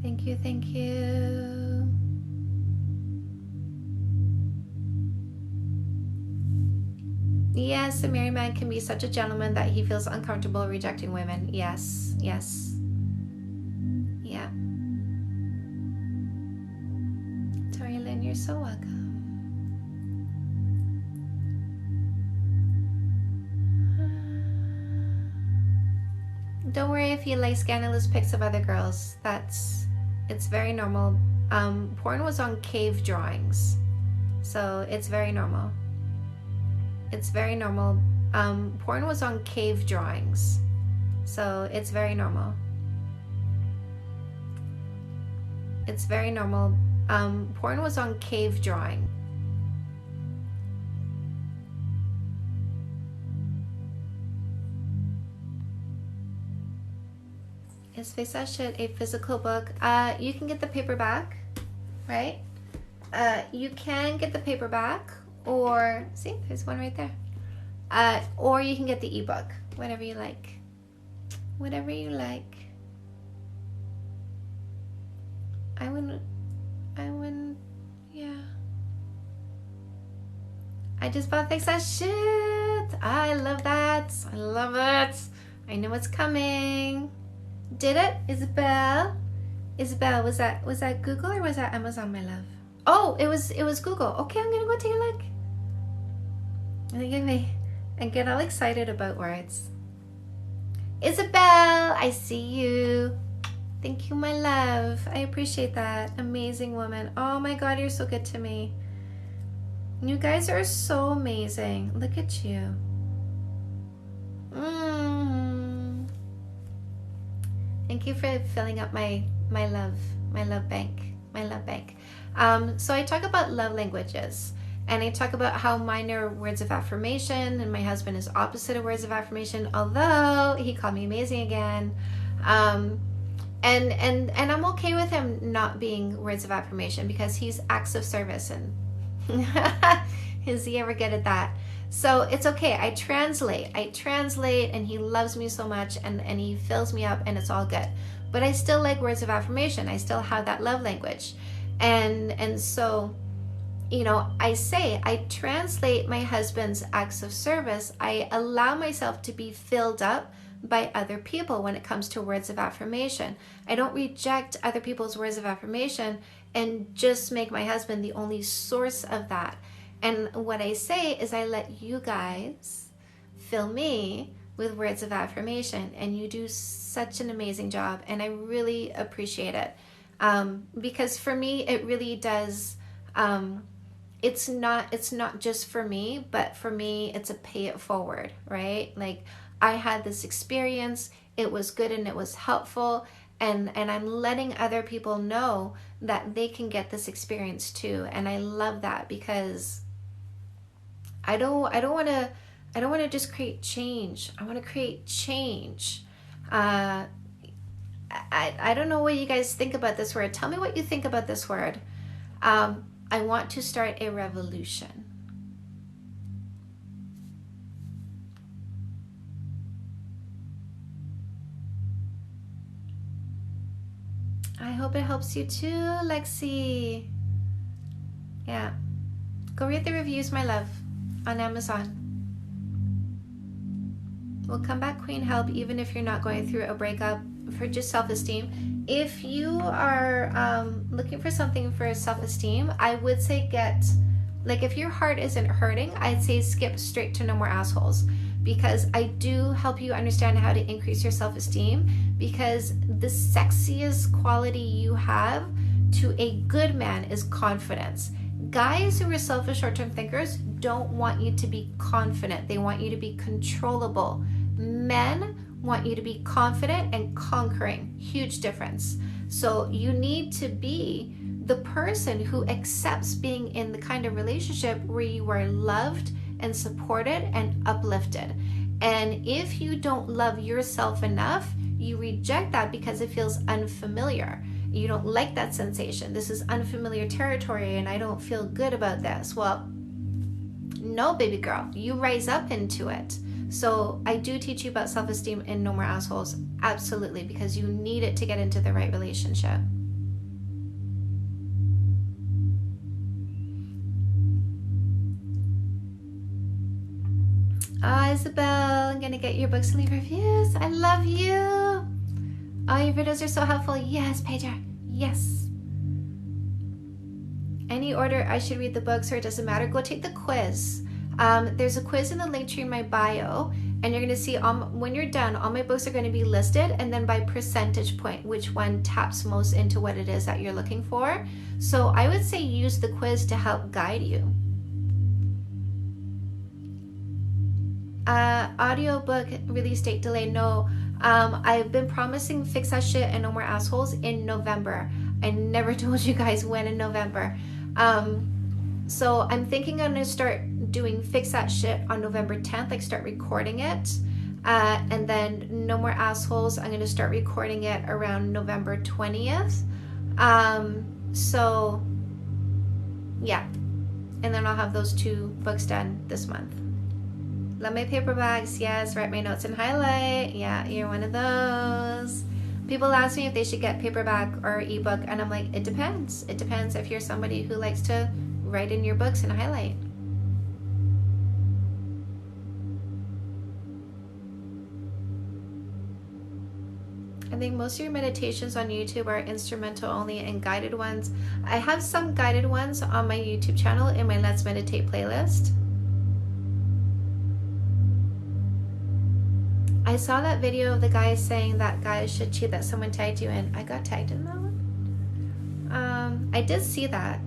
Thank you. Yes, a married man can be such a gentleman that he feels uncomfortable rejecting women. Yes. Yeah. Tori Lynn, you're so welcome. Don't worry if you like scandalous pics of other girls. It's very normal. Porn was on cave drawings. So it's very normal. It's very normal. Porn was on cave drawings. So it's very normal. It's very normal. Porn was on cave drawing. Is Face That Shit a physical book? You can get the paperback, right? You can get the paperback, or see, there's one right there. Or you can get the ebook, whatever you like. Whatever you like. I wouldn't, yeah. I just bought Face That Shit. I love that. I love it. I know it's coming. Did it, Isabel? Isabel, was that Google or was that Amazon, my love? Oh, it was Google. Okay, I'm gonna go take a look. And get all excited about words. Isabel, I see you. Thank you, my love. I appreciate that. Amazing woman. Oh my God, you're so good to me. You guys are so amazing. Look at you. Thank you for filling up my love bank. So I talk about love languages, and I talk about how mine are words of affirmation, and my husband is opposite of words of affirmation, although he called me amazing again. And I'm okay with him not being words of affirmation because he's acts of service, and is he ever good at that? So it's okay. I translate, and he loves me so much, and he fills me up, and it's all good. But I still like words of affirmation. I still have that love language. And so, you know, I translate my husband's acts of service. I allow myself to be filled up by other people when it comes to words of affirmation. I don't reject other people's words of affirmation and just make my husband the only source of that. And what I say is I let you guys fill me with words of affirmation, and you do such an amazing job, and I really appreciate it. Because for me, it really does, it's not just for me, but for me, it's a pay it forward, right? Like, I had this experience, it was good and it was helpful, and I'm letting other people know that they can get this experience too. And I love that, because I don't want to just create change. I want to create change. I don't know what you guys think about this word. Tell me what you think about this word. I want to start a revolution. I hope it helps you too, Lexi. Yeah. Go read the reviews, my love, on Amazon. We'll come back, Queen Help, even if you're not going through a breakup, for just self-esteem. If you are looking for something for self-esteem, I would say if your heart isn't hurting, I'd say skip straight to No More Assholes, because I do help you understand how to increase your self-esteem, because the sexiest quality you have to a good man is confidence. Guys who are selfish short-term thinkers don't want you to be confident. They want you to be controllable. Men want you to be confident and conquering. Huge difference. So you need to be the person who accepts being in the kind of relationship where you are loved and supported and uplifted. And if you don't love yourself enough, you reject that because it feels unfamiliar. You don't like that sensation. This is unfamiliar territory and I don't feel good about this. Well, no, baby girl, you rise up into it. So I do teach you about self-esteem in No More Assholes, absolutely, because you need it to get into the right relationship. Isabel, I'm gonna get your books and leave reviews. I love you. Oh, your videos are so helpful. Yes, Pedro. Yes. Any order I should read the books, or it doesn't matter? Go take the quiz. There's a quiz in the link tree in my bio, and you're going to see when you're done, all my books are going to be listed, and then by percentage point, which one taps most into what it is that you're looking for. So I would say use the quiz to help guide you. Audiobook release date delay. No, I've been promising Fix That Shit and No More Assholes in November. I never told you guys when in November. So I'm thinking I'm gonna start doing Fix That Shit on November 10th, like start recording it. And then No More Assholes, I'm gonna start recording it around November 20th. So yeah, and then I'll have those 2 books done this month. Love my paperbacks, yes. Write my notes and highlight. Yeah, you're one of those. People ask me if they should get paperback or ebook, and I'm like, it depends. It depends if you're somebody who likes to write in your books and highlight. I think most of your meditations on YouTube are instrumental only and guided ones. I have some guided ones on my YouTube channel in my Let's Meditate playlist. I saw that video of the guy saying that guys should cheat, that someone tagged you in. I got tagged in that one. I did see that.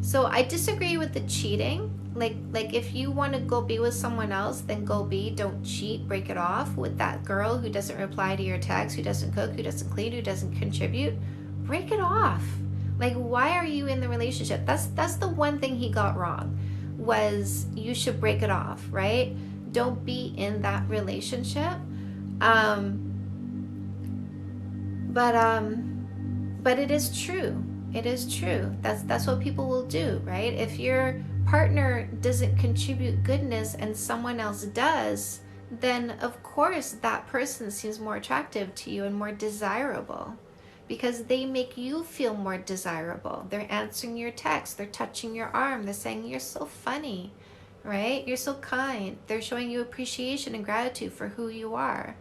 So I disagree with the cheating. Like if you want to go be with someone else, then go be. Don't cheat. Break it off with that girl who doesn't reply to your texts, who doesn't cook, who doesn't clean, who doesn't contribute. Break it off. Like, why are you in the relationship? That's the one thing he got wrong. Was you should break it off, right? Don't be in that relationship. But it is true. It is true. That's what people will do, right? If your partner doesn't contribute goodness and someone else does, then of course that person seems more attractive to you and more desirable, because they make you feel more desirable. They're answering your text, they're touching your arm, they're saying you're so funny, right? You're so kind. They're showing you appreciation and gratitude for who you are.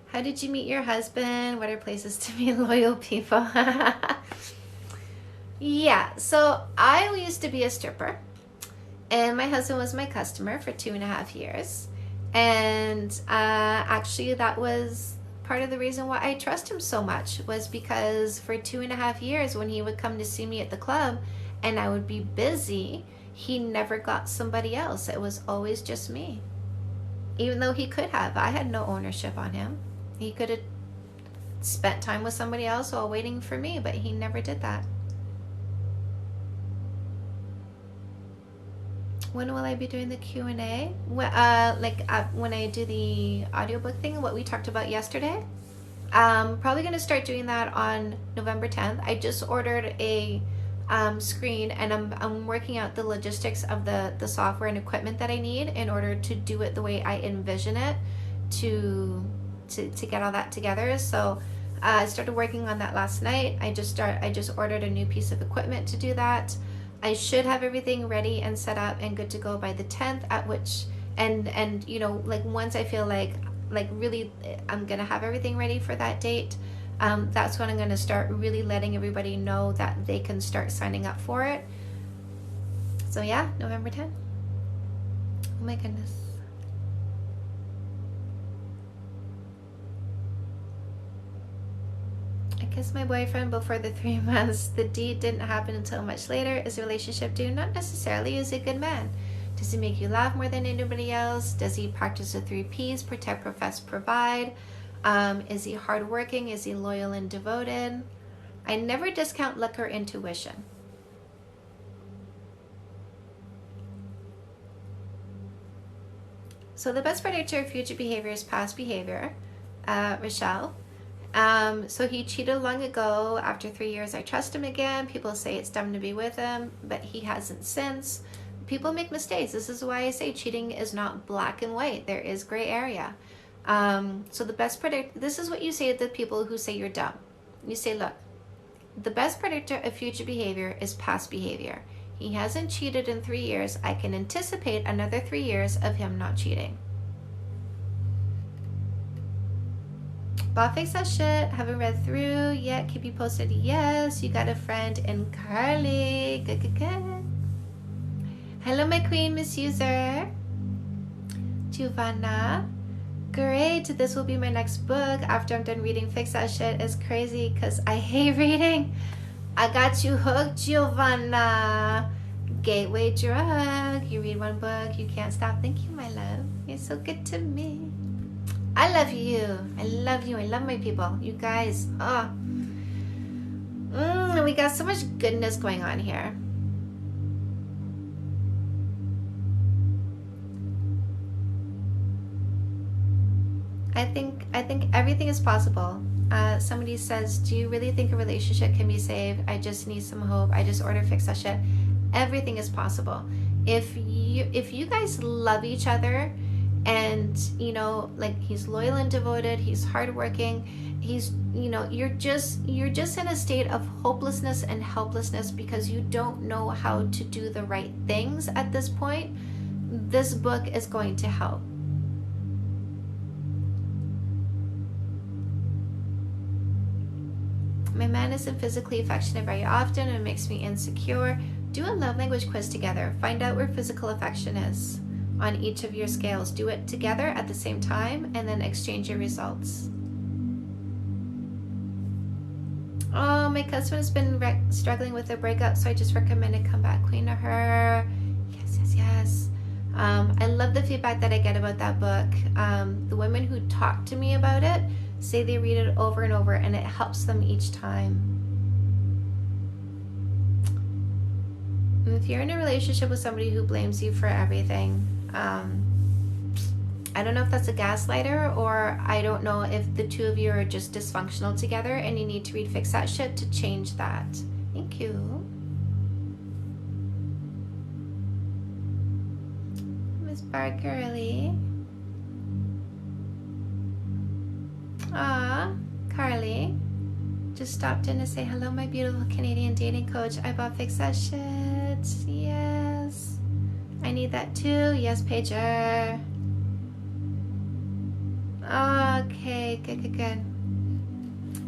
How did you meet your husband? What are places to meet loyal people? Yeah, so I used to be a stripper, and my husband was my customer for 2.5 years. And actually that was part of the reason why I trust him so much, was because for 2.5 years when he would come to see me at the club and I would be busy, he never got somebody else. It was always just me. Even though he could have. I had no ownership on him. He could have spent time with somebody else while waiting for me, but he never did that. When will I be doing the Q&A? When I do the audiobook thing, what we talked about yesterday. Probably going to start doing that on November 10th. I just ordered a screen, and I'm working out the logistics of the software and equipment that I need in order to do it the way I envision it to get all that together. So I started working on that last night. I just ordered a new piece of equipment to do that. I should have everything ready and set up and good to go by the 10th, at which, and you know, like once I feel like really I'm gonna have everything ready for that date, that's when I'm gonna start really letting everybody know that they can start signing up for it. So yeah, November 10th. Oh my goodness. I kissed my boyfriend before the 3 months. The deed didn't happen until much later. Is the relationship due? Not necessarily. Is he a good man? Does he make you laugh more than anybody else? Does he practice the 3 Ps? Protect, profess, provide. Is he hardworking? Is he loyal and devoted? I never discount luck or intuition. So the best predictor of future behavior is past behavior. Rochelle. So he cheated long ago. After 3 years, I trust him again. People say it's dumb to be with him, but he hasn't since. People make mistakes. This is why I say cheating is not black and white. There is gray area. So the best predictor, this is what you say to the people who say you're dumb. You say, look, the best predictor of future behavior is past behavior. He hasn't cheated in 3 years. I can anticipate another 3 years of him not cheating. Bob Fix That Shit. Haven't read through yet. Keep you posted. Yes, you got a friend in Carly. Good, good, good. Hello, my queen, Miss User. Giovanna. Great. This will be my next book after I'm done reading Fix That Shit. It's crazy because I hate reading. I got you hooked, Giovanna. Gateway drug. You read one book, you can't stop. Thank you, my love. You're so good to me. I love you. I love you. I love my people. You guys. We got so much goodness going on here. I think everything is possible. Somebody says, do you really think a relationship can be saved? I just need some hope. I just ordered Fix That Shit. Everything is possible. If you guys love each other, and like, he's loyal and devoted, he's hardworking, he's you're just in a state of hopelessness and helplessness because you don't know how to do the right things at this point, this book is going to help. My man isn't physically affectionate very often and it makes me insecure. Do a love language quiz together. Find out where physical affection is on each of your scales. Do it together at the same time and then exchange your results. Oh, my husband has been struggling with a breakup, so I just recommended Come Back Queen to her. Yes, yes, yes. I love the feedback that I get about that book. The women who talk to me about it say they read it over and over and it helps them each time. If you're in a relationship with somebody who blames you for everything, I don't know if that's a gaslighter, or I don't know if the two of you are just dysfunctional together and you need to read Fix That Shit to change that. Thank you. Miss Barkerly. Carly just stopped in to say hello, my beautiful Canadian dating coach. I bought Fix That Shit. Yes, I need that too. Yes, Pager. Okay, good.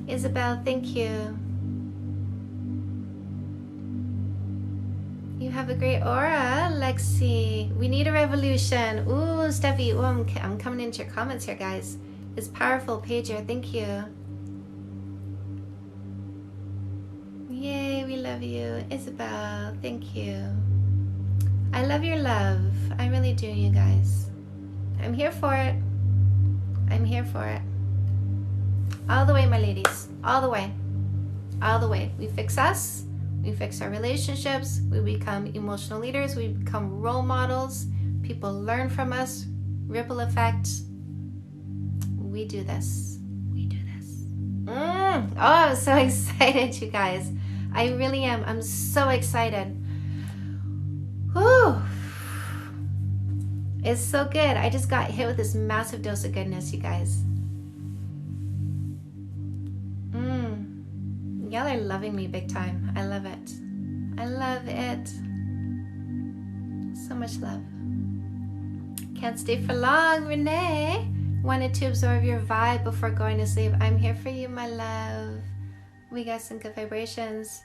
Isabel, thank you. You have a great aura, Lexi. We need a revolution. Ooh, Steffi. Ooh, I'm coming into your comments here, guys. It's powerful, Pager. Thank you. Yay, we love you. Isabel, thank you. I love your love. I really do, you guys. I'm here for it. I'm here for it. All the way, my ladies. All the way. All the way. We fix us. We fix our relationships. We become emotional leaders. We become role models. People learn from us. Ripple effect. We do this. We do this. Oh, I'm so excited, you guys. I really am. I'm so excited. Whew. It's so good. I just got hit with this massive dose of goodness, you guys. Y'all are loving me big time. I love it. I love it. So much love. Can't stay for long, Renee. Wanted to absorb your vibe before going to sleep. I'm here for you, my love. We got some good vibrations.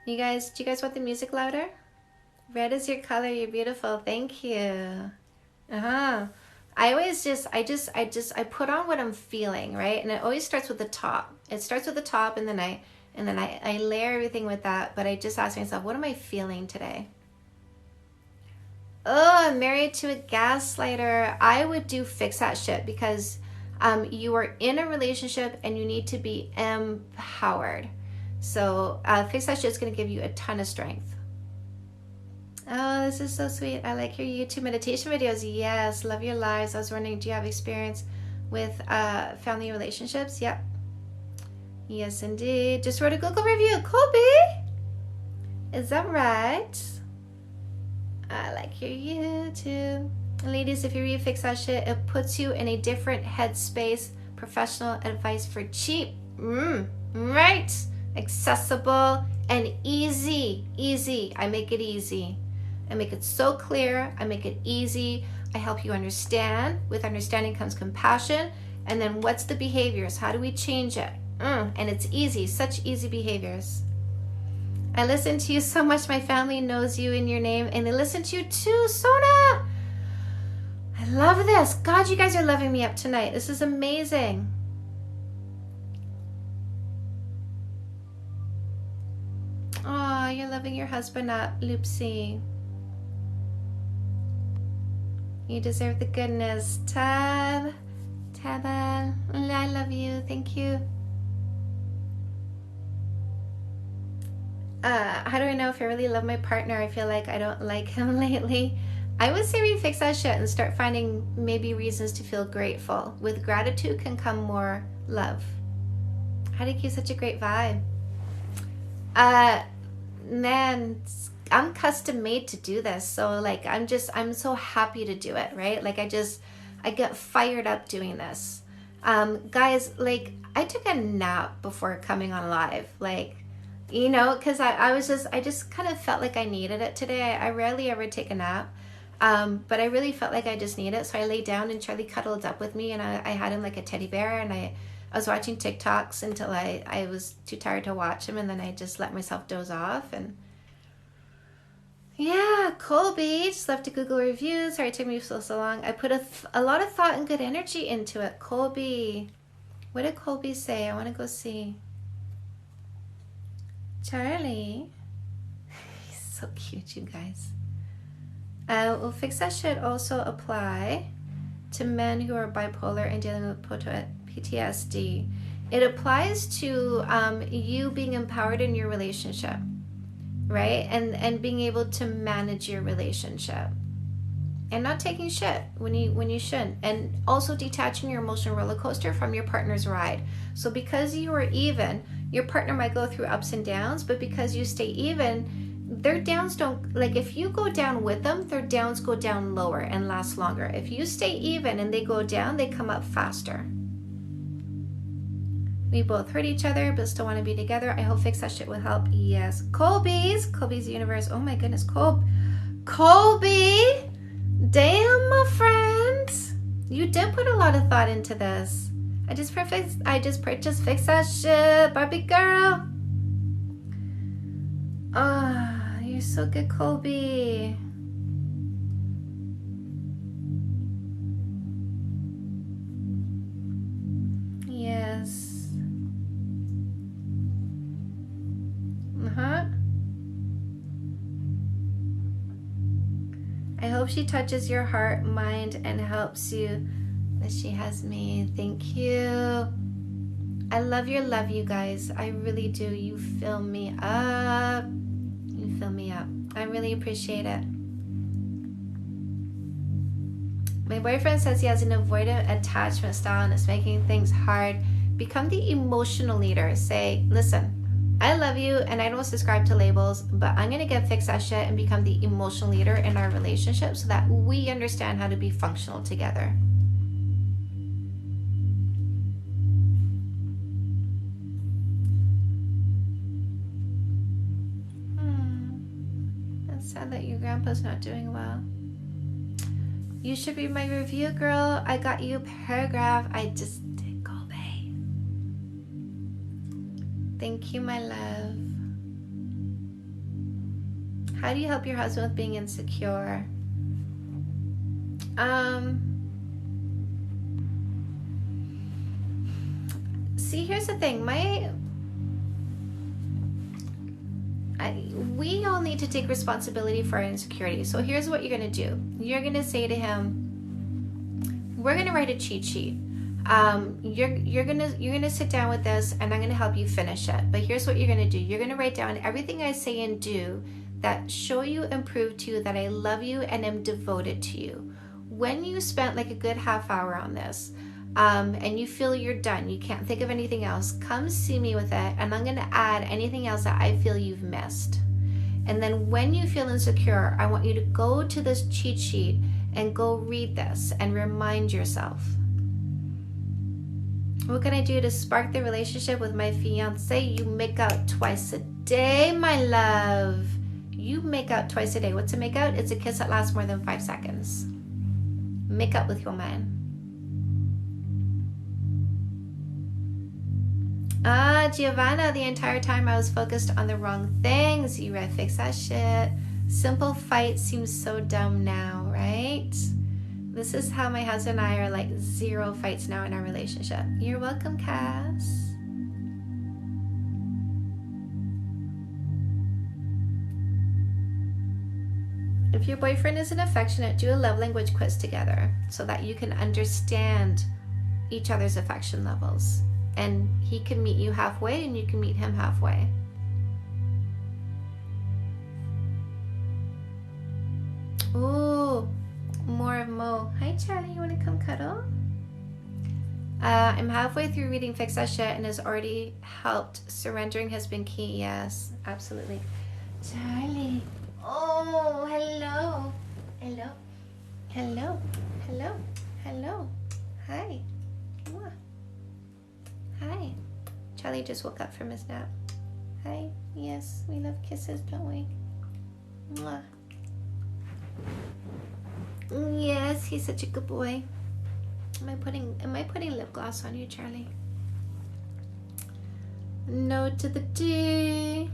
You guys, do you guys want the music louder? Red is your color. You're beautiful. Thank you. I always I put on what I'm feeling, right? And it always starts with the top. It starts with the top, and then I layer everything with that. But I just ask myself, what am I feeling today? Oh, I'm married to a gaslighter. I would do Fix That Shit because you are in a relationship and you need to be empowered. So Fix That Shit is going to give you a ton of strength. Oh, this is so sweet. I like your YouTube meditation videos. Yes, love your lives. I was wondering, do you have experience with family relationships? Yep. Yes, indeed. Just wrote a Google review. Colby, is that right? I like your YouTube. Ladies, if you read Fix That Shit, it puts you in a different headspace. Professional advice for cheap. Right. Accessible and easy. Easy. I make it easy. I make it so clear. I make it easy. I help you understand. With understanding comes compassion. And then what's the behaviors? How do we change it? And it's easy, such easy behaviors. I listen to you so much. My family knows you and your name, and they listen to you too, Sona. I love this. God, you guys are loving me up tonight. This is amazing. Oh, you're loving your husband up, Loopsy. You deserve the goodness. Tab, I love you. Thank you. How do I know if I really love my partner? I feel like I don't like him lately. I would say we fix that shit and start finding maybe reasons to feel grateful. With gratitude can come more love. How do you keep such a great vibe? Man, I'm custom made to do this. So like, I'm so happy to do it, right? Like I get fired up doing this. Guys, like I took a nap before coming on live. Like, you know, cause I just kind of felt like I needed it today. I rarely ever take a nap. But I really felt like I just needed it. So I laid down and Charlie cuddled up with me and I had him like a teddy bear, and I was watching TikToks until I was too tired to watch him, and then I just let myself doze off. And yeah, Colby, just left a Google review. Sorry it took me so long. I put a lot of thought and good energy into it. Colby, what did Colby say? I want to go see. Charlie, he's so cute, you guys. Well, fix that should also apply to men who are bipolar and dealing with PTSD. It applies to you being empowered in your relationship, right? And being able to manage your relationship and not taking shit when you shouldn't, and also detaching your emotional roller coaster from your partner's ride. So because you are even, your partner might go through ups and downs, but because you stay even, their downs don't, like if you go down with them, their downs go down lower and last longer. If you stay even and they go down, they come up faster. We both hurt each other, but still want to be together. I hope fix that shit will help. Yes. Colby's universe. Oh my goodness, Colby. Damn, my friend. You did put a lot of thought into this. I just fix that shit, Barbie girl. You're so good, Colby. Yes. I hope she touches your heart, mind, and helps you. That she has me. Thank you. I love you guys. I really do. You fill me up. You fill me up. I really appreciate it. My boyfriend says he has an avoidant attachment style and it's making things hard. Become the emotional leader. Say, listen, I love you and I don't subscribe to labels, but I'm going to get fixed that shit and become the emotional leader in our relationship so that we understand how to be functional together. It's sad that your grandpa's not doing well. You should read my review, girl. I got you a paragraph. I just did, Colby. Thank you, my love. How do you help your husband with being insecure? See, here's the thing. We all need to take responsibility for our insecurity. So here's what you're going to do. You're going to say to him, we're going to write a cheat sheet. You're going to sit down with this and I'm going to help you finish it. But here's what you're going to do. You're going to write down everything I say and do that show you and prove to you that I love you and am devoted to you. When you spent like a good half hour on this, and you feel you're done, you can't think of anything else, come see me with it and I'm going to add anything else that I feel you've missed. And then when you feel insecure, I want you to go to this cheat sheet and go read this and remind yourself, what can I do to spark the relationship with my fiance? You make out twice a day, my love. You make out twice a day. What's a make out? It's a kiss that lasts more than 5 seconds. Make out with your man. Giovanna, the entire time I was focused on the wrong things. You read Fix That Shit. Simple fight seems so dumb now, right? This is how my husband and I are like 0 fights now in our relationship. You're welcome, Cass. If your boyfriend isn't affectionate, do a love language quiz together so that you can understand each other's affection levels. And he can meet you halfway and you can meet him halfway. Ooh, more of Mo. Hi, Charlie. You want to come cuddle? I'm halfway through reading Fix That Shit and has already helped. Surrendering has been key. Yes, absolutely. Charlie. Oh, hello. Hello. Hello. Hello. Hello. Hi. Mwah. Hi. Charlie just woke up from his nap. Hi. Yes, we love kisses, don't we? Mwah. Yes, he's such a good boy. Am I putting lip gloss on you, Charlie? No to the D.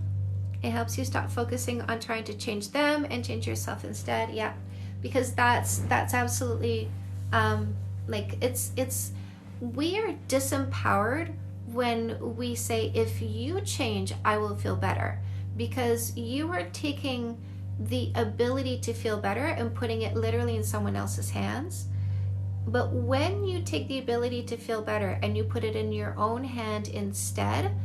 It helps you stop focusing on trying to change them and change yourself instead. Yeah, because that's absolutely like it's we are disempowered when we say, if you change, I will feel better, because you are taking the ability to feel better and putting it literally in someone else's hands. But when you take the ability to feel better and you put it in your own hand instead,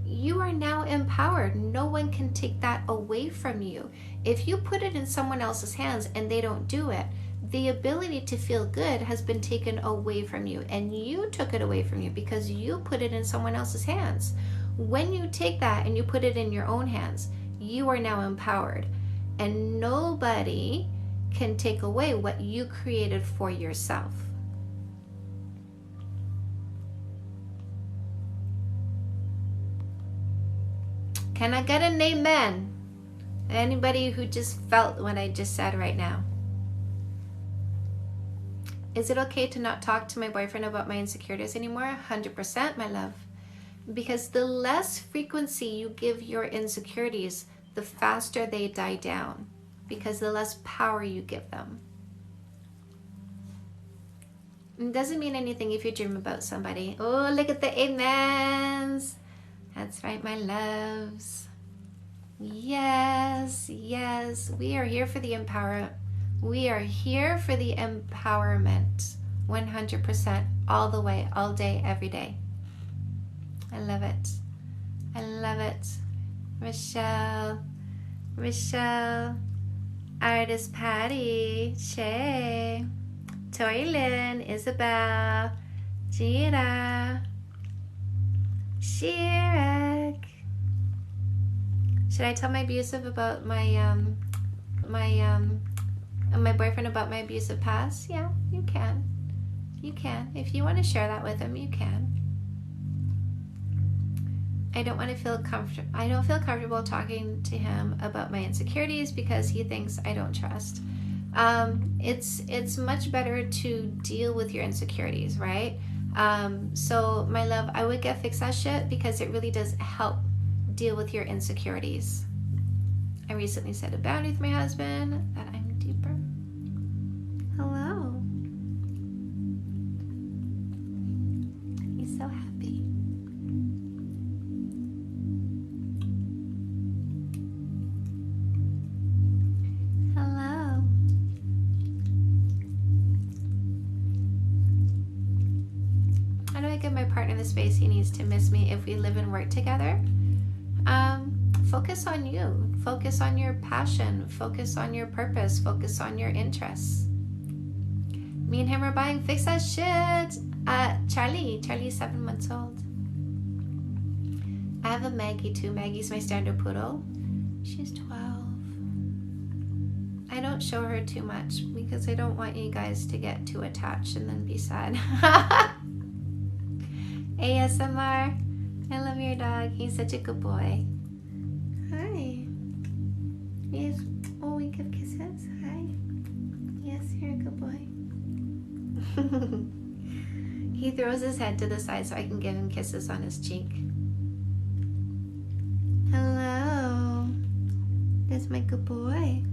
you are now empowered. No one can take that away from you. If you put it in someone else's hands and they don't do it, the ability to feel good has been taken away from you, and you took it away from you because you put it in someone else's hands. When you take that and you put it in your own hands, you are now empowered, and nobody can take away what you created for yourself. Can I get an amen? Anybody who just felt what I just said right now? Is it okay to not talk to my boyfriend about my insecurities anymore? 100%, my love. Because the less frequency you give your insecurities, the faster they die down. Because the less power you give them. It doesn't mean anything if you dream about somebody. Oh, look at the amens. That's right, my loves. Yes, yes. We are here for the empowerment. We are here for the empowerment. 100%. All the way, all day, every day. I love it. I love it. Rochelle. Artist Patty. Shay. Toylin. Isabel. Gita. Shirak. Should I tell my abusive about my boyfriend about my abusive past? Yeah, you can. You can. If you want to share that with him, you can. I don't feel comfortable talking to him about my insecurities because he thinks I don't trust. It's much better to deal with your insecurities, right? So my love, I would get Fix That Shit because it really does help deal with your insecurities. I recently set a boundary with my husband that I'm deeper. Hello. He's so happy. Hello. How do I give my partner the space he needs to miss me if we live and work together? Focus on you. Focus on your passion. Focus on your purpose. Focus on your interests. Me and him are buying Fix That Shit. Charlie's 7 months old. I have a Maggie too. Maggie's my standard poodle. She's 12. I don't show her too much because I don't want you guys to get too attached and then be sad. ASMR. I love your dog. He's such a good boy. Hi. Yes. Oh, we give kisses. Hi. Yes, you're a good boy. He throws his head to the side so I can give him kisses on his cheek. He's my good boy.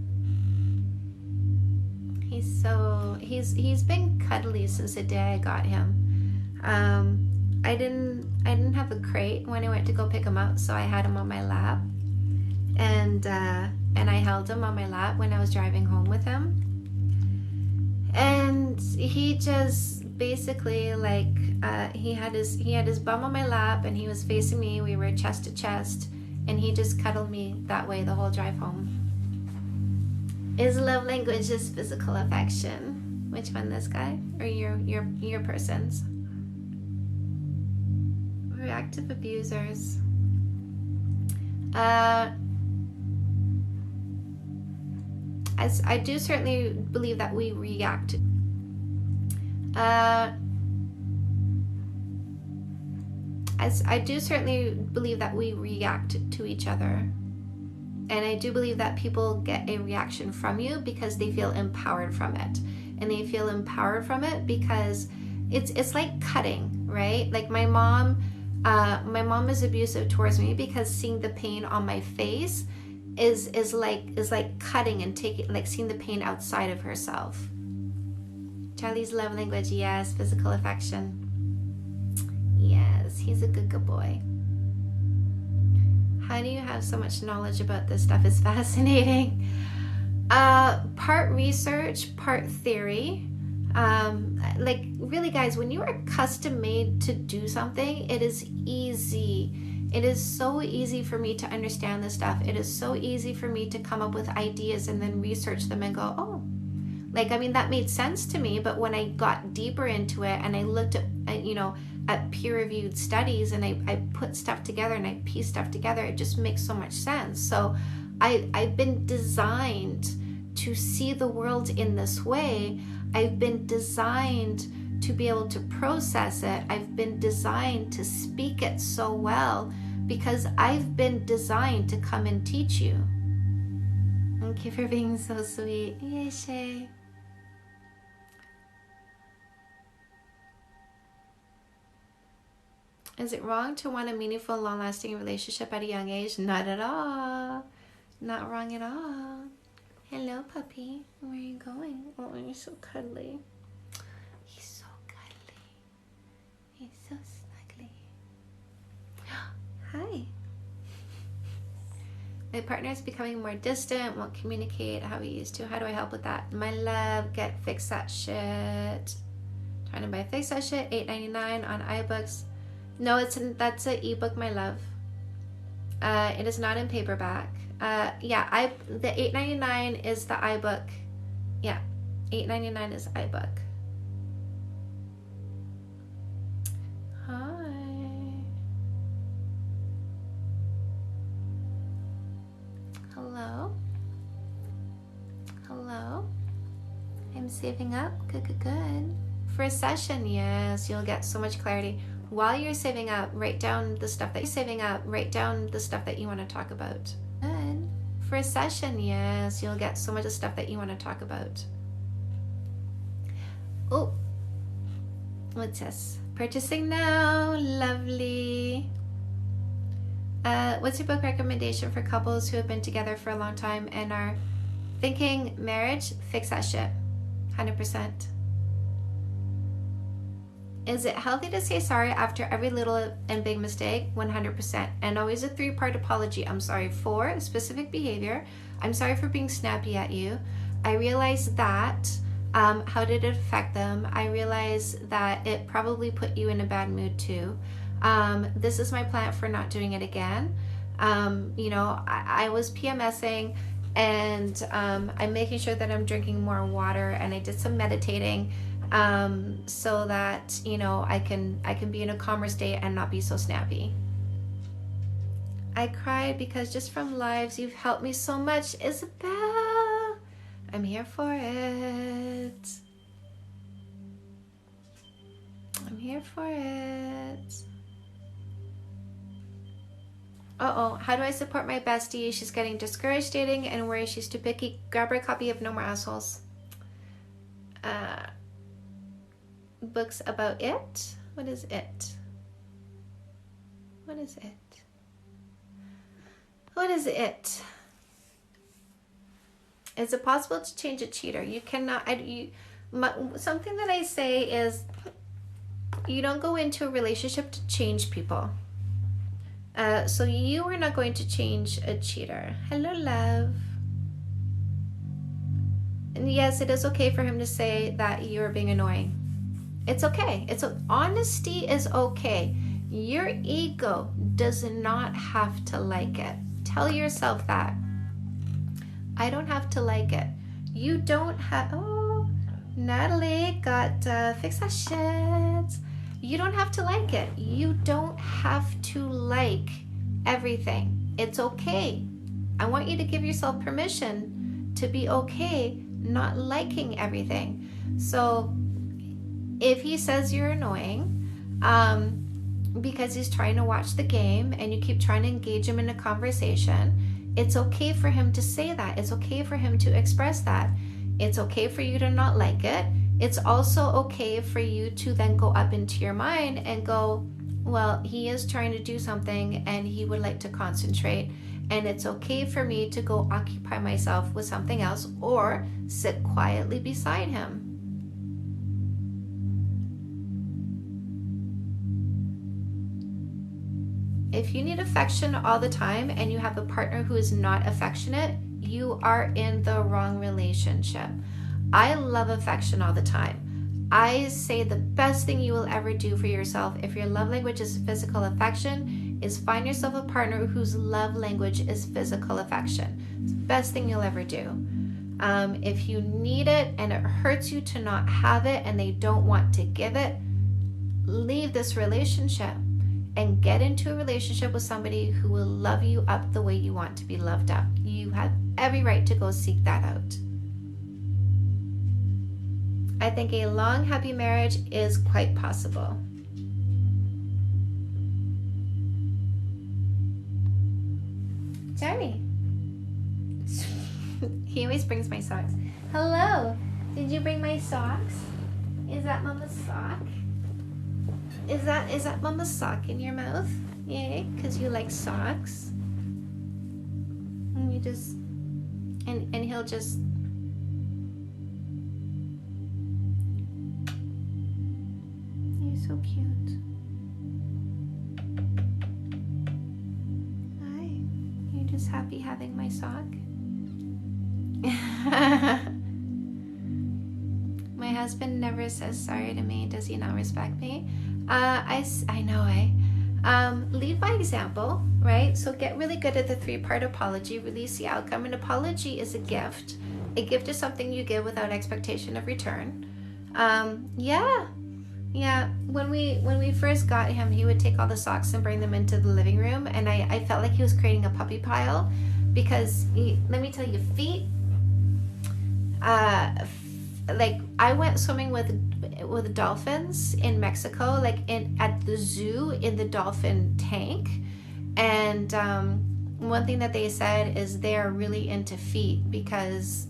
He's been cuddly since the day I got him. I didn't have a crate when I went to go pick him up, so I had him on my lap, and I held him on my lap when I was driving home with him, and he just basically like he had his bum on my lap and he was facing me. We were chest to chest, and he just cuddled me that way the whole drive home. His love language is physical affection. Which one, this guy or your person's? Reactive abusers. As I do certainly believe that we react. As I do certainly believe that we react to each other. And I do believe that people get a reaction from you because they feel empowered from it. And they feel empowered from it because it's like cutting, right? Like my mom is abusive towards me because seeing the pain on my face is like cutting and taking, like seeing the pain outside of herself. Charlie's love language, yes, physical affection. Yes, he's a good boy. How do you have so much knowledge about this stuff? It's fascinating. Part research, part theory. Like really, guys, when you are custom made to do something, it is easy. It is so easy for me to understand this stuff. It is so easy for me to come up with ideas and then research them and go, oh, like, I mean, that made sense to me. But when I got deeper into it and I looked at peer-reviewed studies and I put stuff together and I piece stuff together, it just makes so much sense. So I've been designed to see the world in this way. I've been designed to be able to process it. I've been designed to speak it so well because I've been designed to come and teach you. Thank you for being so sweet. Yay, Shay. Is it wrong to want a meaningful, long-lasting relationship at a young age? Not at all. Not wrong at all. Hello, puppy. Where are you going? Oh, you're so cuddly. He's so cuddly. He's so snuggly. Hi. My partner is becoming more distant, won't communicate how he used to. How do I help with that? My love, fix that shit. Trying to buy Fix That Shit, $8.99 on iBooks. No, that's an ebook, my love. It is not in paperback. The $8.99 is the iBook. Yeah, $8.99 is iBook. Hi. Hello. Hello. I'm saving up. Good. For a session, yes, you'll get so much clarity. While you're saving up, write down the stuff that you want to talk about. Good. For a session, yes, you'll get so much of stuff that you want to talk about. Oh, what's this? Purchasing now. Lovely. What's your book recommendation for couples who have been together for a long time and are thinking marriage? Fix That Shit. 100%. Is it healthy to say sorry after every little and big mistake? 100%. And always a 3-part apology. I'm sorry for specific behavior. I'm sorry for being snappy at you. I realize that. How did it affect them? I realize that it probably put you in a bad mood too. This is my plan for not doing it again. I was PMSing and I'm making sure that I'm drinking more water, and I did some meditating. So that I can be in a calmer state and not be so snappy. I cried because just from lives you've helped me so much, Isabel. I'm here for it. I'm here for it. How do I support my bestie? She's getting discouraged dating and worries she's too picky. Grab her a copy of No More Assholes. Books about it? What is it? What is it? What is it? Is it possible to change a cheater? You cannot. Something that I say is, you don't go into a relationship to change people. So you are not going to change a cheater. Hello, love. And yes, it is okay for him to say that you're being annoying. It's okay. Honesty is okay. Your ego does not have to like it. Tell yourself that. I don't have to like it. You don't have. Oh, Natalie got fix that shit. You don't have to like it. You don't have to like everything. It's okay. I want you to give yourself permission to be okay not liking everything. So if he says you're annoying, because he's trying to watch the game and you keep trying to engage him in a conversation, it's okay for him to say that. It's okay for him to express that. It's okay for you to not like it. It's also okay for you to then go up into your mind and go, well, he is trying to do something and he would like to concentrate. And it's okay for me to go occupy myself with something else or sit quietly beside him. If you need affection all the time and you have a partner who is not affectionate, you are in the wrong relationship. I love affection all the time. I say the best thing you will ever do for yourself if your love language is physical affection is find yourself a partner whose love language is physical affection. It's the best thing you'll ever do. If you need it and it hurts you to not have it and they don't want to give it, leave this relationship and get into a relationship with somebody who will love you up the way you want to be loved up. You have every right to go seek that out. I think a long, happy marriage is quite possible. Johnny. He always brings my socks. Hello. Did you bring my socks? Is that Mama's sock? Is that Mama's sock in your mouth? Yay, because you like socks. And you just and he'll just you're so cute. Hi. You're just happy having my sock? My husband never says sorry to me. Does he not respect me? I know, lead by example, right? So get really good at the 3-part apology, release the outcome. An apology is a gift. A gift is something you give without expectation of return. Yeah. When we first got him, he would take all the socks and bring them into the living room, and I felt like he was creating a puppy pile because let me tell you, feet. Like I went swimming with dolphins in Mexico, like at the zoo in the dolphin tank, and one thing that they said is they are really into feet because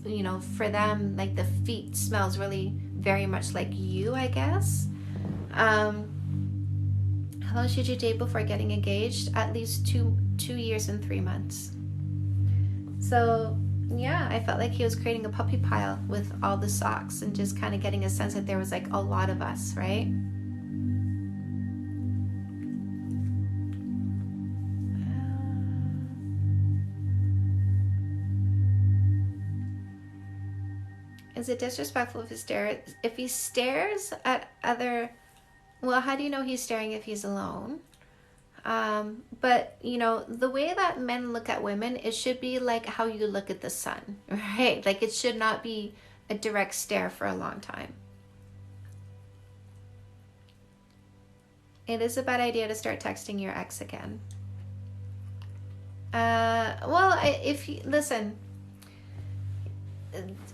for them like the feet smells really very much like you, I guess. How long should you date before getting engaged? At least 2 years and 3 months. So yeah, I felt like he was creating a puppy pile with all the socks and just kind of getting a sense that there was like a lot of us, right? Is it disrespectful if he stares at other? Well, how do you know he's staring if he's alone? But the way that men look at women, it should be like how you look at the sun, right? Like it should not be a direct stare for a long time. It is a bad idea to start texting your ex again.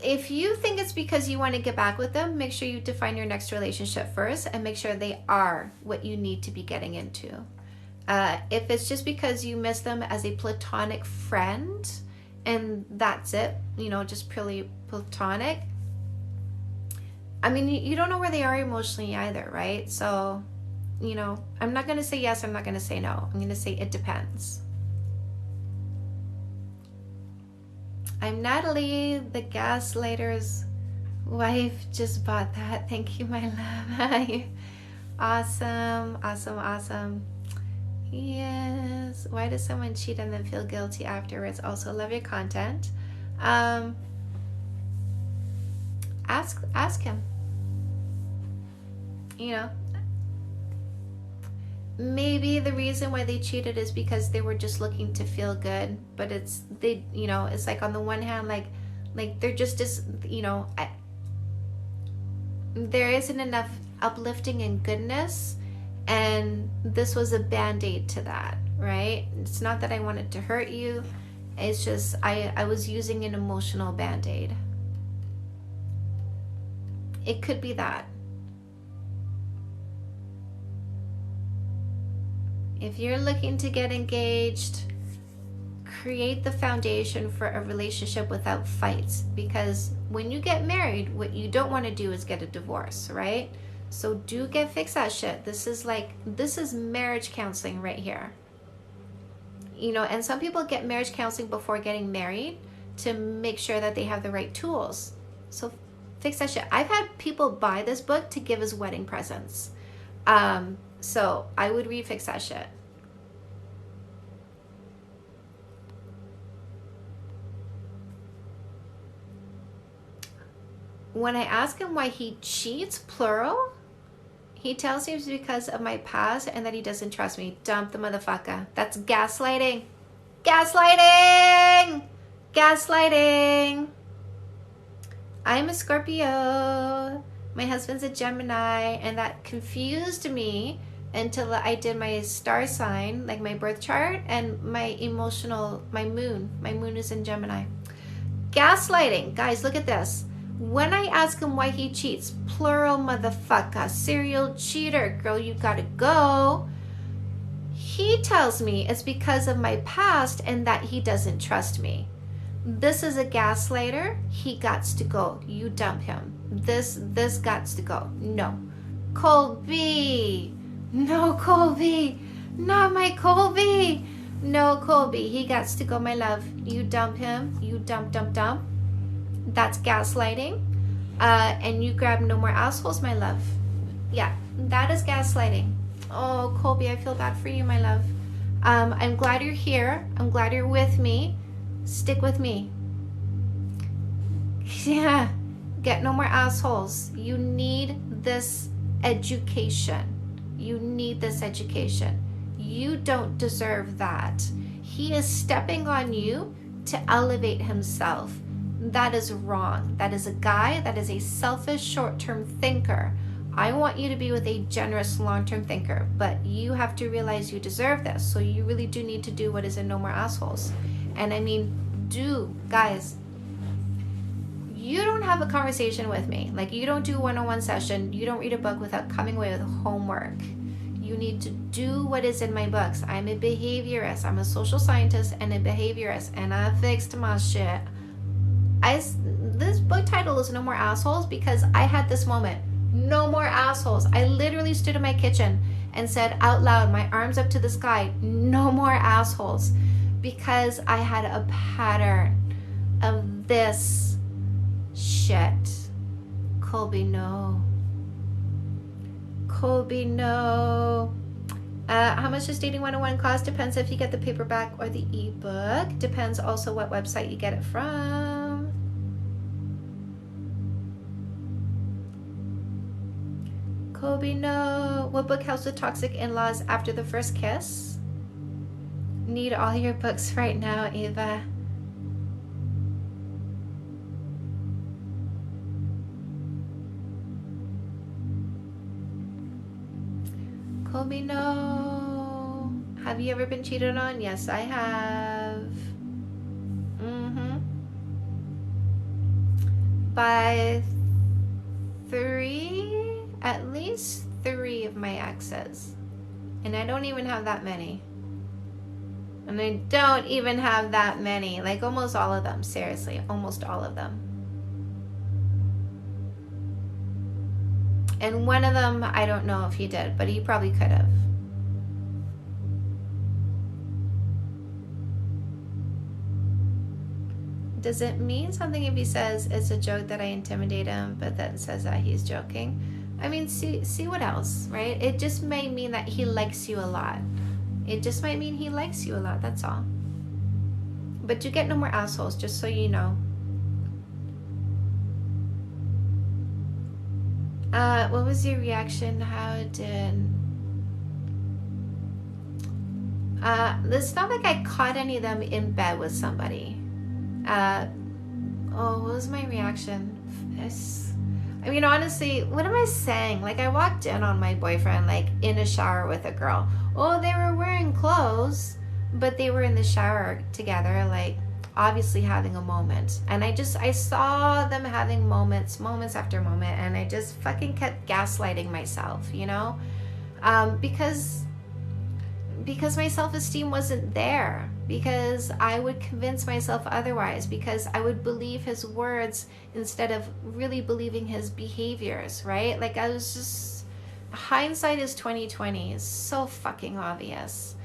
If you think it's because you want to get back with them, make sure you define your next relationship first and make sure they are what you need to be getting into. If it's just because you miss them as a platonic friend and that's it, just purely platonic, I mean, you don't know where they are emotionally either, right? So, I'm not going to say yes, I'm not going to say no. I'm going to say it depends. I'm Natalie, the gaslighter's wife. Just bought that. Thank you, my love. Awesome, awesome, awesome. Yes. Why does someone cheat and then feel guilty afterwards? Also love your content. Ask him. You know, maybe the reason why they cheated is because they were just looking to feel good, but it's like on the one hand, like they're just there isn't enough uplifting and goodness, and this was a band-aid to that, right? It's not that I wanted to hurt you, it's just I was using an emotional band-aid. It could be that. If you're looking to get engaged, create the foundation for a relationship without fights, because when you get married, what you don't want to do is get a divorce, right? So do fix that shit. This is marriage counseling right here. And some people get marriage counseling before getting married to make sure that they have the right tools. So fix that shit. I've had people buy this book to give as wedding presents. So I would refix that shit. When I ask him why he cheats, plural, he tells me it's because of my past and that he doesn't trust me. Dump the motherfucker. That's gaslighting. Gaslighting! Gaslighting! I'm a Scorpio. My husband's a Gemini, and that confused me until I did my star sign, like my birth chart, and my moon. My moon is in Gemini. Gaslighting. Guys, look at this. When I ask him why he cheats, plural motherfucker, serial cheater, girl, you gotta go. He tells me it's because of my past and that he doesn't trust me. This is a gaslighter. He gots to go. You dump him. This gots to go. No. Colby. No, Colby. Not my Colby. No, Colby. He gots to go, my love. You dump him. You dump. That's gaslighting. And you grab no more assholes, my love. Yeah, that is gaslighting. Oh, Colby, I feel bad for you, my love. I'm glad you're here. I'm glad you're with me. Stick with me. Yeah, get no more assholes. You need this education. You need this education. You don't deserve that. He is stepping on you to elevate himself. That is wrong. That is a guy that is a selfish short-term thinker. I want you to be with a generous long-term thinker, but you have to realize you deserve this. So you really do need to do what is in No More Assholes. And I mean, guys, you don't have a conversation with me. Like, you don't do one-on-one session. You don't read a book without coming away with homework. You need to do what is in my books. I'm a behaviorist. I'm a social scientist and a behaviorist, and I fixed my shit. This book title is No More Assholes because I had this moment. No more assholes. I literally stood in my kitchen and said out loud, my arms up to the sky, no more assholes, because I had a pattern of this shit. Colby, no. Colby, no. How much does Dating 101 cost? Depends if you get the paperback or the ebook. Depends also what website you get it from. Colby, no. What book helps with toxic in-laws after the first kiss? Need all your books right now, Eva. Colby, no. Have you ever been cheated on? Yes, I have. By at least three of my exes. And I don't even have that many. Like almost all of them, seriously, almost all of them. And one of them, I don't know if he did, but he probably could have. Does it mean something if he says it's a joke that I intimidate him, but then says that he's joking? I mean, see what else, right? It just may mean that he likes you a lot. It just might mean he likes you a lot, that's all. But you get no more assholes, just so you know. What was your reaction? How did... it's not like I caught any of them in bed with somebody. What was my reaction? I mean, honestly, what am I saying? Like, I walked in on my boyfriend, like, in a shower with a girl. Oh, they were wearing clothes, but they were in the shower together, like, obviously having a moment. And I saw them having moments after moment, and I just fucking kept gaslighting myself, you know? Because my self-esteem wasn't there, because I would convince myself otherwise, because I would believe his words instead of really believing his behaviors, right? Like, I was just, hindsight is 2020. It's so fucking obvious.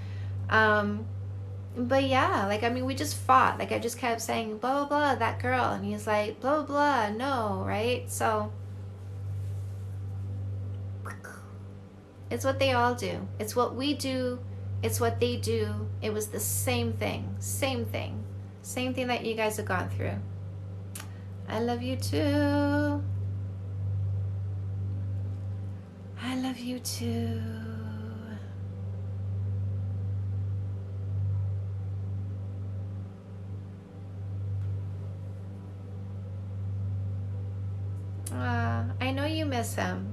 But yeah, like, I mean, we just fought. Like, I just kept saying, blah, blah, blah, that girl. And he's like, blah, blah, no, right? So, it's what they all do. It's what we do. It's what they do. It was the same thing. Same thing that you guys have gone through. I love you too. I love you too. I know you miss him.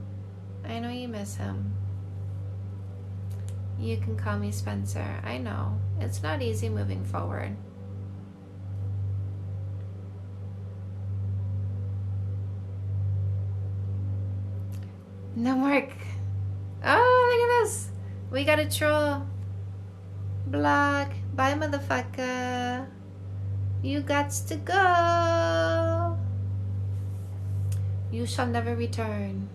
I know you miss him. You can call me Spencer. I know. It's not easy moving forward. No more. Oh, look at this. We got a troll. Block. Bye, motherfucker. You gots to go. You shall never return.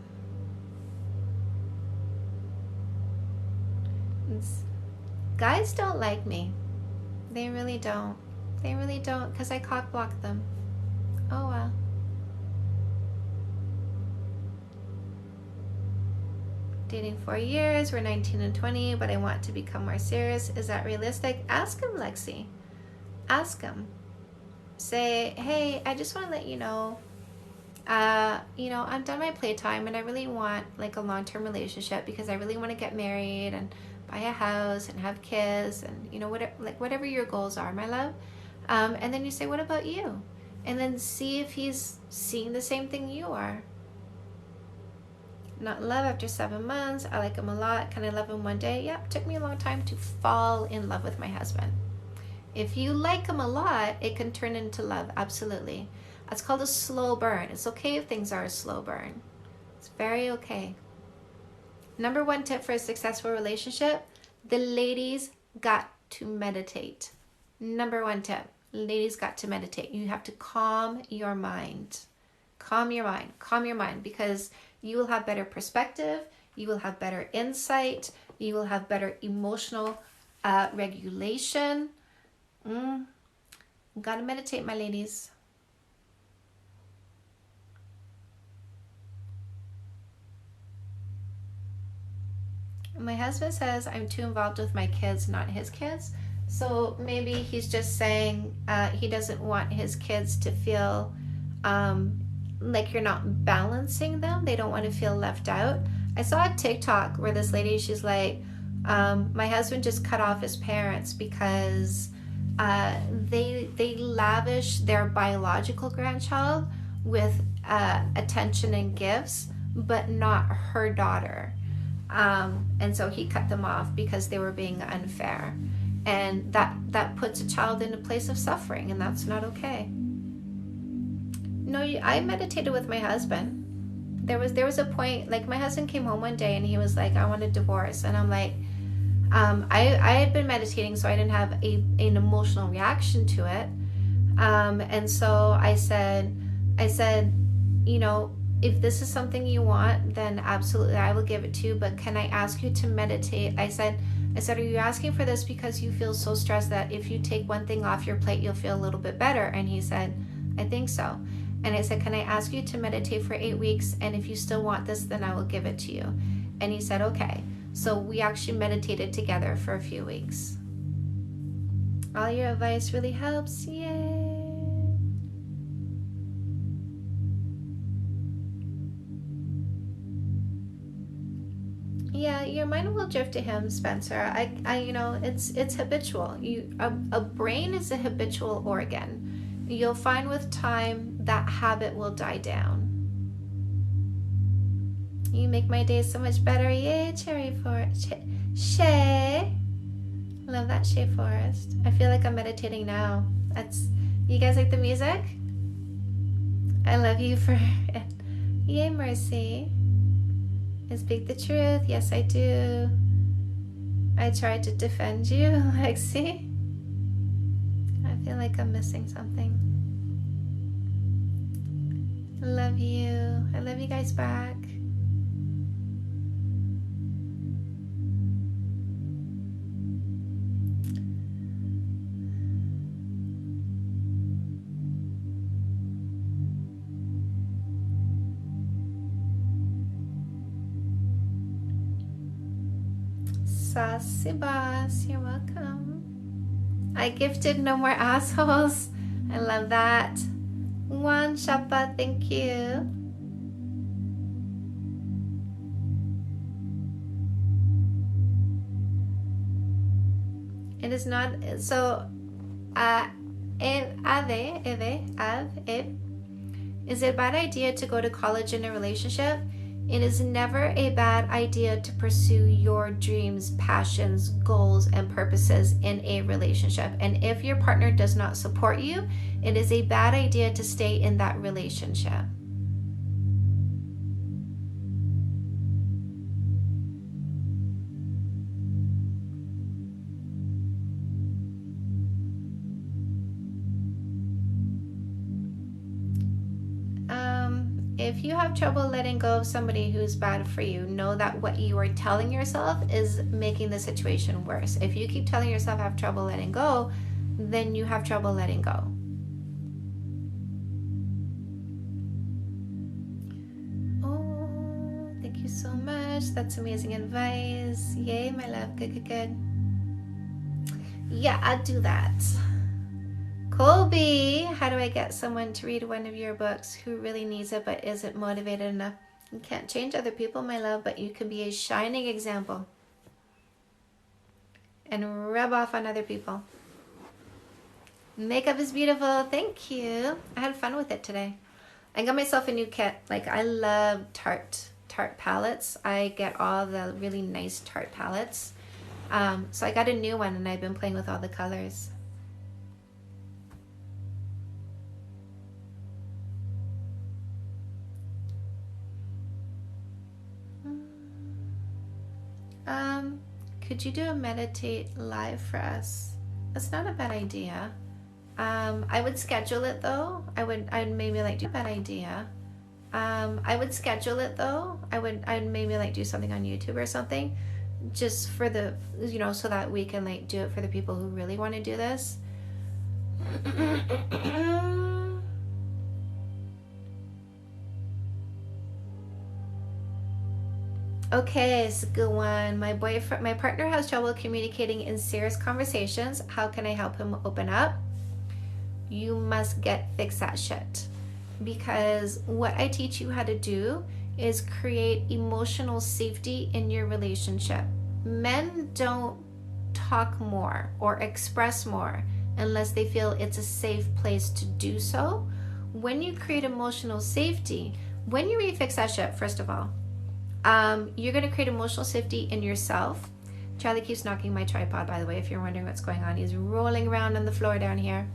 Guys don't like me. They really don't. They really don't, because I cock block them. Oh well. Dating 4 years, we're 19 and 20, but I want to become more serious. Is that realistic? Ask him, Lexi. Ask him. Say, hey, I just want to let you know, I'm done my playtime and I really want like a long-term relationship, because I really want to get married and buy a house and have kids and, you know, whatever your goals are, my love. And then you say, what about you? And then see if he's seeing the same thing you are. Not in love after 7 months. I like him a lot. Can I love him one day? Yep, took me a long time to fall in love with my husband. If you like him a lot, it can turn into love, absolutely. That's called a slow burn. It's okay if things are a slow burn. It's very okay. Number 1 tip for a successful relationship, the ladies got to meditate. Number 1 tip, ladies got to meditate. You have to calm your mind. Calm your mind. Calm your mind, because you will have better perspective. You will have better insight. You will have better emotional regulation. Gotta meditate, my ladies. My husband says I'm too involved with my kids, not his kids. So maybe he's just saying he doesn't want his kids to feel like you're not balancing them. They don't want to feel left out. I saw a TikTok where this lady, she's like, my husband just cut off his parents because they lavish their biological grandchild with attention and gifts, but not her daughter. And so he cut them off because they were being unfair, and that puts a child in a place of suffering, and that's not okay. No, I meditated with my husband. There was a point, like, my husband came home one day and he was like, I want a divorce. And I'm like, I had been meditating, so I didn't have an emotional reaction to it. And so I said, you know, if this is something you want, then absolutely I will give it to you, but can I ask you to meditate? I said, I said, are you asking for this because you feel so stressed that if you take one thing off your plate, you'll feel a little bit better? And he said, I think so. And I said, can I ask you to meditate for 8 weeks? And if you still want this, then I will give it to you. And he said, okay. So we actually meditated together for a few weeks. All your advice really helps. Yay. Yeah, your mind will drift to him, Spencer. You know, it's habitual. A brain is a habitual organ. You'll find with time that habit will die down. You make my day so much better. Yay, Cherry Forest. Shay. Love that, Shay Forest. I feel like I'm meditating now. You guys like the music? I love you for it. Yay, Mercy. I speak the truth. Yes, I do. I try to defend you, Lexi. I feel like I'm missing something. Love you. I love you guys back. Sassy boss, you're welcome. I gifted no more assholes. I love that. One Shapa, thank you. It is not so. Is it a bad idea to go to college in a relationship? It is never a bad idea to pursue your dreams, passions, goals, and purposes in a relationship. And if your partner does not support you, it is a bad idea to stay in that relationship. If you have trouble letting go of somebody who's bad for you, know that what you are telling yourself is making the situation worse. If you keep telling yourself I have trouble letting go, then you have trouble letting go. Oh, thank you so much. That's amazing advice. Yay, my love. Good, good, good. Yeah, I'll do that. Colby, how do I get someone to read one of your books who really needs it but isn't motivated enough? You can't change other people, my love, but you can be a shining example and rub off on other people. Makeup is beautiful. Thank you. I had fun with it today. I got myself a new kit. Like, I love Tarte palettes. I get all the really nice Tarte palettes. So I got a new one and I've been playing with all the colors. Could you do a meditate live for us? That's not a bad idea. I would schedule it though. I'd maybe like do a bad idea. I would schedule it though. I'd maybe like do something on YouTube or something, just for the, you know, so that we can like do it for the people who really want to do this. Okay, it's a good one. My partner has trouble communicating in serious conversations. How can I help him open up? You must fix that shit. Because what I teach you how to do is create emotional safety in your relationship. Men don't talk more or express more unless they feel it's a safe place to do so. When you create emotional safety, when you refix that shit, first of all, you're going to create emotional safety in yourself. Charlie keeps knocking my tripod, by the way, if you're wondering what's going on. He's rolling around on the floor down here.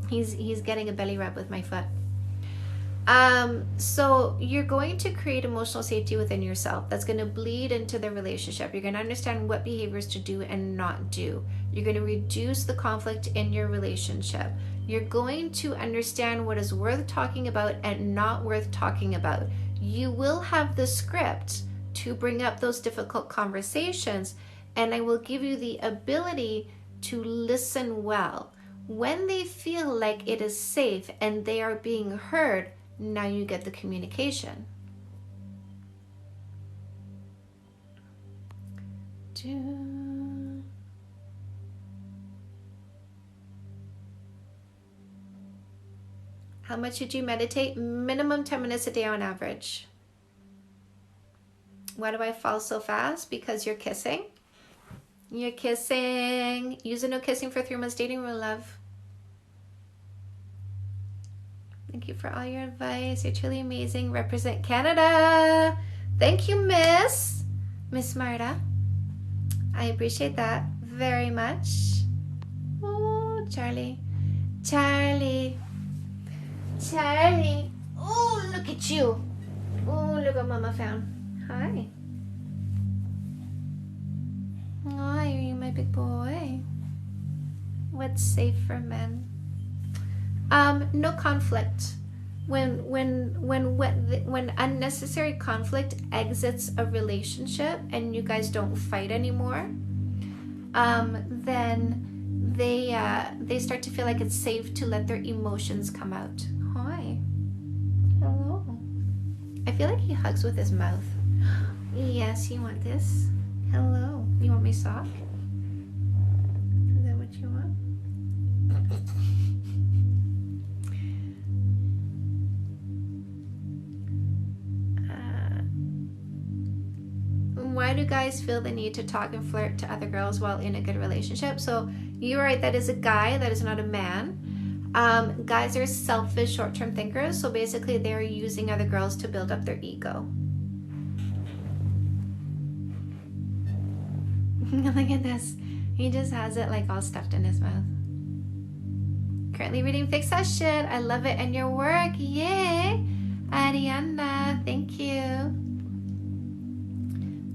He's getting a belly rub with my foot. So you're going to create emotional safety within yourself. That's going to bleed into the relationship. You're going to understand what behaviors to do and not do. You're going to reduce the conflict in your relationship. You're going to understand what is worth talking about and not worth talking about. You will have the script to bring up those difficult conversations, and I will give you the ability to listen well. When they feel like it is safe and they are being heard, now you get the communication. How much did you meditate? Minimum 10 minutes a day on average. Why do I fall so fast? Because you're kissing. You're kissing. Use a no kissing for 3 months dating rule, love. Thank you for all your advice. You're truly amazing. Represent Canada. Thank you, Miss Marta. I appreciate that very much. Oh, Charlie. Oh, look at you. Oh, look what Mama found. Hi. Hi, are you my big boy? What's safe for men? No conflict. When unnecessary conflict exits a relationship and you guys don't fight anymore, then they start to feel like it's safe to let their emotions come out. Hi. Hello. I feel like he hugs with his mouth. Yes, you want this? Hello. You want my sock? Is that what you want? Why do guys feel the need to talk and flirt to other girls while in a good relationship? So you're right, that is a guy, that is not a man. Guys are selfish, short-term thinkers, so basically they're using other girls to build up their ego. Look at this. He just has it like all stuffed in his mouth. Currently reading Fix That Shit. I love it and your work. Yay! Ariana, thank you.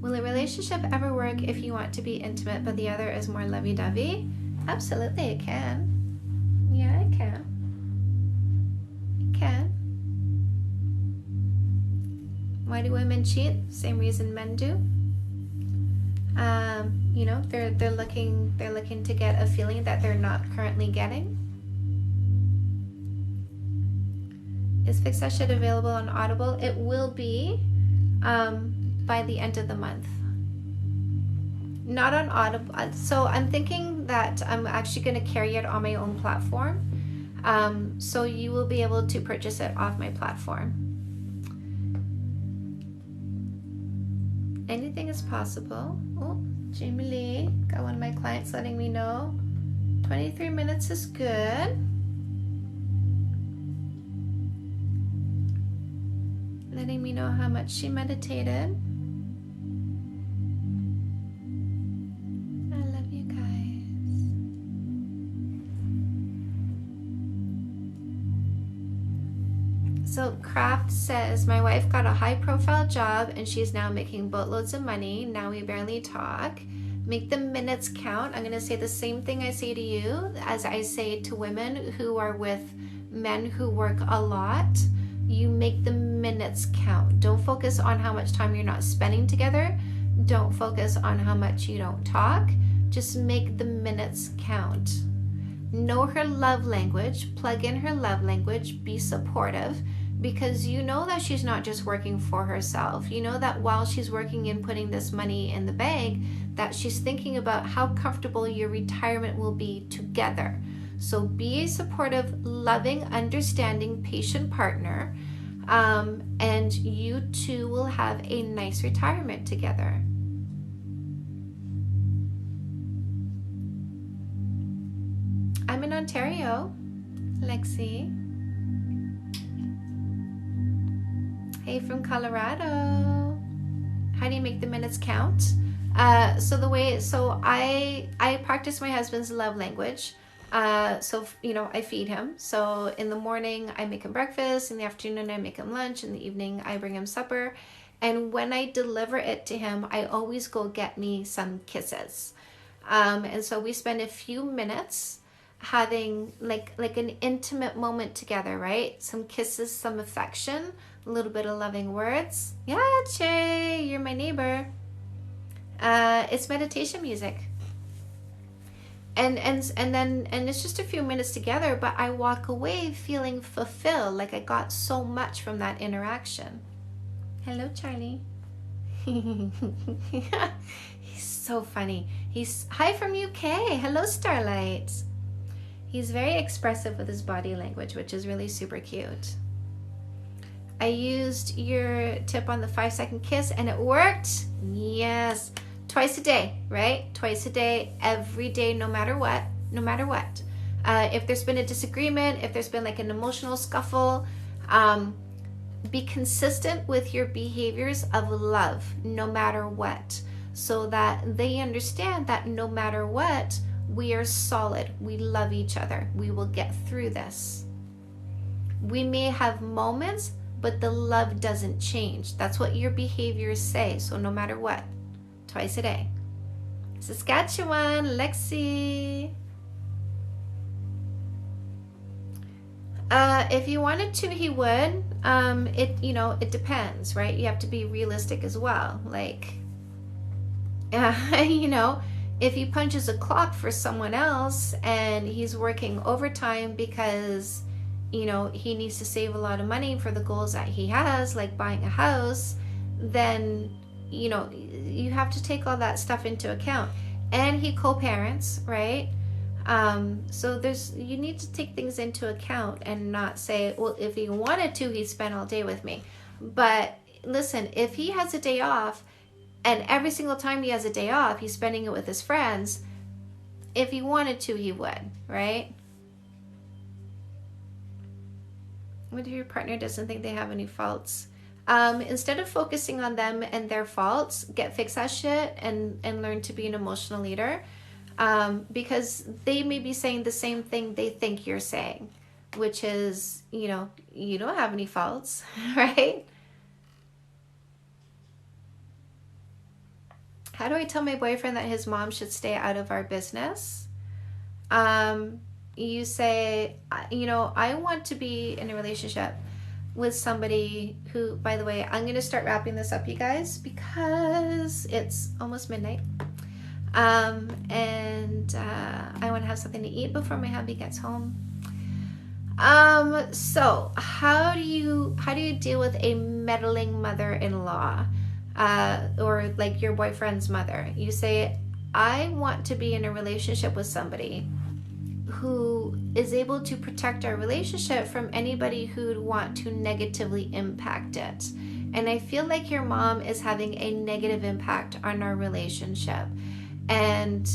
Will a relationship ever work if you want to be intimate but the other is more lovey-dovey? Absolutely, it can. Yeah, it can. It can. Why do women cheat? Same reason men do. You know, they're looking to get a feeling that they're not currently getting. Is Fix That Shit available on Audible? It will be by the end of the month. Not on Audible. So I'm thinking that I'm actually going to carry it on my own platform. So you will be able to purchase it off my platform. Anything is possible. Oh, Jamie Lee, got one of my clients letting me know 23 minutes is good. Letting me know how much she meditated. I love you guys. So Kraft says, my wife got a high profile job and she's now making boatloads of money. Now we barely talk. Make the minutes count. I'm going to say the same thing I say to you as I say to women who are with men who work a lot. You make the minutes count. Don't focus on how much time you're not spending together. Don't focus on how much you don't talk. Just make the minutes count. Know her love language. Plug in her love language. Be supportive, because you know that she's not just working for herself. You know that while she's working and putting this money in the bank, that she's thinking about how comfortable your retirement will be together. So be a supportive, loving, understanding, patient partner, and you two will have a nice retirement together. I'm in Ontario, Lexi. Hey, from Colorado. How do you make the minutes count? So I practice my husband's love language. So, you know, I feed him. So in the morning, I make him breakfast. In the afternoon, I make him lunch. In the evening, I bring him supper. And when I deliver it to him, I always go get me some kisses. And so we spend a few minutes having like an intimate moment together, right? Some kisses, some affection, a little bit of loving words. Yeah, Che, you're my neighbor. It's meditation music. And it's just a few minutes together, but I walk away feeling fulfilled, like I got so much from that interaction. Hello, Charlie. He's so funny. He's hi from UK. Hello, Starlight. He's very expressive with his body language, which is really super cute. I used your tip on the 5-second kiss and it worked. Yes. Twice a day, right? Twice a day, every day, no matter what. If there's been a disagreement, if there's been like an emotional scuffle, be consistent with your behaviors of love, no matter what, so that they understand that no matter what, we are solid. We love each other. We will get through this. We may have moments, but the love doesn't change. That's what your behaviors say. So no matter what, twice a day. Saskatchewan, Lexi. If you wanted to, he would. It depends, right? You have to be realistic as well. Like, if he punches a clock for someone else and he's working overtime because, he needs to save a lot of money for the goals that he has, like buying a house, then, you have to take all that stuff into account. And he co-parents, right? So you need to take things into account and not say, well, if he wanted to, he'd spend all day with me. But listen, if he has a day off and every single time he has a day off, he's spending it with his friends, if he wanted to, he would, right? What if your partner doesn't think they have any faults? Instead of focusing on them and their faults, fix that shit and learn to be an emotional leader. Because they may be saying the same thing they think you're saying, which is, you don't have any faults, right? How do I tell my boyfriend that his mom should stay out of our business? You say, I want to be in a relationship with somebody who, by the way, I'm going to start wrapping this up, you guys, because it's almost midnight. I want to have something to eat before my hubby gets home. So how do you deal with a meddling mother-in-law, or like your boyfriend's mother? You say, I want to be in a relationship with somebody who is able to protect our relationship from anybody who'd want to negatively impact it. And I feel like your mom is having a negative impact on our relationship. And,